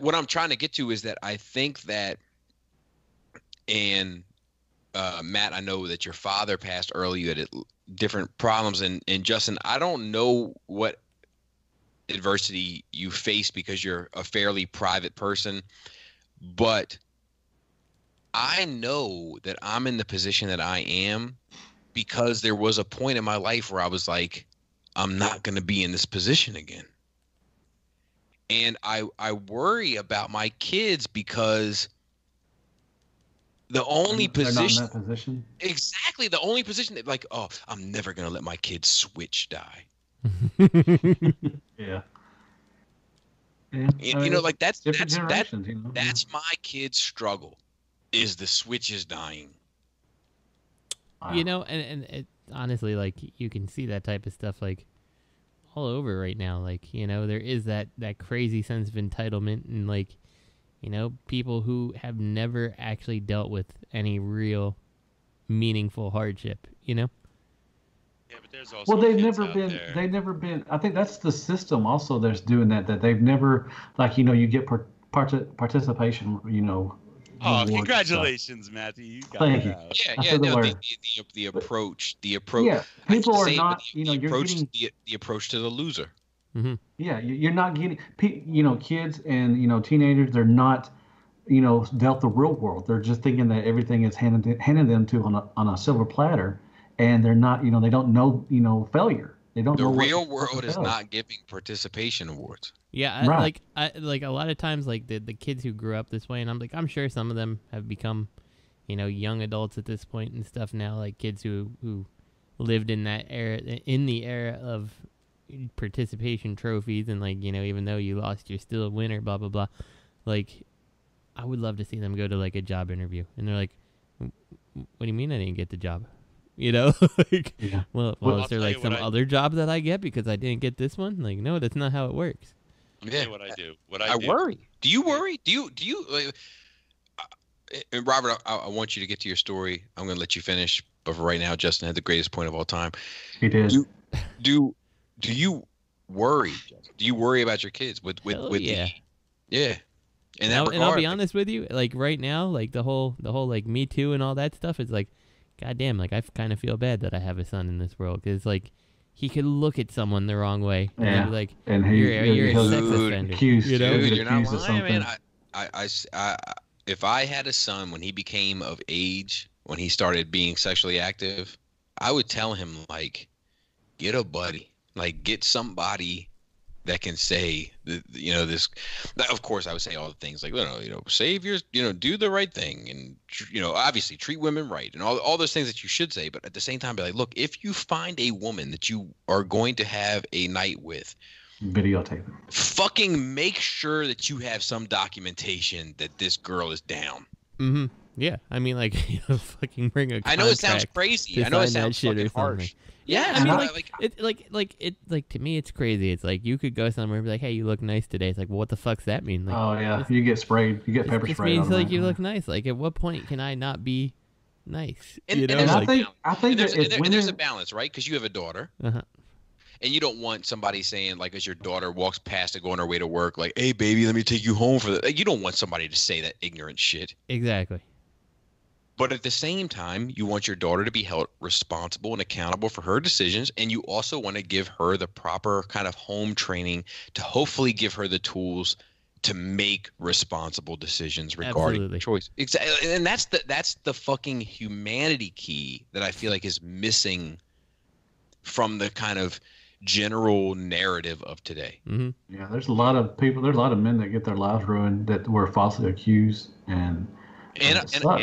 what I'm trying to get to is that I think that, and Matt, I know that your father passed early. You had different problems, and Justin, I don't know what adversity you faced because you're a fairly private person, but I know that I'm in the position that I am because there was a point in my life where I was like, I'm not going to be in this position again. And I worry about my kids because the only position, not in that position. Exactly, the only position that I'm never going to let my kids Switch die. Yeah. That's my kid's struggle. Is the Switch is dying. You know, and it, honestly, you can see that type of stuff all over right now. There is that crazy sense of entitlement and people who have never actually dealt with any real meaningful hardship, Yeah, but there's also they've never been. I think that's the system also that's doing that they've never, you get participation, Oh, congratulations, Matthew! You got Thank it you. out. The approach. Yeah, people are not. The approach to the loser. Mm-hmm. Yeah, you're not getting. Kids and teenagers. They're not, dealt the real world. They're just thinking that everything is handed them to on a silver platter, and they're not. They don't know failure. They don't. The real world is not giving participation awards. Yeah, right. I a lot of times, the kids who grew up this way, and I'm sure some of them have become, young adults at this point and stuff now, kids who lived in that era, in the era of participation trophies, and even though you lost, you're still a winner, blah blah blah. I would love to see them go to a job interview, and they're like, "What do you mean I didn't get the job?" Yeah. Well, is there some other job that I get because I didn't get this one? No, that's not how it works. Yeah, what I do. I worry. Do you worry? Do you? And Robert, I want you to get to your story. I'm going to let you finish, but for right now, Justin had the greatest point of all time. He did. Do you worry? Do you worry about your kids with yeah. Yeah. And I'll be honest with you, right now, the whole Me Too and all that stuff is goddamn, I kind of feel bad that I have a son in this world because he could look at someone the wrong way and be and you're a sex offender. Accused, you're not lying, man. If I had a son when he became of age, when he started being sexually active, I would tell him get a buddy, get somebody that can say this. Of course, I would say all the things save your, do the right thing, and obviously treat women right, and all those things that you should say. But at the same time, be look, if you find a woman that you are going to have a night with, videotape it. Fucking make sure that you have some documentation that this girl is down. Mm-hmm. Yeah, I mean, like, fucking bring a contract. I know it sounds crazy. I know it sounds fucking harsh. Yeah, I mean, like to me, it's crazy. It's like you could go somewhere and be like, "Hey, you look nice today." It's like, well, what the fuck's that mean? Like, oh yeah, you get sprayed. You get pepper sprayed. It means like you look nice. Like, at what point can I not be nice? And I think there's a balance, right? Because you have a daughter. Uh-huh. And you don't want somebody saying, like, as your daughter walks past and going her way to work, like, "Hey, baby, let me take you home for the." Like, you don't want somebody to say that ignorant shit. Exactly. But at the same time, you want your daughter to be held responsible and accountable for her decisions, and you also want to give her the proper kind of home training to hopefully give her the tools to make responsible decisions regarding choice. Exactly, and that's the fucking humanity key that I feel like is missing from the kind of general narrative of today. Mm-hmm. Yeah, there's a lot of people. There's a lot of men that get their lives ruined that were falsely accused and a lot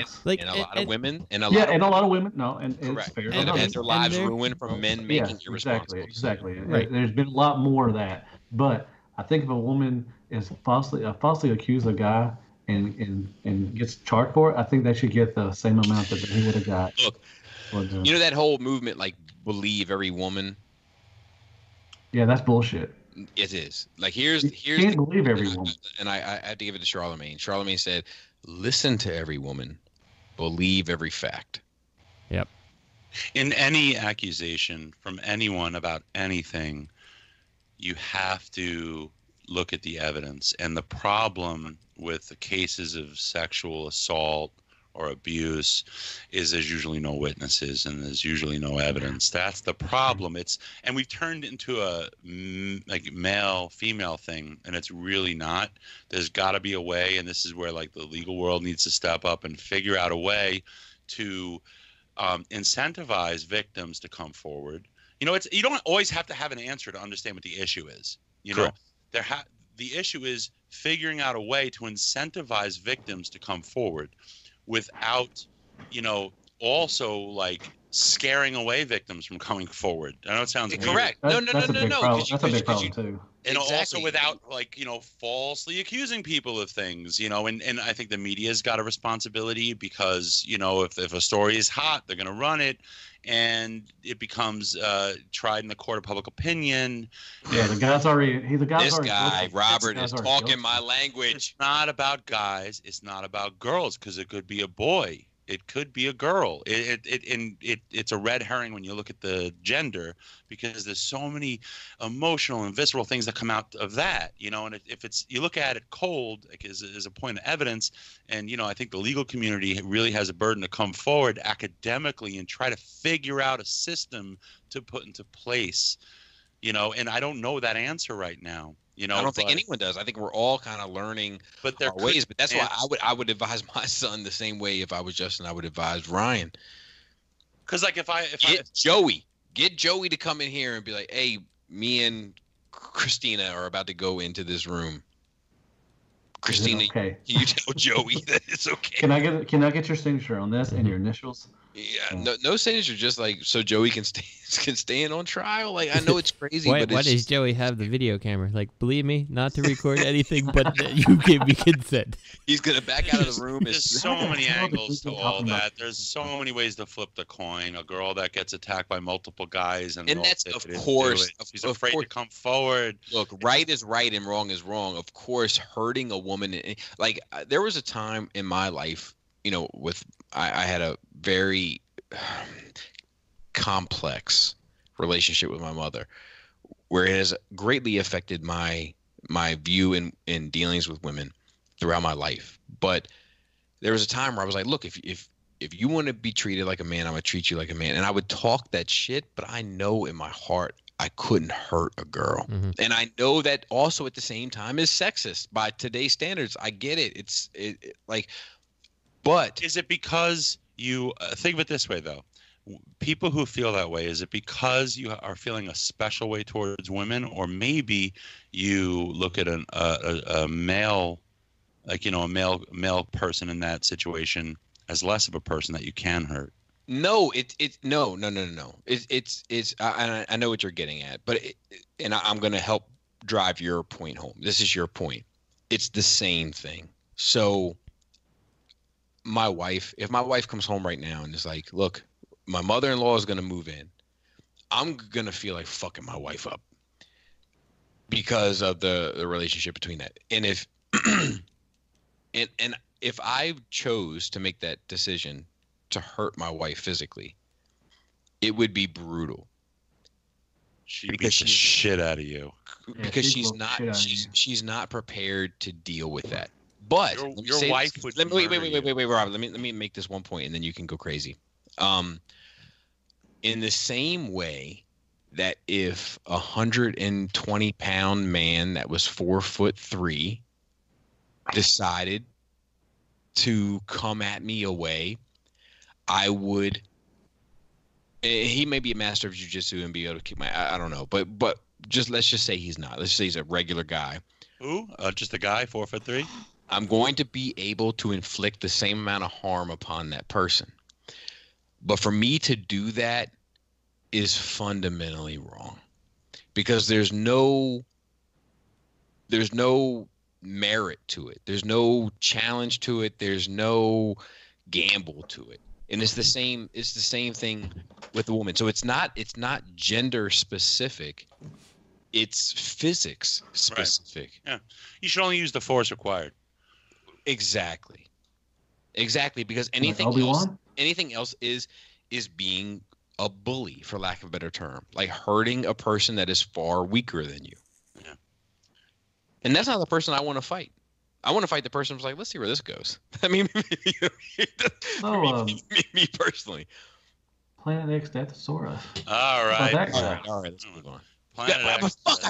of women, and a lot of women. No, and correct. It's fair. And their lives ruined from men making irresponsible. Exactly. Right. There's been a lot more of that. But I think if a woman is falsely accused a guy and gets charged for it, I think they should get the same amount that he would have got. Look, you know that whole movement, like, believe every woman. Yeah, that's bullshit. It is. Like, here's you can't believe every woman. And I had to give it to Charlemagne. Charlemagne said, "Listen to every woman, believe every fact." Yep. In any accusation from anyone about anything, you have to look at the evidence. And the problem with the cases of sexual assault or abuse is there's usually no witnesses and there's usually no evidence. That's the problem. And we've turned it into a like male female thing, and it's really not. There's got to be a way, and this is where like the legal world needs to step up and figure out a way to incentivize victims to come forward. You know, you don't always have to have an answer to understand what the issue is. You know, the issue is figuring out a way to incentivize victims to come forward without, you know, also like scaring away victims from coming forward. I know it sounds correct. Weird. No. That's a big problem too. And also without, like, you know, falsely accusing people of things, you know, and I think the media's got a responsibility because, you know, if a story is hot, they're going to run it and it becomes tried in the court of public opinion. Yeah, the guy's already, this guy, Robert, is talking my language. It's not about guys. It's not about girls, because it could be a boy. It could be a girl. It's a red herring when you look at the gender, because there's so many emotional and visceral things that come out of that, you know. And if it's, you look at it cold, like as a point of evidence, and you know, I think the legal community really has a burden to come forward academically and try to figure out a system to put into place, you know. And I don't know that answer right now. You know, I don't think anyone does. I think we're all kind of learning our ways. But that's why I would advise my son the same way. If I was Justin, I would advise Ryan. Because like if I get Joey to come in here and be like, "Hey, me and Christina are about to go into this room. Christina, okay? Can you tell Joey that it's okay?" Can I get your signature on this and your initials? Yeah, no signature, just like so Joey can stay in on trial. Like, I know it's crazy, why does Joey have the video camera? Like, believe me, not to record anything, but that you give me consent. He's gonna back out of the room. There's so many angles to all that. There's so many ways to flip the coin. A girl that gets attacked by multiple guys, and that's of course she's afraid to come forward. Look, right is right and wrong is wrong. Of course, hurting a woman, like there was a time in my life, you know, I had a very complex relationship with my mother, where it has greatly affected my view in dealings with women throughout my life. But there was a time where I was like, look, if you want to be treated like a man, I'm gonna treat you like a man. And I would talk that shit, but I know in my heart I couldn't hurt a girl. Mm-hmm. And I know that also at the same time is sexist by today's standards. I get it. It's like, but is it because you think of it this way though? People who feel that way, is it because you are feeling a special way towards women, or maybe you look at a male, like, you know, a male person in that situation as less of a person that you can hurt? No, no. It's I know what you're getting at, but I'm going to help drive your point home. This is your point. It's the same thing. So my wife, if my wife comes home right now and is like, look, my mother-in-law is going to move in, I'm going to feel like fucking my wife up because of the relationship between that. And if and if I chose to make that decision to hurt my wife physically, it would be brutal. She beats the shit out of you. Because she's not prepared to deal with that. But your wife would. Wait, Rob. Let me make this one point, and then you can go crazy. In the same way that if 120-pound man that was 4'3" decided to come at me away, I would. He may be a master of jiu-jitsu and be able to kick my. I don't know, but let's just say he's not. Let's just say he's a regular guy. Who? Just a guy, 4'3"? I'm going to be able to inflict the same amount of harm upon that person. But for me to do that is fundamentally wrong, because there's no merit to it. There's no challenge to it. There's no gamble to it. And it's the same thing with the woman. So it's not gender specific. It's physics specific. Right. Yeah. You should only use the force required. Exactly, because anything else is being a bully, for lack of a better term, like hurting a person that is far weaker than you. Yeah. And that's not the person I want to fight. I want to fight the person who's like, let's see where this goes. I mean, me personally. Planet X Deathsaurus. All right. Let's move on. I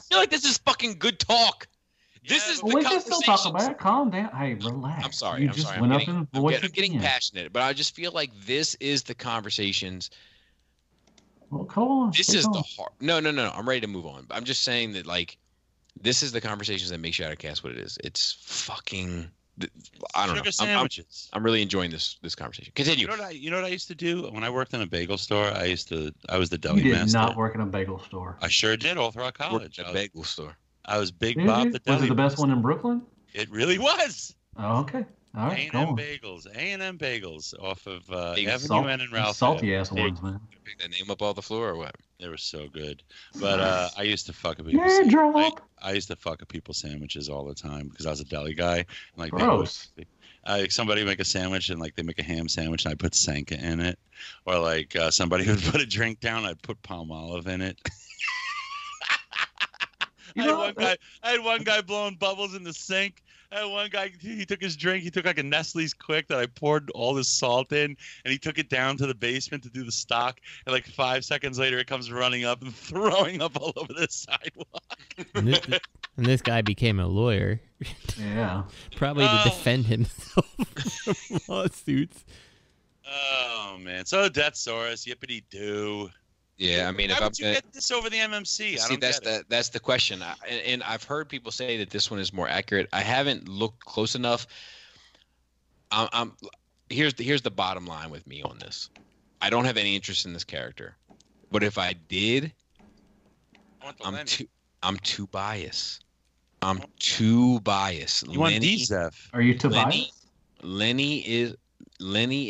feel like this is fucking good talk. This is the we can still talk about it. Calm down. Hey, relax. I'm sorry. I'm getting passionate, but I just feel like this is the conversations. Well, come on. This is the hard. No. I'm ready to move on. I'm just saying that, like, this is the conversations that make Shadowcast what it is. It's fucking. I don't know. I'm really enjoying this conversation. Continue. You know what I used to do when I worked in a bagel store? I was the deli master. You did not work in a bagel store. I sure did all throughout college. A bagel store. I was Big Bob the deli. Was it the best one in Brooklyn? It really was. Oh, okay. All right. A&M Bagels off of Avenue N and Ralph. Salty ass ones, man. Pick that name up off the floor or what? They were so good. But I used to fuck a people. I used to fuck a people sandwiches all the time because I was a deli guy. And, like, gross. Somebody make a sandwich and like they make a ham sandwich and I put Sanka in it, or like somebody would put a drink down, I'd put palm olive in it. I had one guy blowing bubbles in the sink. I had one guy, he took his drink, he took like a Nestle's Quick that I poured all this salt in, and he took it down to the basement to do the stock, and like 5 seconds later it comes running up and throwing up all over the sidewalk. And this guy became a lawyer. Yeah. Probably to defend himself from lawsuits. Oh, man. So Deathsaurus, yippity-doo. Yeah, I mean, How would you get this over the MMC? That's the question, and I've heard people say that this one is more accurate. I haven't looked close enough. Here's the bottom line with me on this. I don't have any interest in this character, but if I did, I'm too biased. I'm too biased. You want DZF? Are you Tobias? Lenny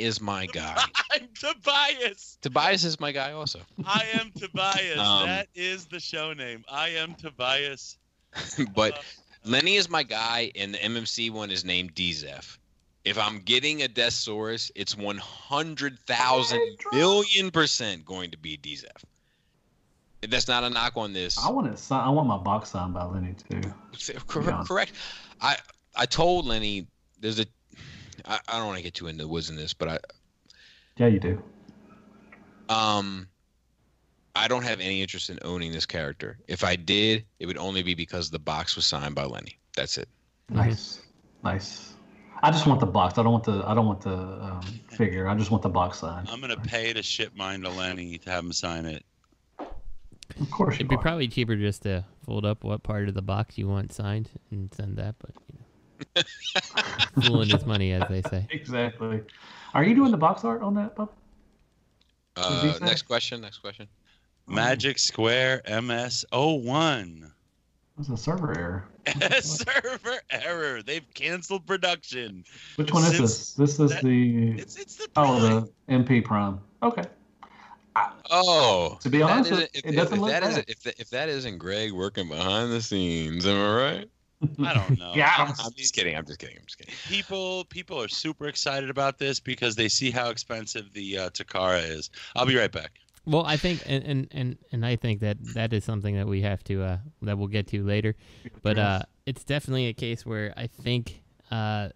is my guy. I'm Tobias. Tobias is my guy also. I am Tobias. That is the show name. I am Tobias. But Lenny is my guy, and the MMC one is named DZF. If I'm getting a Deathsaurus, it's 100,000,000,000% going to be DZF. That's not a knock on this. I want my box signed by Lenny too. Correct. I told Lenny there's a. I don't want to get too into the woods in this, but yeah, you do. I don't have any interest in owning this character. If I did, it would only be because the box was signed by Lenny. That's it. Nice. I just want the box. I don't want the figure. I just want the box signed. I'm gonna pay to ship mine to Lenny to have him sign it. Of course, it'd be probably cheaper just to fold up what part of the box you want signed and send that, but you know. Fooling his money, as they say. Exactly. Are you doing the box art on that, Bob? Next question. Magic Square MS01. What's a server error? Server error. They've canceled production. Which one is this? This is the. It's the Prime. the MP Prime. Okay. To be honest, it doesn't look bad. If that isn't Greg working behind the scenes, am I right? I don't know. Yeah, I'm just kidding. People are super excited about this because they see how expensive the Takara is. I'll be right back. Well, I think, and I think that is something that we have to that we'll get to later, but it's definitely a case where I think the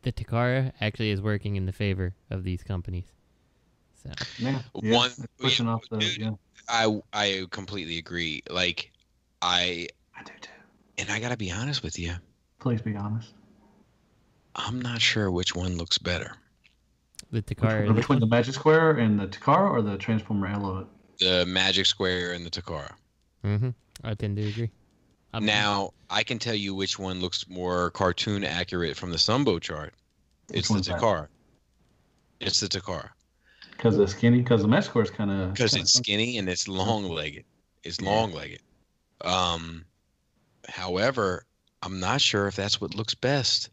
Takara actually is working in the favor of these companies. So pushing off the dude, I completely agree. Like I do too. And I gotta be honest with you. Please be honest. I'm not sure which one looks better. The Takara. Between the Magic Square and the Takara, or the Transformer Element? The Magic Square and the Takara. I tend to agree. Now, I can tell you which one looks more cartoon accurate from the Sunbow chart. It's the Takara. It's the Takara. Because it's skinny? Because the Magic Square is kind of... Because it's skinny and it's long-legged. It's long-legged. However, I'm not sure if that's what looks best.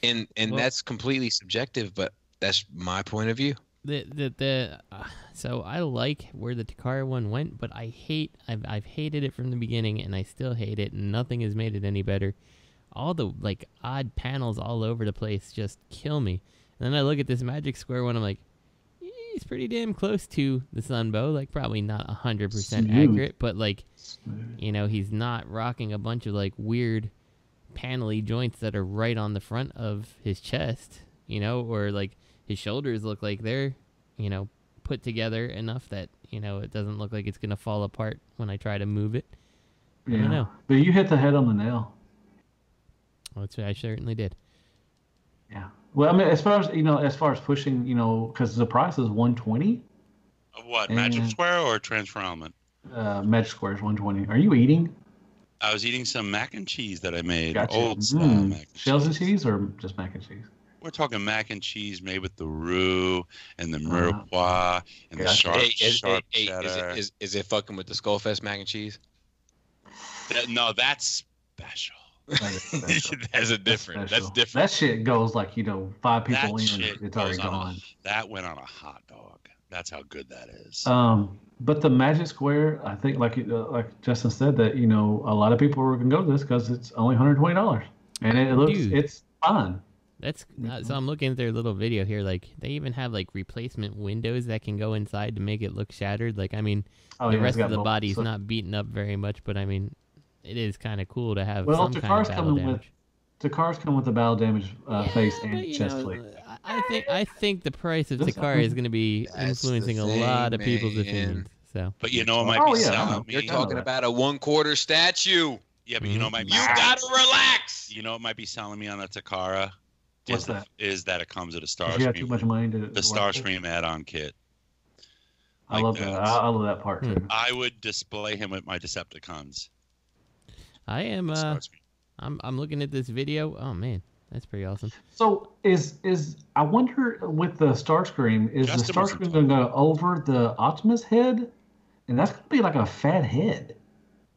And that's completely subjective, but that's my point of view. So I like where the Takara one went, but I've hated it from the beginning, and I still hate it, and nothing has made it any better. All the like odd panels all over the place just kill me. And then I look at this Magic Square one, I'm like, he's pretty damn close to the Sunbow, like probably not 100% accurate, but like, you know, he's not rocking a bunch of like weird panely joints that are right on the front of his chest, you know, or like his shoulders look like they're, you know, put together enough that, you know, it doesn't look like it's going to fall apart when I try to move it. Yeah. I don't know. But you hit the head on the nail. Well, I certainly did. Yeah. Well, I mean, as far as pushing, you know, because the price is $120. Of what? Magic Square or Transfer Element? Magic Square is $120. Are you eating? I was eating some mac and cheese that I made. Gotcha. Old style mac and Shells and cheese. cheese or just mac and cheese? We're talking mac and cheese made with the roux and the mirepoix and the sharp cheddar. Is it fucking with the Skullfest mac and cheese? No, that's special. That's different. That shit goes like, you know, 5 people in, it's already gone. That went on a hot dog. That's how good that is. But the Magic Square, I think, like Justin said, that, you know, a lot of people are gonna go to this because it's only $120, and it looks, it's fine. That's so I'm looking at their little video here. Like they even have like replacement windows that can go inside to make it look shattered. Like I mean, the rest of the body's not beaten up very much, but I mean, it is kind of cool to have some kind of battle damage. Takara's come with the battle damage face and chest plate. I think the price of Takara is going to be influencing a lot of people's opinions. So, but you know, it might be selling me. You're talking about a 1/4 statue. Yeah, but you know, it might be. You gotta relax. You know, it might be selling me on a Takara. What's that? Is that it comes with a Starscream? You have too much money to the Starscream add-on kit. I love that. I love that part too. I would display him with my Decepticons. I am. I'm looking at this video. Oh man, that's pretty awesome. So is I wonder with the Starscream, is the Starscream going to go over the Optimus head, and that's going to be like a fat head?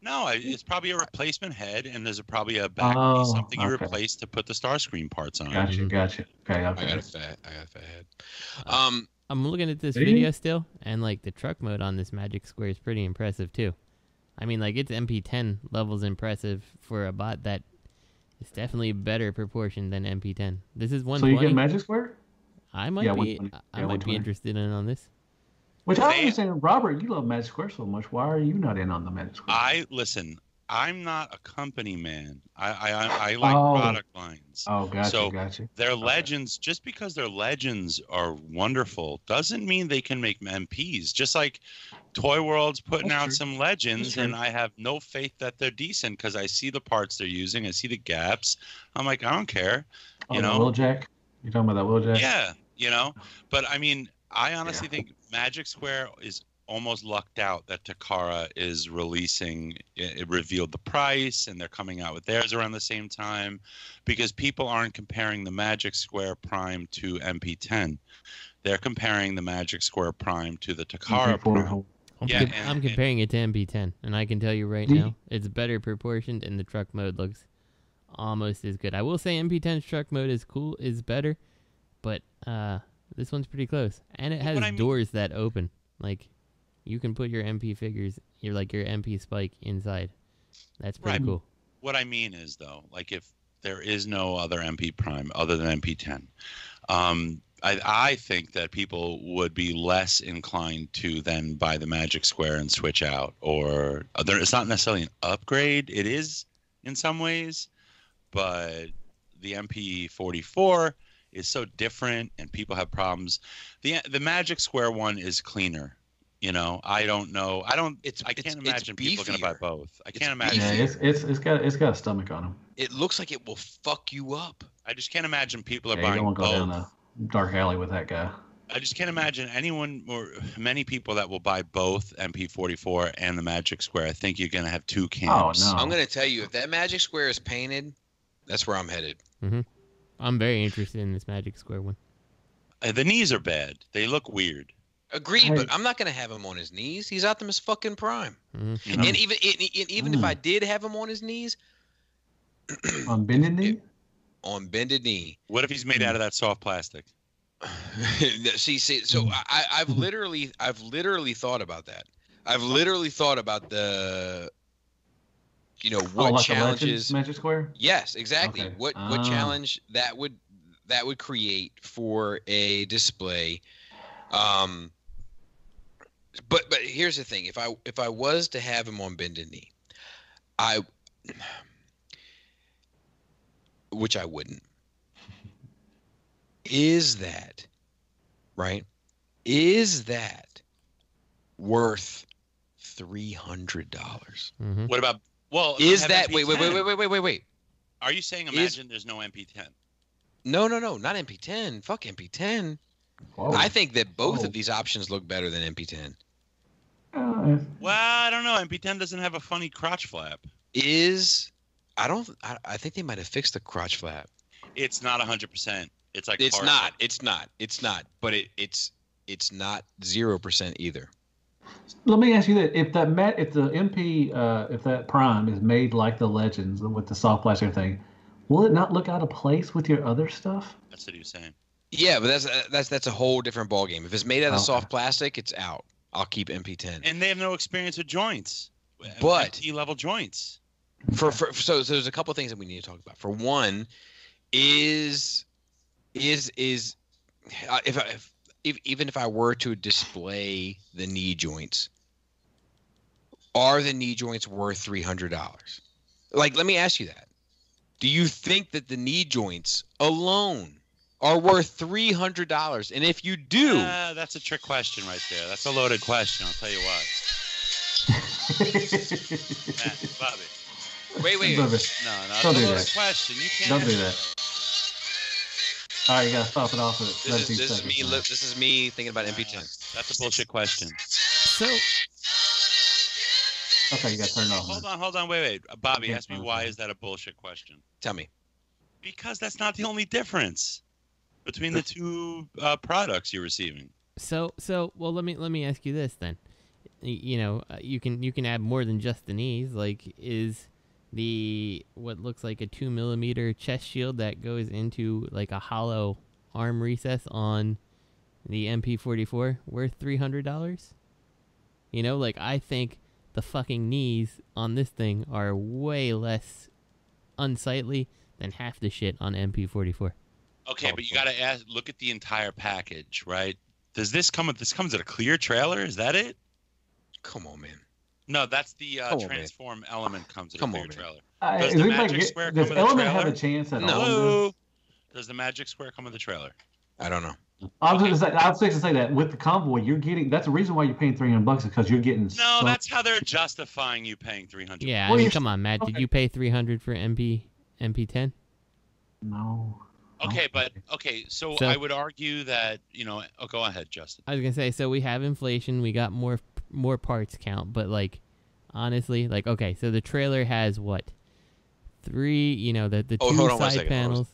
No, it's probably a replacement head, and there's probably a back piece, something you replace to put the Starscream parts on. Gotcha. Okay. I got a fat head. I'm looking at this video still, and like the truck mode on this Magic Square is pretty impressive too. I mean, like it's MP10 levels impressive for a bot that is definitely better proportion than MP10. This is 120. So you get Magic Square? I might be interested in on this. Which I understand, Robert, you love Magic Square so much. Why are you not in on the Magic Square? Listen, I'm not a company man. I like product lines. Oh, gotcha. Their legends, just because their legends are wonderful, doesn't mean they can make MPs. Just like Toy World's putting out some legends, and I have no faith that they're decent because I see the parts they're using, I see the gaps. I'm like, I don't care. You know, Wheeljack? You're talking about that Wheeljack? Yeah, you know. But I mean, I honestly think Magic Square is almost lucked out that Takara is releasing. It revealed the price, and they're coming out with theirs around the same time, because people aren't comparing the Magic Square Prime to MP10. They're comparing the Magic Square Prime to the Takara Prime. I'm comparing it to MP10, and I can tell you right now, it's better proportioned, and the truck mode looks almost as good. I will say MP10's truck mode is better, but this one's pretty close, and it has doors that open. Like, you can put your MP figures, your MP Spike inside. That's pretty cool. What I mean is, though, like, if there is no other MP Prime other than MP10, I think that people would be less inclined to then buy the Magic Square and switch out. Or it's not necessarily an upgrade. It is in some ways, but the MP44 is so different, and people have problems. The Magic Square one is cleaner. You know, I don't know. I can't imagine people are going to buy both. I can't imagine. Yeah, it's got a stomach on them. It looks like it will fuck you up. I just can't imagine people are You buying don't want to both. go down a dark alley with that guy. I just can't imagine anyone or many people that will buy both MP44 and the Magic Square. I think you're going to have two camps. Oh, no. I'm going to tell you, if that Magic Square is painted, that's where I'm headed. Mm-hmm. I'm very interested in this Magic Square one. The knees are bad. They look weird. Agreed, but I'm not going to have him on his knees. He's Optimus fucking Prime. Mm-hmm. You know? And even if I did have him on his knees, on bended knee. On bended knee. What if he's made out of that soft plastic? See, so I've literally thought about that. I've literally thought about the, what like challenges. Magic Square. Yes, exactly. Okay. What challenge that would create for a display. But here's the thing: if I was to have him on bended knee, which I wouldn't. Is that right? Is that worth $300? Mm-hmm. What about? Well, is that wait? Are you saying imagine there's no MP10? No, not MP10. Fuck MP10. Whoa. I think that both of these options look better than MP10. Well, I don't know. MP10 doesn't have a funny crotch flap. I think they might have fixed the crotch flap. It's not 100%. It's like It's not. But it's not 0% either. Let me ask you that: if the MP, if that Prime is made like the Legends with the soft plastic thing, will it not look out of place with your other stuff? That's what he was saying. Yeah, but that's a whole different ballgame. If it's made out of soft plastic, it's out. I'll keep MP10. And they have no experience with joints, but MP-level joints. So there's a couple of things that we need to talk about. For one, even if I were to display the knee joints, are the knee joints worth $300? Like, let me ask you that. Do you think that the knee joints alone are worth $300? And if you do, that's a trick question right there. That's a loaded question. I'll tell you what. Matt, Bobby. Wait. No, it's a loaded question. You can't. Don't do that. All right, you gotta stop it off at 17 seconds. This is me thinking about MP10. That's a bullshit question. So. Okay, you gotta turn it off. Hold on, wait. Bobby, ask me why is that a bullshit question? Tell me. Because that's not the only difference between the two products you're receiving. So well, let me ask you this then. You can add more than just the knees. Like, is the what looks like a 2mm chest shield that goes into like a hollow arm recess on the MP44 worth $300? Like, I think the fucking knees on this thing are way less unsightly than half the shit on MP44. Okay, but you gotta look at the entire package, right? Does this come with? This comes with a clear trailer? Is that it? Come on, man. No, that's the transform element comes with a clear trailer. Does the Magic Square come with a trailer? Have a chance at all? Does the Magic Square come with a trailer? I don't know. I was going to say that with the Convoy, you're getting. That's the reason why you're paying $300 is because you're getting. No, that's how they're justifying you paying $300. Yeah, I mean, come on, Matt. Okay. Did you pay $300 for MP10? No. Okay, so I would argue that go ahead, Justin. I was gonna say, so we have inflation, we got more parts count, but like, honestly, like, okay, so the trailer has what? 3, the two side panels.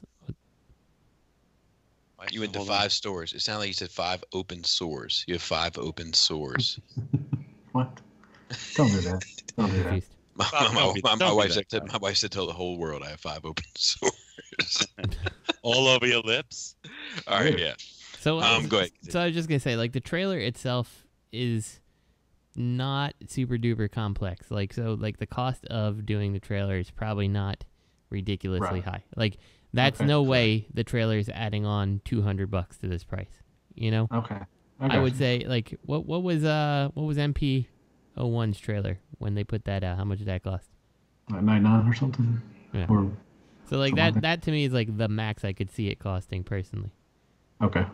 You went to 5 stores. It sounded like you said 5 open sores. You have 5 open sores. What? Don't do that. Don't do that. My wife said tell the whole world I have 5 open sores. All over your lips. All right, yeah. So go ahead. So I was just gonna say, like, the trailer itself is not super duper complex. Like, so like the cost of doing the trailer is probably not ridiculously high. Like, that's no way the trailer is adding on $200 to this price. You know? Okay. I would say, like, what was MP01's trailer when they put that out? How much did that cost? Like $99 or something. Yeah. Or so like that to me is like the max I could see it costing personally. Okay.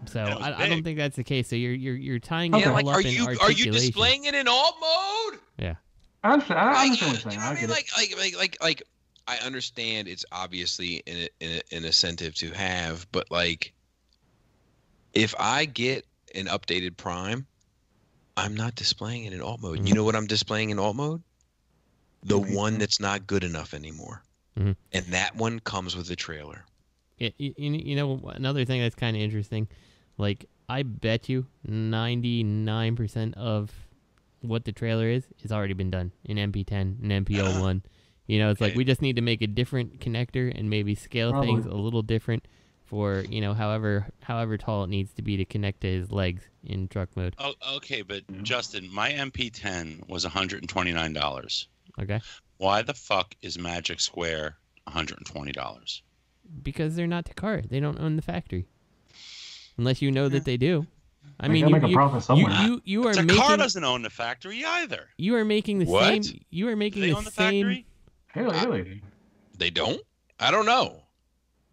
So I don't think that's the case. So you're tying it all up in articulation. Are you displaying it in alt mode? Yeah. I understand what you're saying. You know what I mean? Like I understand it's obviously an incentive to have, but like, if I get an updated Prime, I'm not displaying it in alt mode. Mm-hmm. You know what I'm displaying in alt mode? The one that's not good enough anymore. Mm-hmm. And that one comes with a trailer. You know, another thing that's kind of interesting, like, I bet you 99% of what the trailer is already been done in MP10 and MP01. You know, it's like we just need to make a different connector and maybe scale things a little different for, you know, however tall it needs to be to connect to his legs in truck mode. Oh, okay, but Justin, my MP10 was $129. Okay. Why the fuck is Magic Square $120? Because they're not Takara. They don't own the factory. Unless you know that they do. I mean, you are Takara doesn't own the factory either. You are making the same. You are making the same. Factory? Really? They don't? I don't know.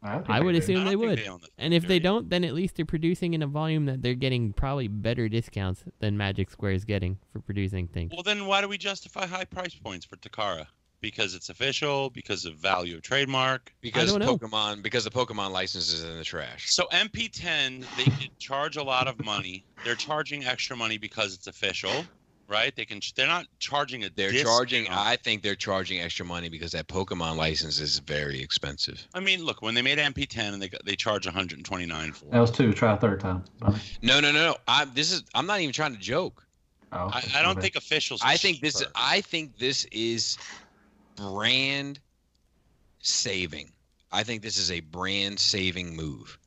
I would assume they would. And if they don't, then at least they're producing in a volume that they're getting probably better discounts than Magic Square is getting for producing things. Well, then why do we justify high price points for Takara? Because it's official, because of value of trademark, because the Pokemon license is in the trash. So MP10, they can charge a lot of money. They're charging extra money because it's official, right? They're not charging a discount. I think they're charging extra money because that Pokemon license is very expensive. I mean, look, when they made MP10 and they charge $129 for it. That was 2. Try a third time. No. I'm not even trying to joke. Oh, I don't think officials. I think this is brand saving. I think this is a brand saving move.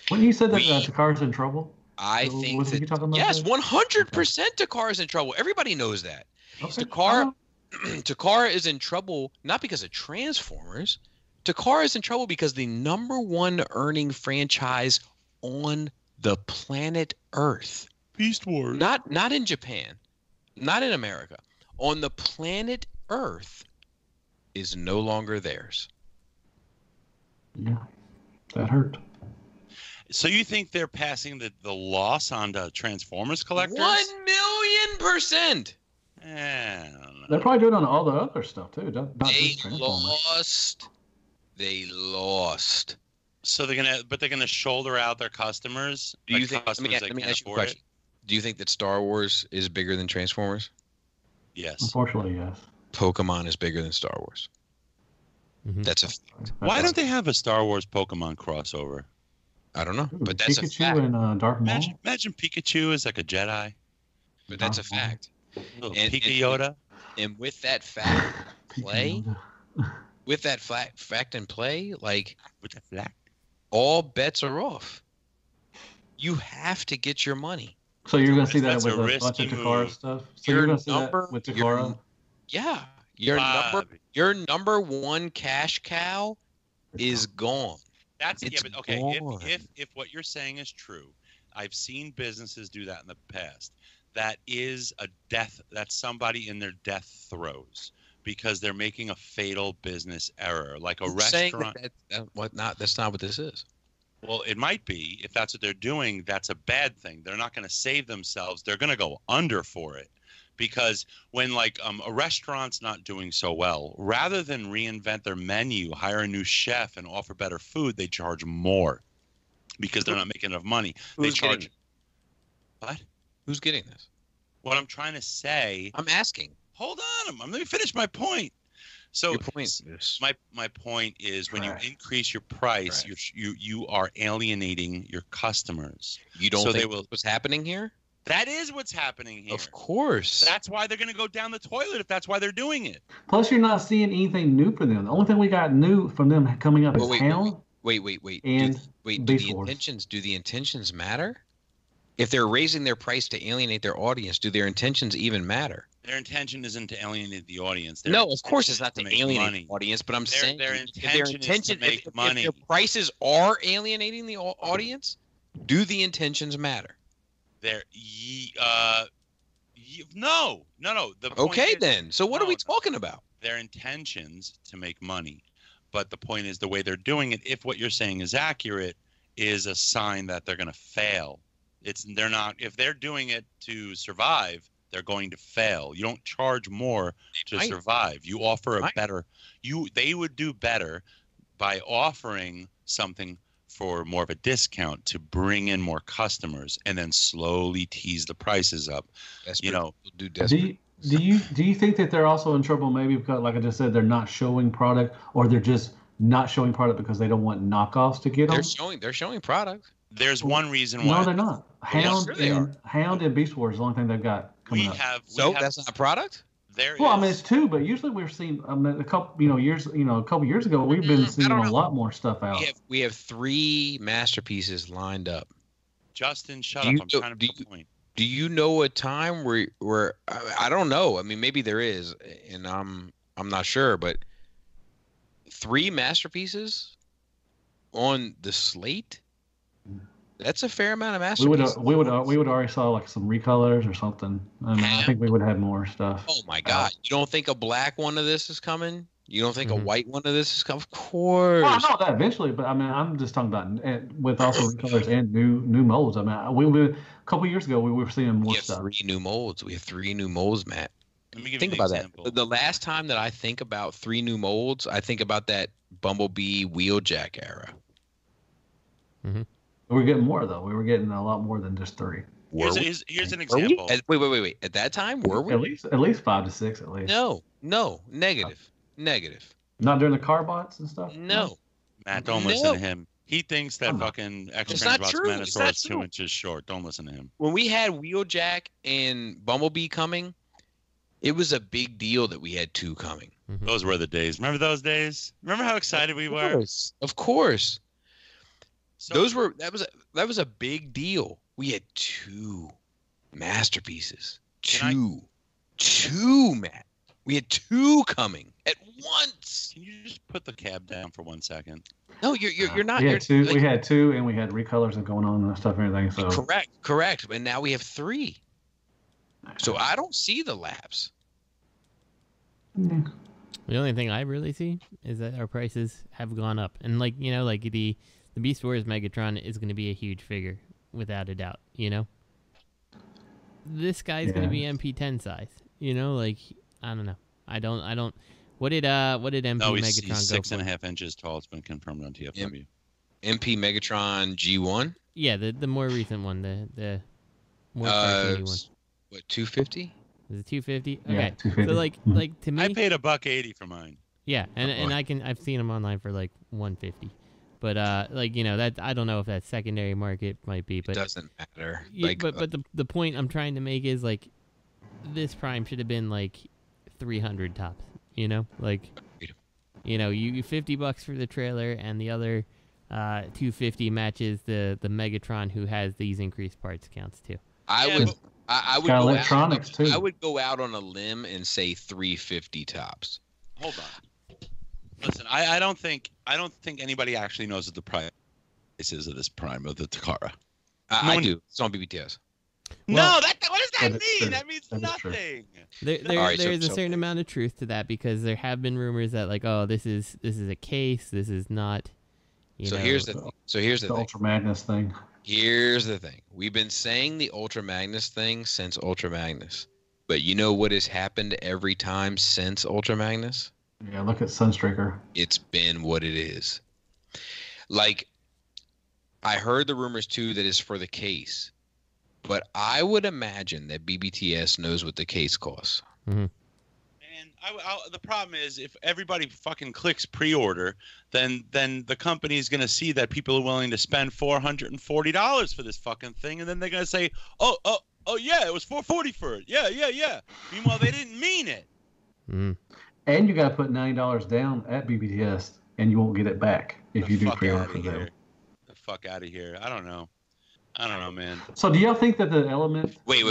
When you said that Takara's in trouble, I think yes, 100% Takara's in trouble. Everybody knows that. Okay. Takara is in trouble not because of Transformers. Takara is in trouble because the #1 earning franchise on the planet Earth, Beast Wars, not in Japan, not in America, on the planet Earth, is no longer theirs. Yeah, that hurt. So you think they're passing the loss on the Transformers collectors? 1,000,000%. I don't know. They're probably doing it on all the other stuff too. They lost. So they're gonna shoulder out their customers. Do you think? Let me ask you a question. Do you think that Star Wars is bigger than Transformers? Yes. Unfortunately, yes. Pokemon is bigger than Star Wars. Mm-hmm. That's a fact. Why don't they have a Star Wars Pokemon crossover? I don't know, but that's Pikachu a fact. and Darth Maul. Imagine Pikachu is like a Jedi. But that's a fact. Pika Yoda. And with that fact play, like with that fact, all bets are off. You have to get your money. So you're going to see that with a bunch of Takara stuff? So you're going to see that with Takara? Yeah. Your #1 cash cow is gone. But okay. If what you're saying is true, I've seen businesses do that in the past. That is a death. That's somebody in their death throes because they're making a fatal business error, like a restaurant. That's not what this is. Well, it might be. If that's what they're doing, that's a bad thing. They're not going to save themselves. They're going to go under for it. Because when a restaurant's not doing so well, rather than reinvent their menu, hire a new chef, and offer better food, they charge more because they're not making enough money. They charge. What? Who's getting this? What I'm trying to say. I'm asking. Hold on. Let me finish my point. So your point is, my point is when you increase your price, you are alienating your customers. You don't think what's happening here? That is what's happening here. Of course. That's why they're going to go down the toilet if that's why they're doing it. Plus, you're not seeing anything new for them. The only thing we got new from them coming up is Hound. Wait. And do the intentions matter? If they're raising their price to alienate their audience, do their intentions even matter? Their intention isn't to alienate the audience. No, of course it's not to alienate the audience, but I'm saying their intention is to make money. If their prices are alienating the audience, do the intentions matter? No. Okay, then. So what are we talking about? Their intentions to make money. But the point is the way they're doing it, if what you're saying is accurate, is a sign that they're going to fail. They're not. If they're doing it to survive, they're going to fail. You don't charge more to survive. You offer a better. They would do better by offering something for more of a discount to bring in more customers, and then slowly tease the prices up. Do you think that they're also in trouble maybe because, like I just said, they're not showing product, or they're just not showing product because they don't want knockoffs to get them? They're showing product. There's one reason why. No, they're not. Hound and Beast Wars is the only thing they've got coming up. That's not a product? I mean, it's two, but usually we're seeing a couple years ago we've been seeing a lot more stuff out. We have 3 masterpieces lined up. Justin, shut up! I'm trying to make a point. Do you know a time where I don't know? I mean, maybe there is, and I'm not sure, but 3 masterpieces on the slate? That's a fair amount of masterpieces. We would already saw like some recolors or something. I think we would have more stuff. Oh my God! You don't think a black one of this is coming? You don't think a white one of this is coming? Of course. Well, I know that eventually, but I mean, I'm just talking about with also recolors and new molds. I mean, a couple years ago we were seeing more stuff. We have 3 new molds, Matt. Think about that. The last time that I think about 3 new molds, I think about that Bumblebee Wheeljack era. Mm-hmm. We were getting more though. We were getting a lot more than just 3. Here's an example. Wait. At that time, were we? At least 5 to 6 at least. No. Negative. Not during the carbots and stuff? No. Matt, don't listen to him. He thinks that fucking X Manus is 2 inches short. Don't listen to him. When we had Wheeljack and Bumblebee coming, it was a big deal that we had 2 coming. Mm-hmm. Those were the days. Remember those days? Remember how excited we were? Of course. So, that was a big deal. We had 2 masterpieces. Two, Matt. We had 2 coming at once. Can you just put the cab down for 1 second? No, you're not. We had 2, and we had recolors going on and stuff and everything. So correct. And now we have 3. So I don't see the lapse. The only thing I really see is that our prices have gone up, and the Beast Wars Megatron is going to be a huge figure, without a doubt. This guy's going to be MP10 size. I don't know. I don't. What did MP Megatron he's go 6.5 inches tall. It's been confirmed on TFW. MP Megatron G1. Yeah, the more recent one, the more recent one. What, 250? Is it 250? Okay. Yeah, 250. So like to me, I paid $180 for mine. Yeah, and I've seen them online for like 150. But that I don't know if that secondary market might be, but it doesn't matter. But the point I'm trying to make is like this prime should have been like 300 tops. You $50 for the trailer, and the other $250 matches the Megatron, who has these increased parts counts too. I would go electronics too. I would go out on a limb and say 350 tops. Hold on. Listen, I don't think anybody actually knows what the price is of this prime of the Takara. I do. It's on BBTS. Well, what does that mean? That means nothing. There's a certain amount of truth to that, because there have been rumors that this is a case. This is not. Here's the thing. Ultra Magnus thing. Here's the thing. We've been saying the Ultra Magnus thing since Ultra Magnus, but you know what has happened every time since Ultra Magnus? Yeah, look at Sunstreaker. It's been what it is. Like, I heard the rumors too that it's for the case, but I would imagine that BBTS knows what the case costs. Mm-hmm. And the problem is, if everybody fucking clicks pre-order, then the company's going to see that people are willing to spend $440 for this fucking thing, and then they're going to say, oh, Oh yeah, it was 440 for it. Yeah. Meanwhile, they didn't mean it. Mm. And you got to put $90 down at BBTS, and you won't get it back if you do pre-order for them. The fuck out of here! I don't know, man. So do y'all think that the element? Wait.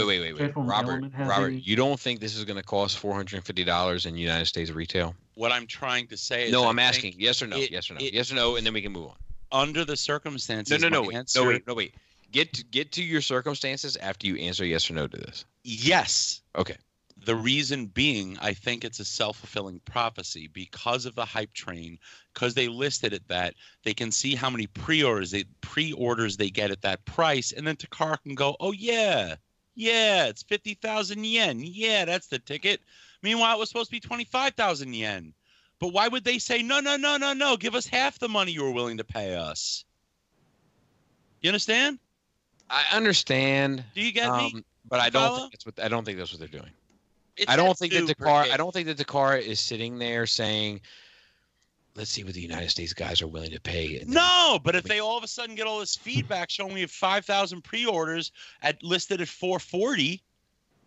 Robert, you don't think this is going to cost $450 in United States retail? What I'm trying to say is, no, I'm asking yes or no, yes or no, and then we can move on. Under the circumstances, No, wait. Get to your circumstances after you answer yes or no to this. Yes. Okay. The reason being, I think it's a self-fulfilling prophecy because of the hype train, because they listed it that they can see how many pre-orders they get at that price, and then Takara can go, oh yeah, it's 50,000 yen. Yeah, that's the ticket. Meanwhile, it was supposed to be 25,000 yen. But why would they say, no, give us half the money you were willing to pay us? You understand? I understand. Do you get me? But I don't think that's what they're doing. I don't think that Takara is sitting there saying, let's see what the United States guys are willing to pay. No, but if they all of a sudden get all this feedback showing we have 5,000 pre-orders listed at 440,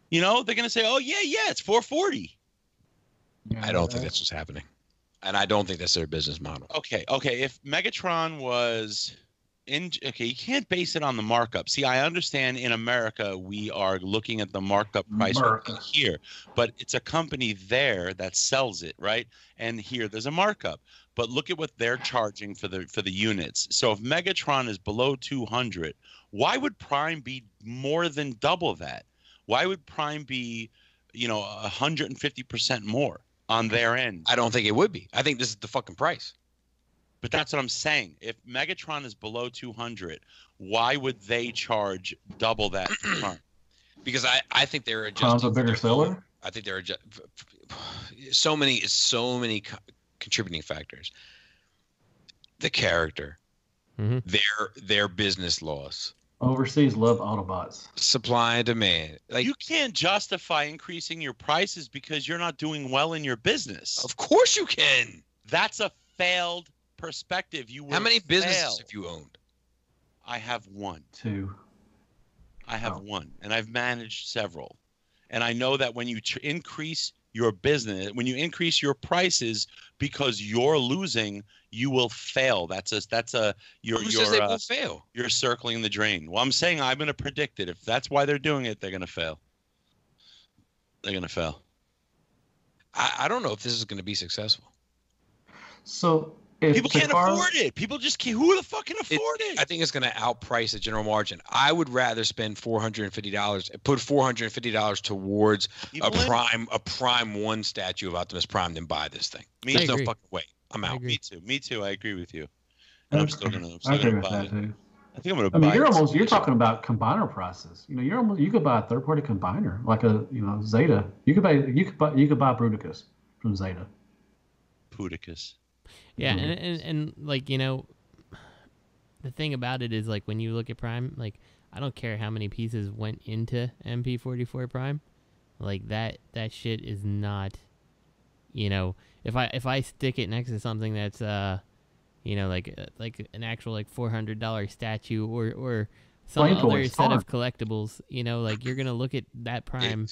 they're going to say, oh, yeah, it's 440. I don't think that's what's happening. And I don't think that's their business model. Okay. If Megatron was... you can't base it on the markup. See, I understand in America we are looking at the markup price here, but it's a company there that sells it, right? And here there's a markup. But look at what they're charging for the units. So if Megatron is below 200, why would Prime be more than double that? Why would Prime be, 150% more on their end? I don't think it would be. I think this is the fucking price. But that's what I'm saying. If Megatron is below 200, why would they charge double that for Prime? Because I think they're adjusting. Prime's a bigger seller? I think they're so many contributing factors. The character, their business laws. Overseas love Autobots. Supply and demand. You can't justify increasing your prices because you're not doing well in your business. Of course you can. That's a failed perspective. How many businesses have you owned? I have one. Two. I have one, and I've managed several. And I know that when you increase your business, when you increase your prices because you're losing, you will fail. Who says they will fail? You're circling the drain. Well, I'm saying I'm going to predict it. If that's why they're doing it, they're going to fail. They're going to fail. I don't know if this is going to be successful. So people can't afford it. People just can't. Who the fuck can afford it? I think it's going to outprice the general margin. I would rather spend $450, put $450 towards a Prime 1 statue of Optimus Prime than buy this thing. There's no fucking way. I'm out. Me too. I agree with you. And I'm still gonna buy it. Too. I think I'm gonna buy it. You're talking about combiner prices. You could buy a third-party combiner like a Zeta. You could buy Bruticus from Zeta. Bruticus. Yeah, and the thing about it is when you look at Prime, I don't care how many pieces went into MP44 Prime, that shit is not, if I stick it next to something that's like an actual $400 statue or some other set of collectibles, you're gonna look at that Prime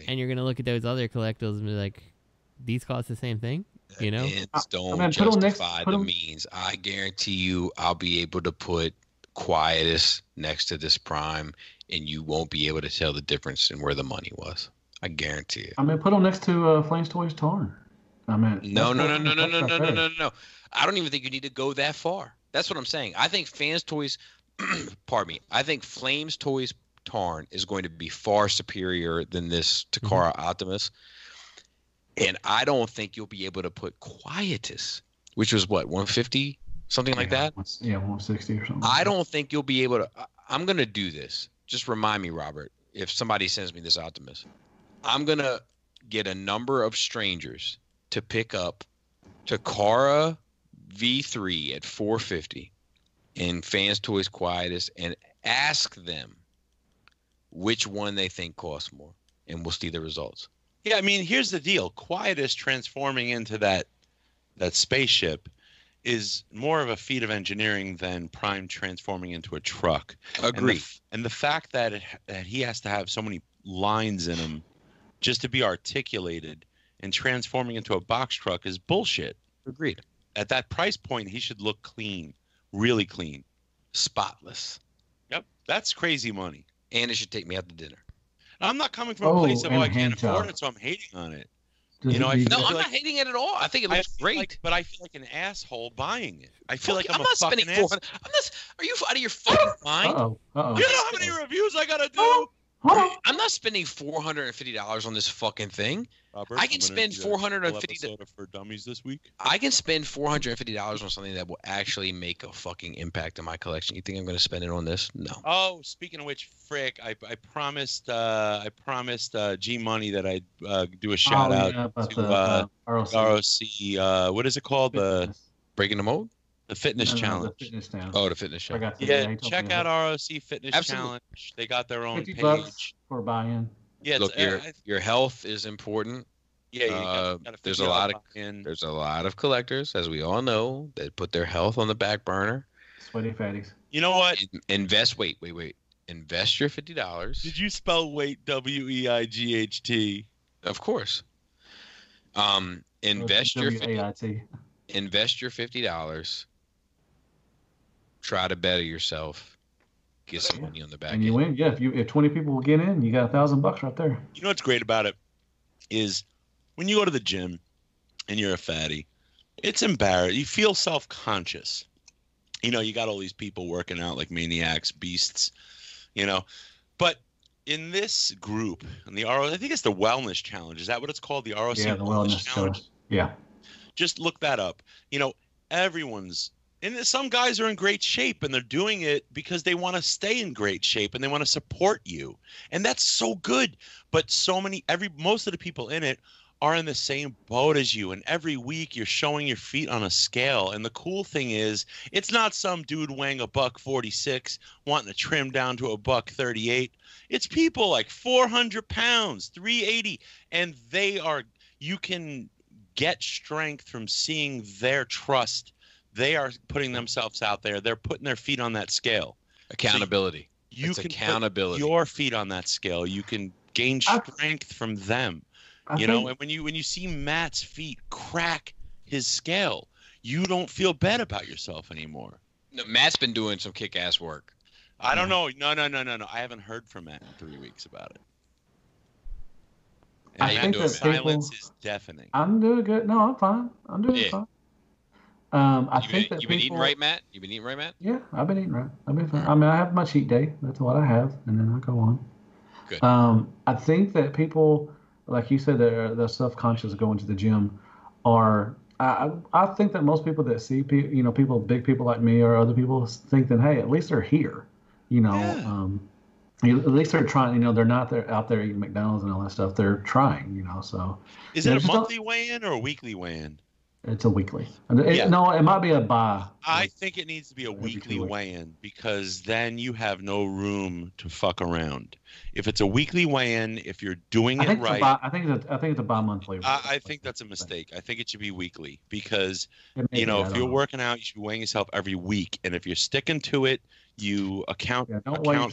and you're gonna look at those other collectibles and be like, these cost the same thing. Don't justify the means. I guarantee you I'll be able to put Quietus next to this Prime and you won't be able to tell the difference in where the money was. I guarantee it. Put them next to Flames Toys Tarn. No. I don't even think you need to go that far. That's what I'm saying. I think Fans Toys, I think Flames Toys Tarn is going to be far superior than this Takara Optimus. And I don't think you'll be able to put Quietus, which was what, 150, something like that? Yeah, 160 or something. I don't think you'll be able to. I'm going to do this. Just remind me, Robert, if somebody sends me this Optimus. I'm going to get a number of strangers to pick up Takara V3 at 450 and Fans Toys Quietus and ask them which one they think costs more, and we'll see the results. Yeah, here's the deal. Quietus transforming into that spaceship is more of a feat of engineering than Prime transforming into a truck. Agreed. And the fact that that he has to have so many lines in him just to be articulated and transforming into a box truck is bullshit. Agreed. At that price point, he should look clean, really clean, spotless. Yep, that's crazy money. And it should take me out to dinner. I'm not coming from a place of I can't afford it, so I'm hating on it. Does I'm not hating it at all. I think it looks great. But I feel like an asshole buying it. I feel like I'm not a fucking spending asshole. Are you out of your fucking mind? Uh-oh. You know how many reviews I gotta do? I'm not spending $450 on this fucking thing. Robert, I can spend $450 for dummies this week. I can spend $450 on something that will actually make a fucking impact in my collection. You think I'm going to spend it on this? No. Oh, speaking of which, Frick, I promised G Money that I'd do a shout out to ROC. What is it called? The Breaking the Mold? The Fitness Challenge. The fitness challenge. Oh, the Fitness Challenge. Yeah, check out ROC Fitness Challenge. They got their own page for buy-in. Yeah, look, your health is important. Yeah, there's a lot of collectors, as we all know, that put their health on the back burner. Sweaty fatties. You know what? Invest. Wait. Invest your $50. Did you spell wait WEIGHT? Of course. Invest your $50. Try to better yourself. Get some money on the back and you win. Yeah, if 20 people will get in, you got $1,000 right there. You know what's great about it is when you go to the gym and you're a fatty, it's embarrassing. You feel self-conscious. You know, you got all these people working out like maniacs, beasts, you know. But in this group, in the I think it's the Wellness Challenge. Is that what it's called? The ROC Wellness Challenge. Yeah. Just look that up. You know, and some guys are in great shape and they're doing it because they want to stay in great shape and they want to support you. And that's so good. But most of the people in it are in the same boat as you. And every week you're showing your feet on a scale. And the cool thing is it's not some dude weighing $146 wanting to trim down to $138. It's people like 400 pounds, 380. And you can get strength from seeing their trust. They are putting themselves out there. They're putting their feet on that scale. Accountability. So you can accountability. Put your feet on that scale. You can gain strength from them. And when you see Matt's feet crack his scale, you don't feel bad about yourself anymore. No, Matt's been doing some kick-ass work. I don't know. No. I haven't heard from Matt in 3 weeks about it. And I think that silence is deafening. I'm doing good. No, I'm fine. I'm doing fine. You've been eating right, Matt? You've been eating right, Matt? Yeah, I've been eating right. I've been fine. I mean, I have my cheat day. That's what I have, and then I go on. Good. I think that people, like you said, they're self-conscious going to the gym. I think that most people that see people, big people like me or other people, think that hey, at least they're here. At least they're trying. They're not out there eating McDonald's and all that stuff. They're trying. So is it a monthly weigh-in or a weekly weigh-in? It's a weekly. No, it might be a buy. I think it needs to be a weekly weigh-in because then you have no room to fuck around. If it's a weekly weigh-in, if you're doing it right, I think it's a bi-monthly. I think that's a mistake. I think it should be weekly because if you're working out, you should be weighing yourself every week, and if you're sticking to it, you account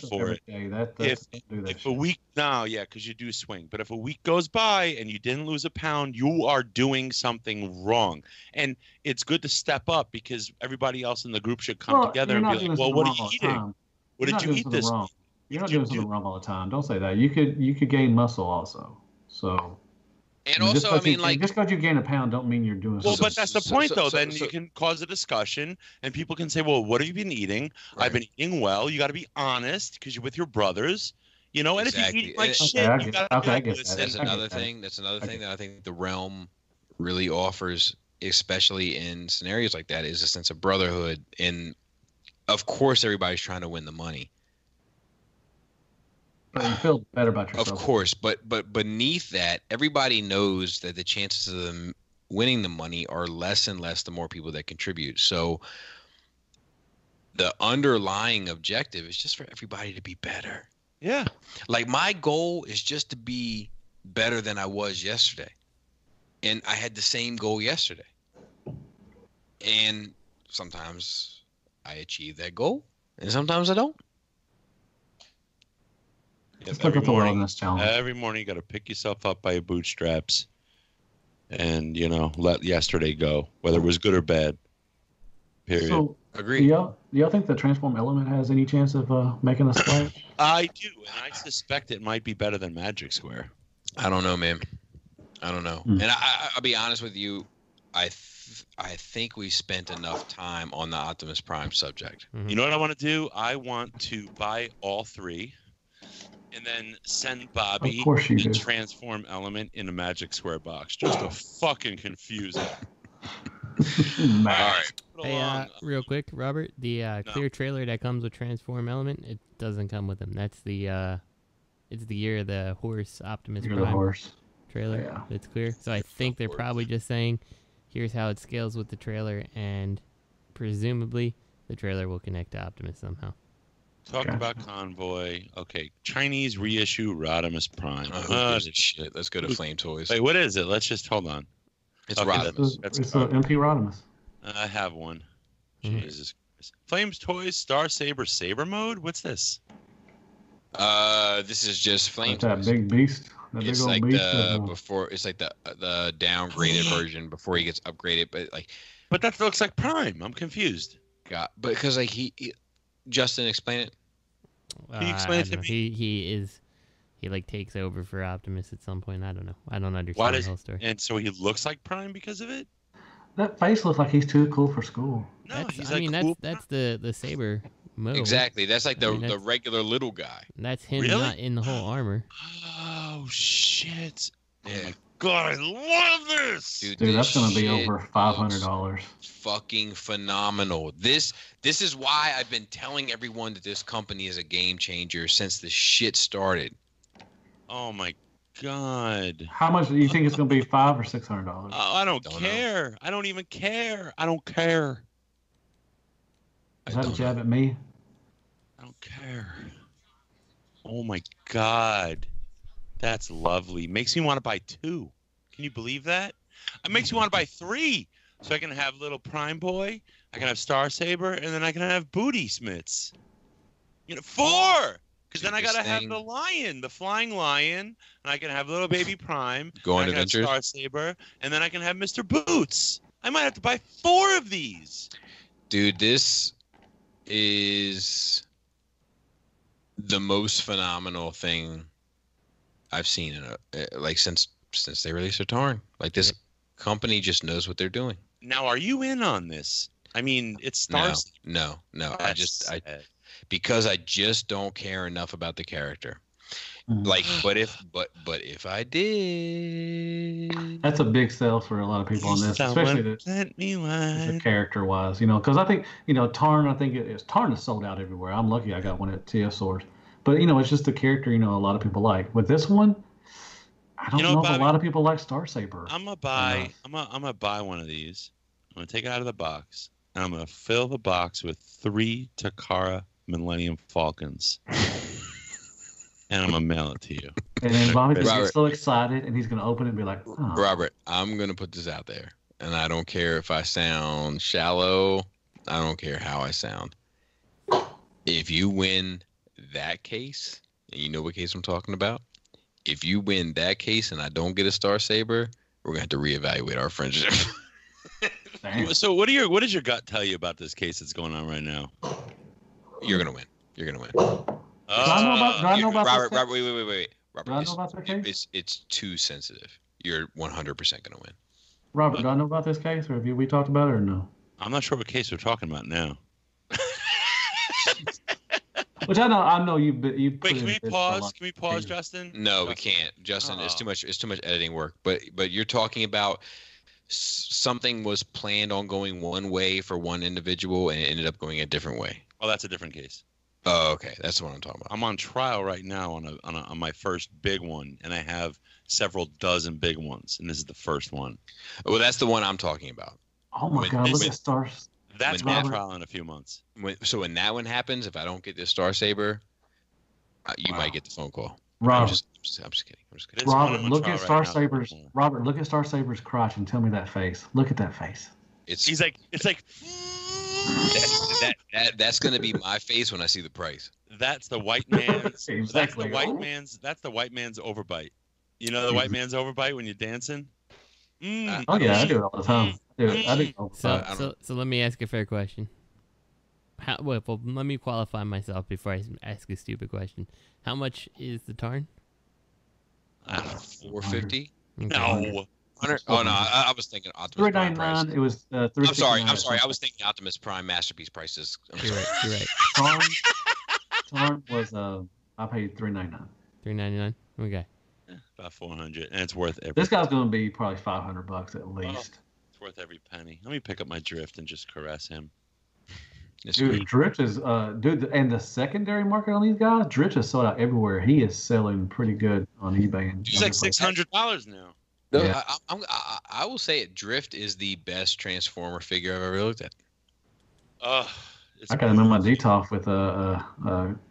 for it. If a week, because you do swing. But if a week goes by and you didn't lose a pound, you are doing something wrong. And it's good to step up because everybody else in the group should come together and be like, "Well, what are you eating? What did you eat this week?" You're not doing something wrong all the time. Don't say that. You could gain muscle also. So. And also, just because you gain a pound don't mean you're doing something. Well, but that's the point, though. Then you can cause a discussion, and people can say, well, what have you been eating? Right. I've been eating well. You got to be honest because you're with your brothers, and if you eat like shit, you got to be honest. That's another thing that I think the realm really offers, especially in scenarios like that, is a sense of brotherhood. And, of course, everybody's trying to win the money. You feel better about yourself. Of course, but beneath that, everybody knows that the chances of them winning the money are less and less the more people that contribute. So the underlying objective is just for everybody to be better. Yeah. Like my goal is just to be better than I was yesterday. And I had the same goal yesterday. And sometimes I achieve that goal, and sometimes I don't. Let's look at the wellness challenge. Every morning, you got to pick yourself up by your bootstraps, and let yesterday go, whether it was good or bad. Period. So, agree. Do y'all think the transform element has any chance of making a splash? I do, and I suspect it might be better than Magic Square. I don't know, man. I don't know. And I'll be honest with you. I think we spent enough time on the Optimus Prime subject. You know what I want to do? I want to buy all three, and then send Bobby the transform element in a Magic Square box just to fucking confuse it. All right. Hey, real quick, Robert, the clear trailer that comes with transform element, it doesn't come with them. That's the it's the year of the horse Optimus Prime trailer. Yeah. It's clear. So I think they're probably just saying, here's how it scales with the trailer, and presumably the trailer will connect to Optimus somehow. Talk about Convoy. Okay, Chinese reissue Rodimus Prime. Shit. Let's go to Flame Toys. Wait, what is it? Let's just hold on. It's Rodimus. It's an MP Rodimus. I have one. Jesus Christ. Flames Toys Star Saber Saber mode? What's this? This is just Flame Toys. That big beast. That it's big like old beast it's like the downgraded version before he gets upgraded, but that looks like Prime. I'm confused. But because he Justin, explain it. Can you explain it to me? He like takes over for Optimus at some point. I don't know. I don't understand the whole story. And so he looks like Prime because of it? That face looks like he's too cool for school. No, that's the Saber mode. Exactly. That's like the regular little guy. That's him not in the whole armor. Oh shit. Yeah. Oh my god, I love this. Dude, that's gonna be over $500. Fucking phenomenal. This is why I've been telling everyone that this company is a game changer since the shit started. Oh my god. How much do you think it's going to be? $500 or $600? I don't care. Know. I don't even care. I don't care. Is that a jab at me? I don't care. Oh my god. That's lovely. Makes me want to buy 2. Can you believe that? It makes me want to buy 3. So I can have little Prime Boy, I can have Star Saber, and then I can have Booty Smiths. 4! Because then I gotta have the lion, the flying lion, and I can have little baby Prime. Go on Adventures. Adventures. Star Saber, and then I can have Mr. Boots. I might have to buy 4 of these. Dude, this is the most phenomenal thing I've seen since they released Return. Like this company just knows what they're doing. Now, are you in on this? I mean, it's Star Saber. No. Because I just don't care enough about the character. Like, but if I did, that's a big sell for a lot of people on this, especially the character-wise. Because I think Tarn. I think Tarn is sold out everywhere. I'm lucky I got one at TF Source, but it's just the character. A lot of people like. With this one, I don't know if a lot of people like Star Saber. I'm gonna buy one of these. I'm gonna take it out of the box, and I'm gonna fill the box with 3 Takara Millennium Falcons. And I'm going to mail it to you. And then Bobby gets so excited, and he's going to open it and be like, oh. Robert, I'm going to put this out there. And I don't care if I sound shallow. I don't care how I sound. If you win that case, and you know what case I'm talking about, if you win that case and I don't get a Star Saber, we're going to have to reevaluate our friendship. So what does your gut tell you about this case that's going on right now? You're gonna win. You're gonna win. Do I know about Robert, this? Wait. Robert, do I know about that case? It's too sensitive. You're 100% gonna win. Robert, do I know about this case, or have we talked about it, or no? I'm not sure what case we're talking about now. Which I know you. Wait, can we pause? Can we pause, Justin? No, we can't, Justin. It's too much. It's too much editing work. But you're talking about something was planned on going one way for one individual and it ended up going a different way. Oh, that's a different case. Oh, okay. That's what I'm talking about. I'm on trial right now on my first big one, and I have several dozen big ones, and this is the first one. Well, that's the one I'm talking about. Oh my God! Look at stars. That's my trial in a few months. So when that one happens, if I don't get this Star Saber, you might get the phone call. Robert, I'm just kidding. Robert, look at Star Saber's. Robert, look at Star Saber's crotch and tell me that face. Look at that face. It's like. That's going to be my face when I see the price. That's the white man's. Exactly. That's the white man's. That's the white man's overbite. You know the white man's overbite when you're dancing. Oh yeah, I do it all the time. I do it all the time. So let me ask a fair question. Well, let me qualify myself before I ask a stupid question. How much is the Tarn? $450. No. 100. Oh no, I was thinking Optimus Prime price. $399. It was. I'm sorry. I was thinking Optimus Prime masterpiece prices. You're right. Tarn was I paid $399. $399. Okay. About 400, and it's worth every. This guy's going to be probably $500 at least. It's worth every penny. Let me pick up my Drift and just caress him. Dude, Drift is and the secondary market on these guys, Drift is sold out everywhere. He is selling pretty good on eBay. And he's like $600 now. No, yeah. I will say it. Drift is the best Transformer figure I've ever looked at. I got him in my Detox with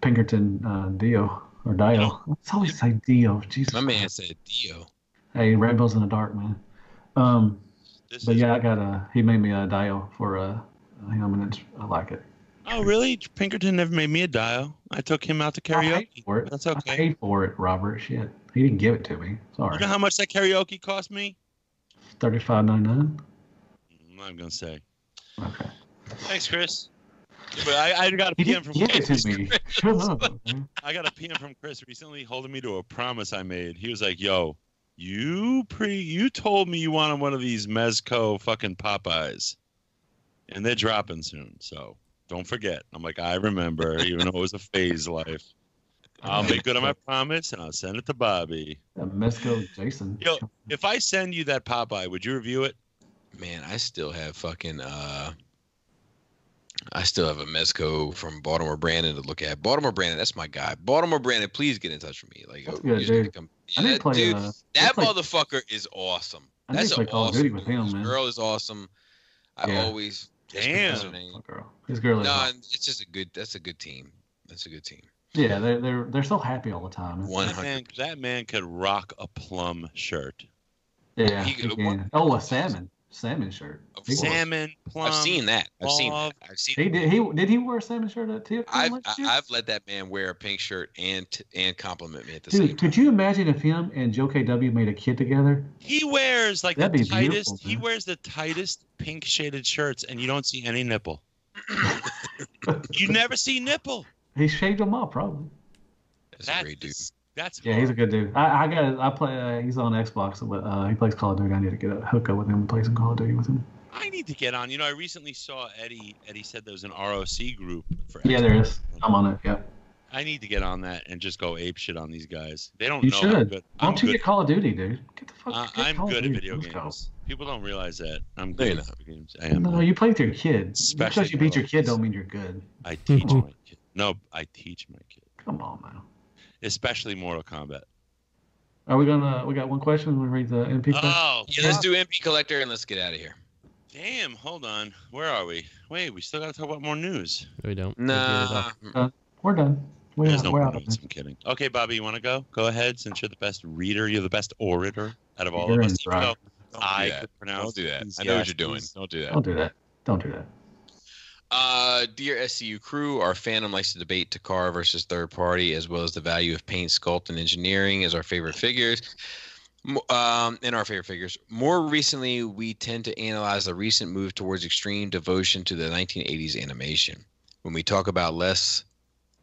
Pinkerton Dio or Dio. Let's always say Dio. Jesus. My man said Dio. Hey, Rainbows in the Dark, man. But yeah, I got he made me a Dio for him, and I like it. Oh, really? Pinkerton never made me a Dio. I took him out to karaoke. I paid for it. That's okay. I paid for it, Robert. Shit, he didn't give it to me. Sorry. You know how much that karaoke cost me? $35.99. I'm not gonna say. Okay. Thanks, Chris. But I got a PM from Chris. I got a PM from Chris recently holding me to a promise I made. He was like, "Yo, you told me you wanted one of these Mezco fucking Popeyes, and they're dropping soon. So don't forget." I'm like, "I remember, even though it was a phase life. I'll make good on my promise, and I'll send it to Bobby." Mezco Jason. Yo, if I send you that Popeye, would you review it? Man, I still have fucking I still have a Mezco from Baltimore Brandon to look at. Baltimore Brandon, that's my guy. Baltimore Brandon, please get in touch with me. Like, dude. That motherfucker is awesome. That's an awesome with him, man. His girl is awesome. I always damn girl. His girl is awesome. It's just a good. That's a good team. That's a good team. Yeah, they're so happy all the time. 100. That man could rock a plum shirt. Yeah, he can. Oh, a salmon shirt. Salmon, plum. I've seen that. I've seen Did he wear a salmon shirt at TFT? I've let that man wear a pink shirt and compliment me at the same time. Could you imagine if him and Joe KW made a kid together? He wears like the tightest. He wears the tightest pink shaded shirts, and you don't see any nipple. You never see nipple. He shaved them off, probably. That's a great dude. He's a good dude. I play. He's on Xbox, but he plays Call of Duty. I need to get a hookup with him and play some Call of Duty with him. I need to get on. You know, I recently saw Eddie. Eddie said there was an ROC group for. Yeah, there is. I'm on it. Yeah. I need to get on that and just go ape shit on these guys. They don't you know. Should. Why don't you get Call of Duty, dude? Get the fuck. I'm good at video games. People don't realize that. I'm good at video games. I am. No, you play with your kids. Because you beat your kid don't mean you're good. I teach my kid. No, I teach my kid. Come on, man. Especially Mortal Kombat. Are we gonna? We got one question. We read the MP. Oh, yeah. Let's do MP Collector and let's get out of here. Damn, hold on. Where are we? Wait, we still got to talk about more news. We don't. Nah, we're done. There's no more news. I'm kidding. Okay, Bobby, you want to go? Go ahead. Since you're the best reader, you're the best orator out of all of us. I could pronounce. Don't do that. I know what you're doing. Don't do that. Don't do that. Don't do that. Dear SCU crew, our fandom likes to debate Takara versus third party, as well as the value of paint, sculpt, and engineering as our favorite figures. More recently, we tend to analyze the recent move towards extreme devotion to the 1980s animation. When we talk about less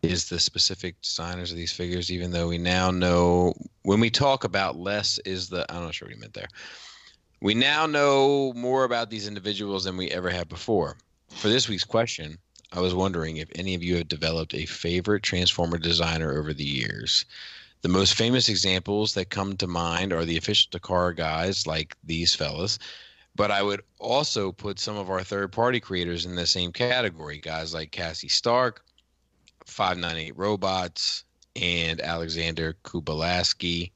is the specific designers of these figures, even though we now know when we talk about less is the, I'm not sure what he meant there. We now know more about these individuals than we ever have before. For this week's question, I was wondering if any of you have developed a favorite Transformer designer over the years. The most famous examples that come to mind are the official Takara guys like these fellas, but I would also put some of our third-party creators in the same category, guys like Cassie Stark, 598 Robots, and Alexander Kubalaski,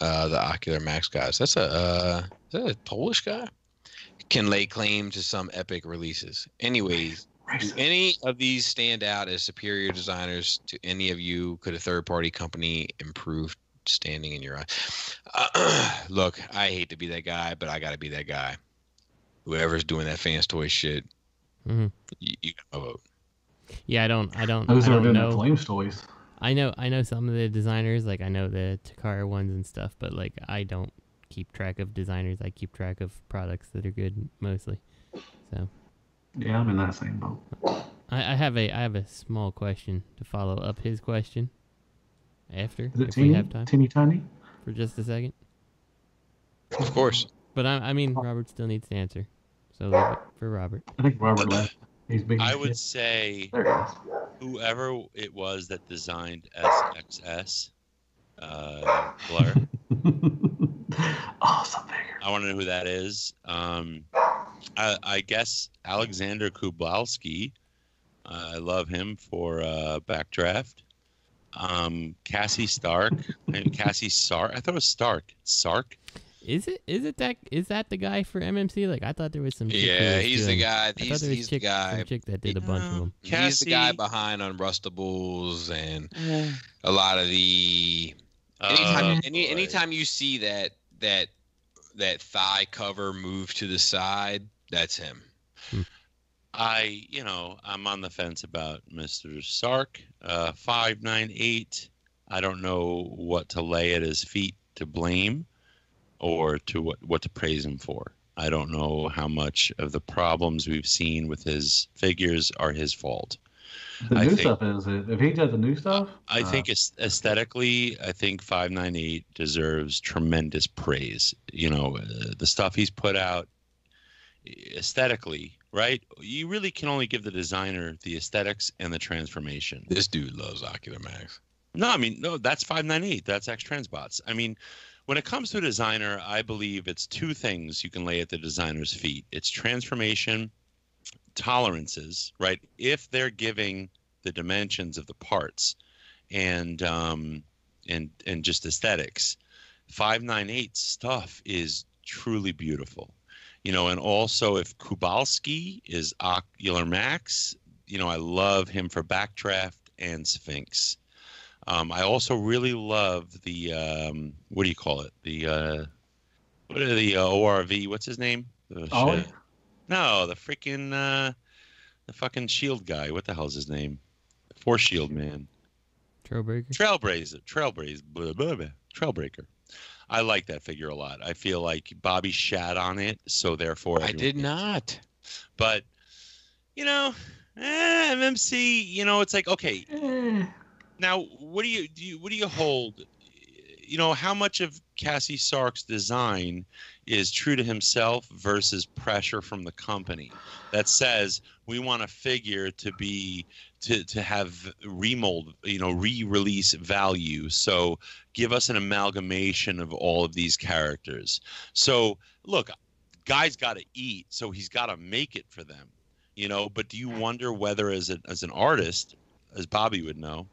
the Ocular Max guys. Is that a Polish guy? Can lay claim to some epic releases. Anyways, do any of these stand out as superior designers to any of you? Could a third-party company improve standing in your eyes? Look, I hate to be that guy, but I got to be that guy. Whoever's doing that Fans Toy shit, Mm-hmm. You got my vote. Yeah, I don't Those are doing know. the Flames toys. I know some of the designers, like I know the Takara ones and stuff, but like I don't keep track of designers. I keep track of products that are good mostly. So yeah, I'm in that same boat. I have a small question to follow up his question after, Is it if teeny, we have time. Teeny tiny? For just a second. Of course. But I mean, Robert still needs to answer, so leave it for Robert. I think Robert left. He's big. I would say There he is. whoever it was that designed SXS Blur. Awesome figure. I want to know who that is. I guess Alexander Kubalski. I love him for Backdraft. Cassie Stark. Cassie Sark. I thought it was Stark. Sark. Is that the guy for MMC? Like I thought there was some. Yeah, he's the guy. He's the guy. Some chick that did a bunch of them. He's the guy behind Unrustables and a lot of the. Anytime you see that thigh cover move to the side, that's him. I'm on the fence about Mr. Sark. 598. I don't know what to lay at his feet to blame, or to what to praise him for. I don't know how much of the problems we've seen with his figures are his fault. The new stuff is it? If he does the new stuff, I think aesthetically, I think 598 deserves tremendous praise. The stuff he's put out aesthetically, right? You really can only give the designer the aesthetics and the transformation. This dude loves Ocular Max. No, that's 598. That's X Transbots. I mean, when it comes to a designer, I believe it's two things you can lay at the designer's feet. It's transformation, tolerances, right? If they're giving the dimensions of the parts and just aesthetics, 598 stuff is truly beautiful. And also if Kubalski is Ocular Max, I love him for Backdraft and Sphinx. I also really love the what do you call it? The ORV. What's his name? Ollie? No, the freaking the fucking Shield guy. What the hell's his name? Force Shield man. Trailbreaker. I like that figure a lot. I feel like Bobby shat on it, so therefore I did not. But MMC. It's like okay. Now, what do you hold? How much of Cassie Sark's design is true to himself versus pressure from the company that says we want a figure to have remold, re-release value. So give us an amalgamation of all of these characters. So look, guy's got to eat, so he's got to make it for them. But do you wonder whether as an artist, as Bobby would know,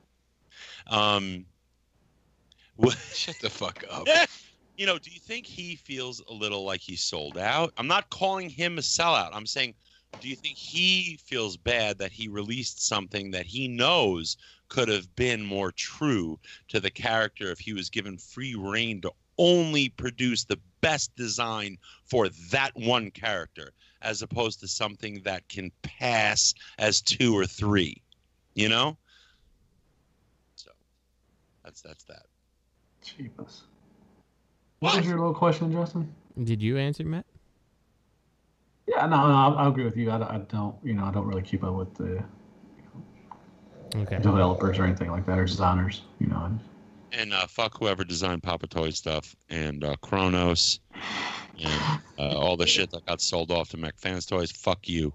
shut the fuck up. Do you think he feels a little like he's sold out? I'm not calling him a sellout. I'm saying, do you think he feels bad that he released something that he knows could have been more true to the character if he was given free reign to only produce the best design for that one character, as opposed to something that can pass as 2 or 3, So that's that. Cheapest. What was your little question, Justin? Did you answer, Matt? Yeah, no, I agree with you. I don't really keep up with the developers or anything like that, or designers, And fuck whoever designed Papa Toy stuff and Kronos and all the shit that got sold off to McFans Toys. Fuck you.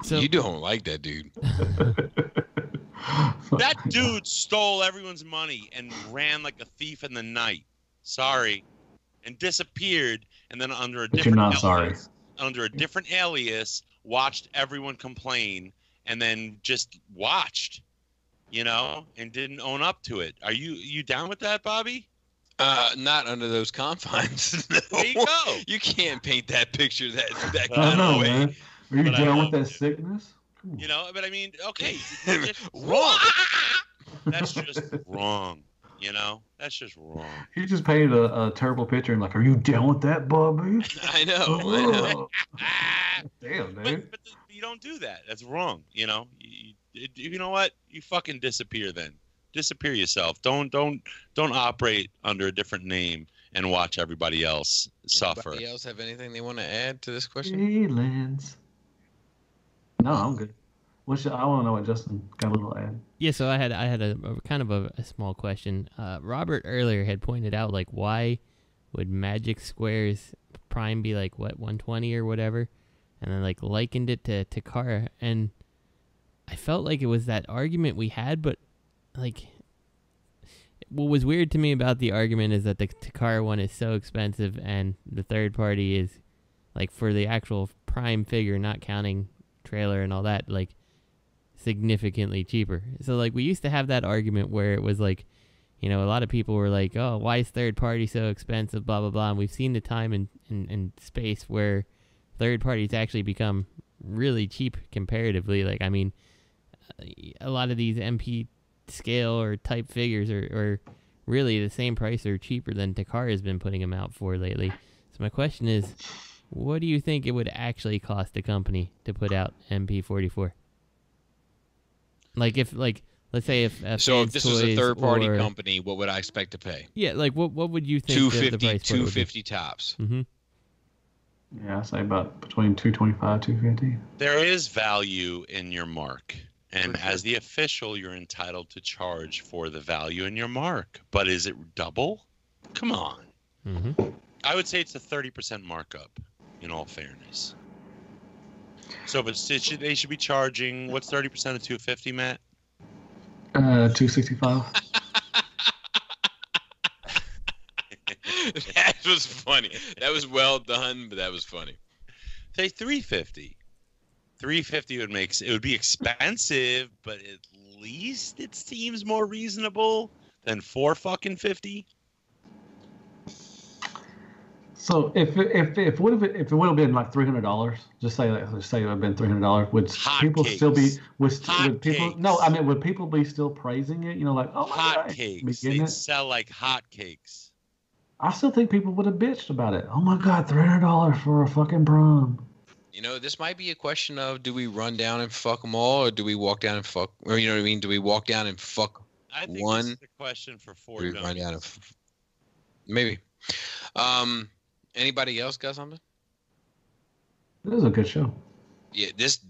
So, you don't like that dude. That dude stole everyone's money and ran like a thief in the night. Sorry. And disappeared, and then under a different alias, watched everyone complain, and then just watched, and didn't own up to it. Are you down with that, Bobby? Not under those confines. No. There you go. You can't paint that picture that kind of way. Man. Are you down with that sickness? But I mean, okay, wrong. That's just wrong. That's just wrong. He just painted a terrible picture and like, are you down with that, Bobby? I know. Damn, dude. But You don't do that. That's wrong. You know. You know what? You fucking disappear then. Disappear yourself. Don't operate under a different name and watch everybody else suffer. Anybody else have anything they want to add to this question? Feelings. No, I'm good. I want to know what Justin got a little add. Yeah, so I had a kind of a small question. Robert earlier had pointed out, like, why would Magic Square's Prime be like, what, 120 or whatever? And then, like, likened it to Takara. And I felt like it was that argument we had, but, like, what was weird to me about the argument is that the Takara one is so expensive and the third party is, like, for the actual Prime figure, not counting trailer and all that, like, significantly cheaper. So, like, we used to have that argument where it was like, you know, a lot of people were like, oh, why is third party so expensive, blah blah blah, and we've seen the time and space where third parties actually become really cheap comparatively. Like, I mean, a lot of these MP scale or type figures are really the same price or cheaper than Takara has been putting them out for lately. So my question is, what do you think it would actually cost the company to put out MP44? Like, if, like, let's say if so if this was a third party or, company, what would I expect to pay? Yeah, like what would you think 250, the price 250 tops. Mm-hmm. Yeah, I'd say about between 225, 250. There is value in your mark. And as the official, you're entitled to charge for the value in your mark. But is it double? Come on. Mm-hmm. I would say it's a 30% markup, in all fairness. So, but they should be charging, what's 30% of 250, Matt? 265. That was funny. That was well done, but that was funny. Say 350. 350 it would be expensive, but at least it seems more reasonable than 450. So if it would have been like $300, just say it would have been $300, would people still be would people? No, I mean, would people be still praising it? You know, like, oh my God, hotcakes. They'd sell like hotcakes. I still think people would have bitched about it. Oh my God, $300 for a fucking Brom. You know, this might be a question of, do we run down and fuck them all, or do we walk down and fuck? Or you know what I mean? Do we walk down and fuck I think one? This is a question for four. Do we run down and maybe. Anybody else got something? This is a good show. Yeah, this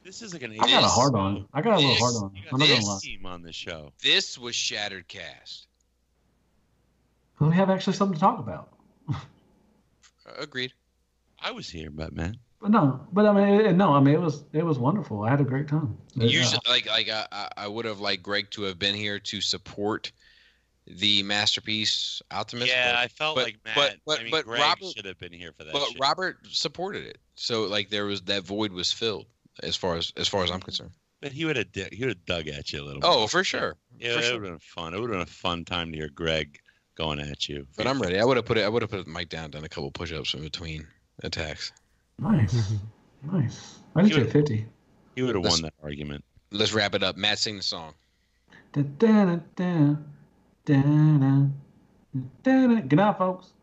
is like an. I got a hard on. I got a little hard on. I'm not gonna lie. Team on this show. This was Shattered Cast. We have actually something to talk about. Agreed. I was here, but man. But I mean, it was wonderful. I had a great time. Usually, I would have liked Greg to have been here to support the Masterpiece Optimus. Yeah, I felt like Matt. Greg Robert should have been here for that. But shit. Robert supported it, so like that void was filled as far as I'm concerned. But he would have dug at you a little. Oh, for sure. Yeah, it would have been fun. It would have been a fun time to hear Greg going at you. But I'm ready. I would have put the mic down, done a couple push-ups in between attacks. Nice. I did say 50. He would have won that argument. Let's wrap it up. Matt, sing the song. Good night, folks.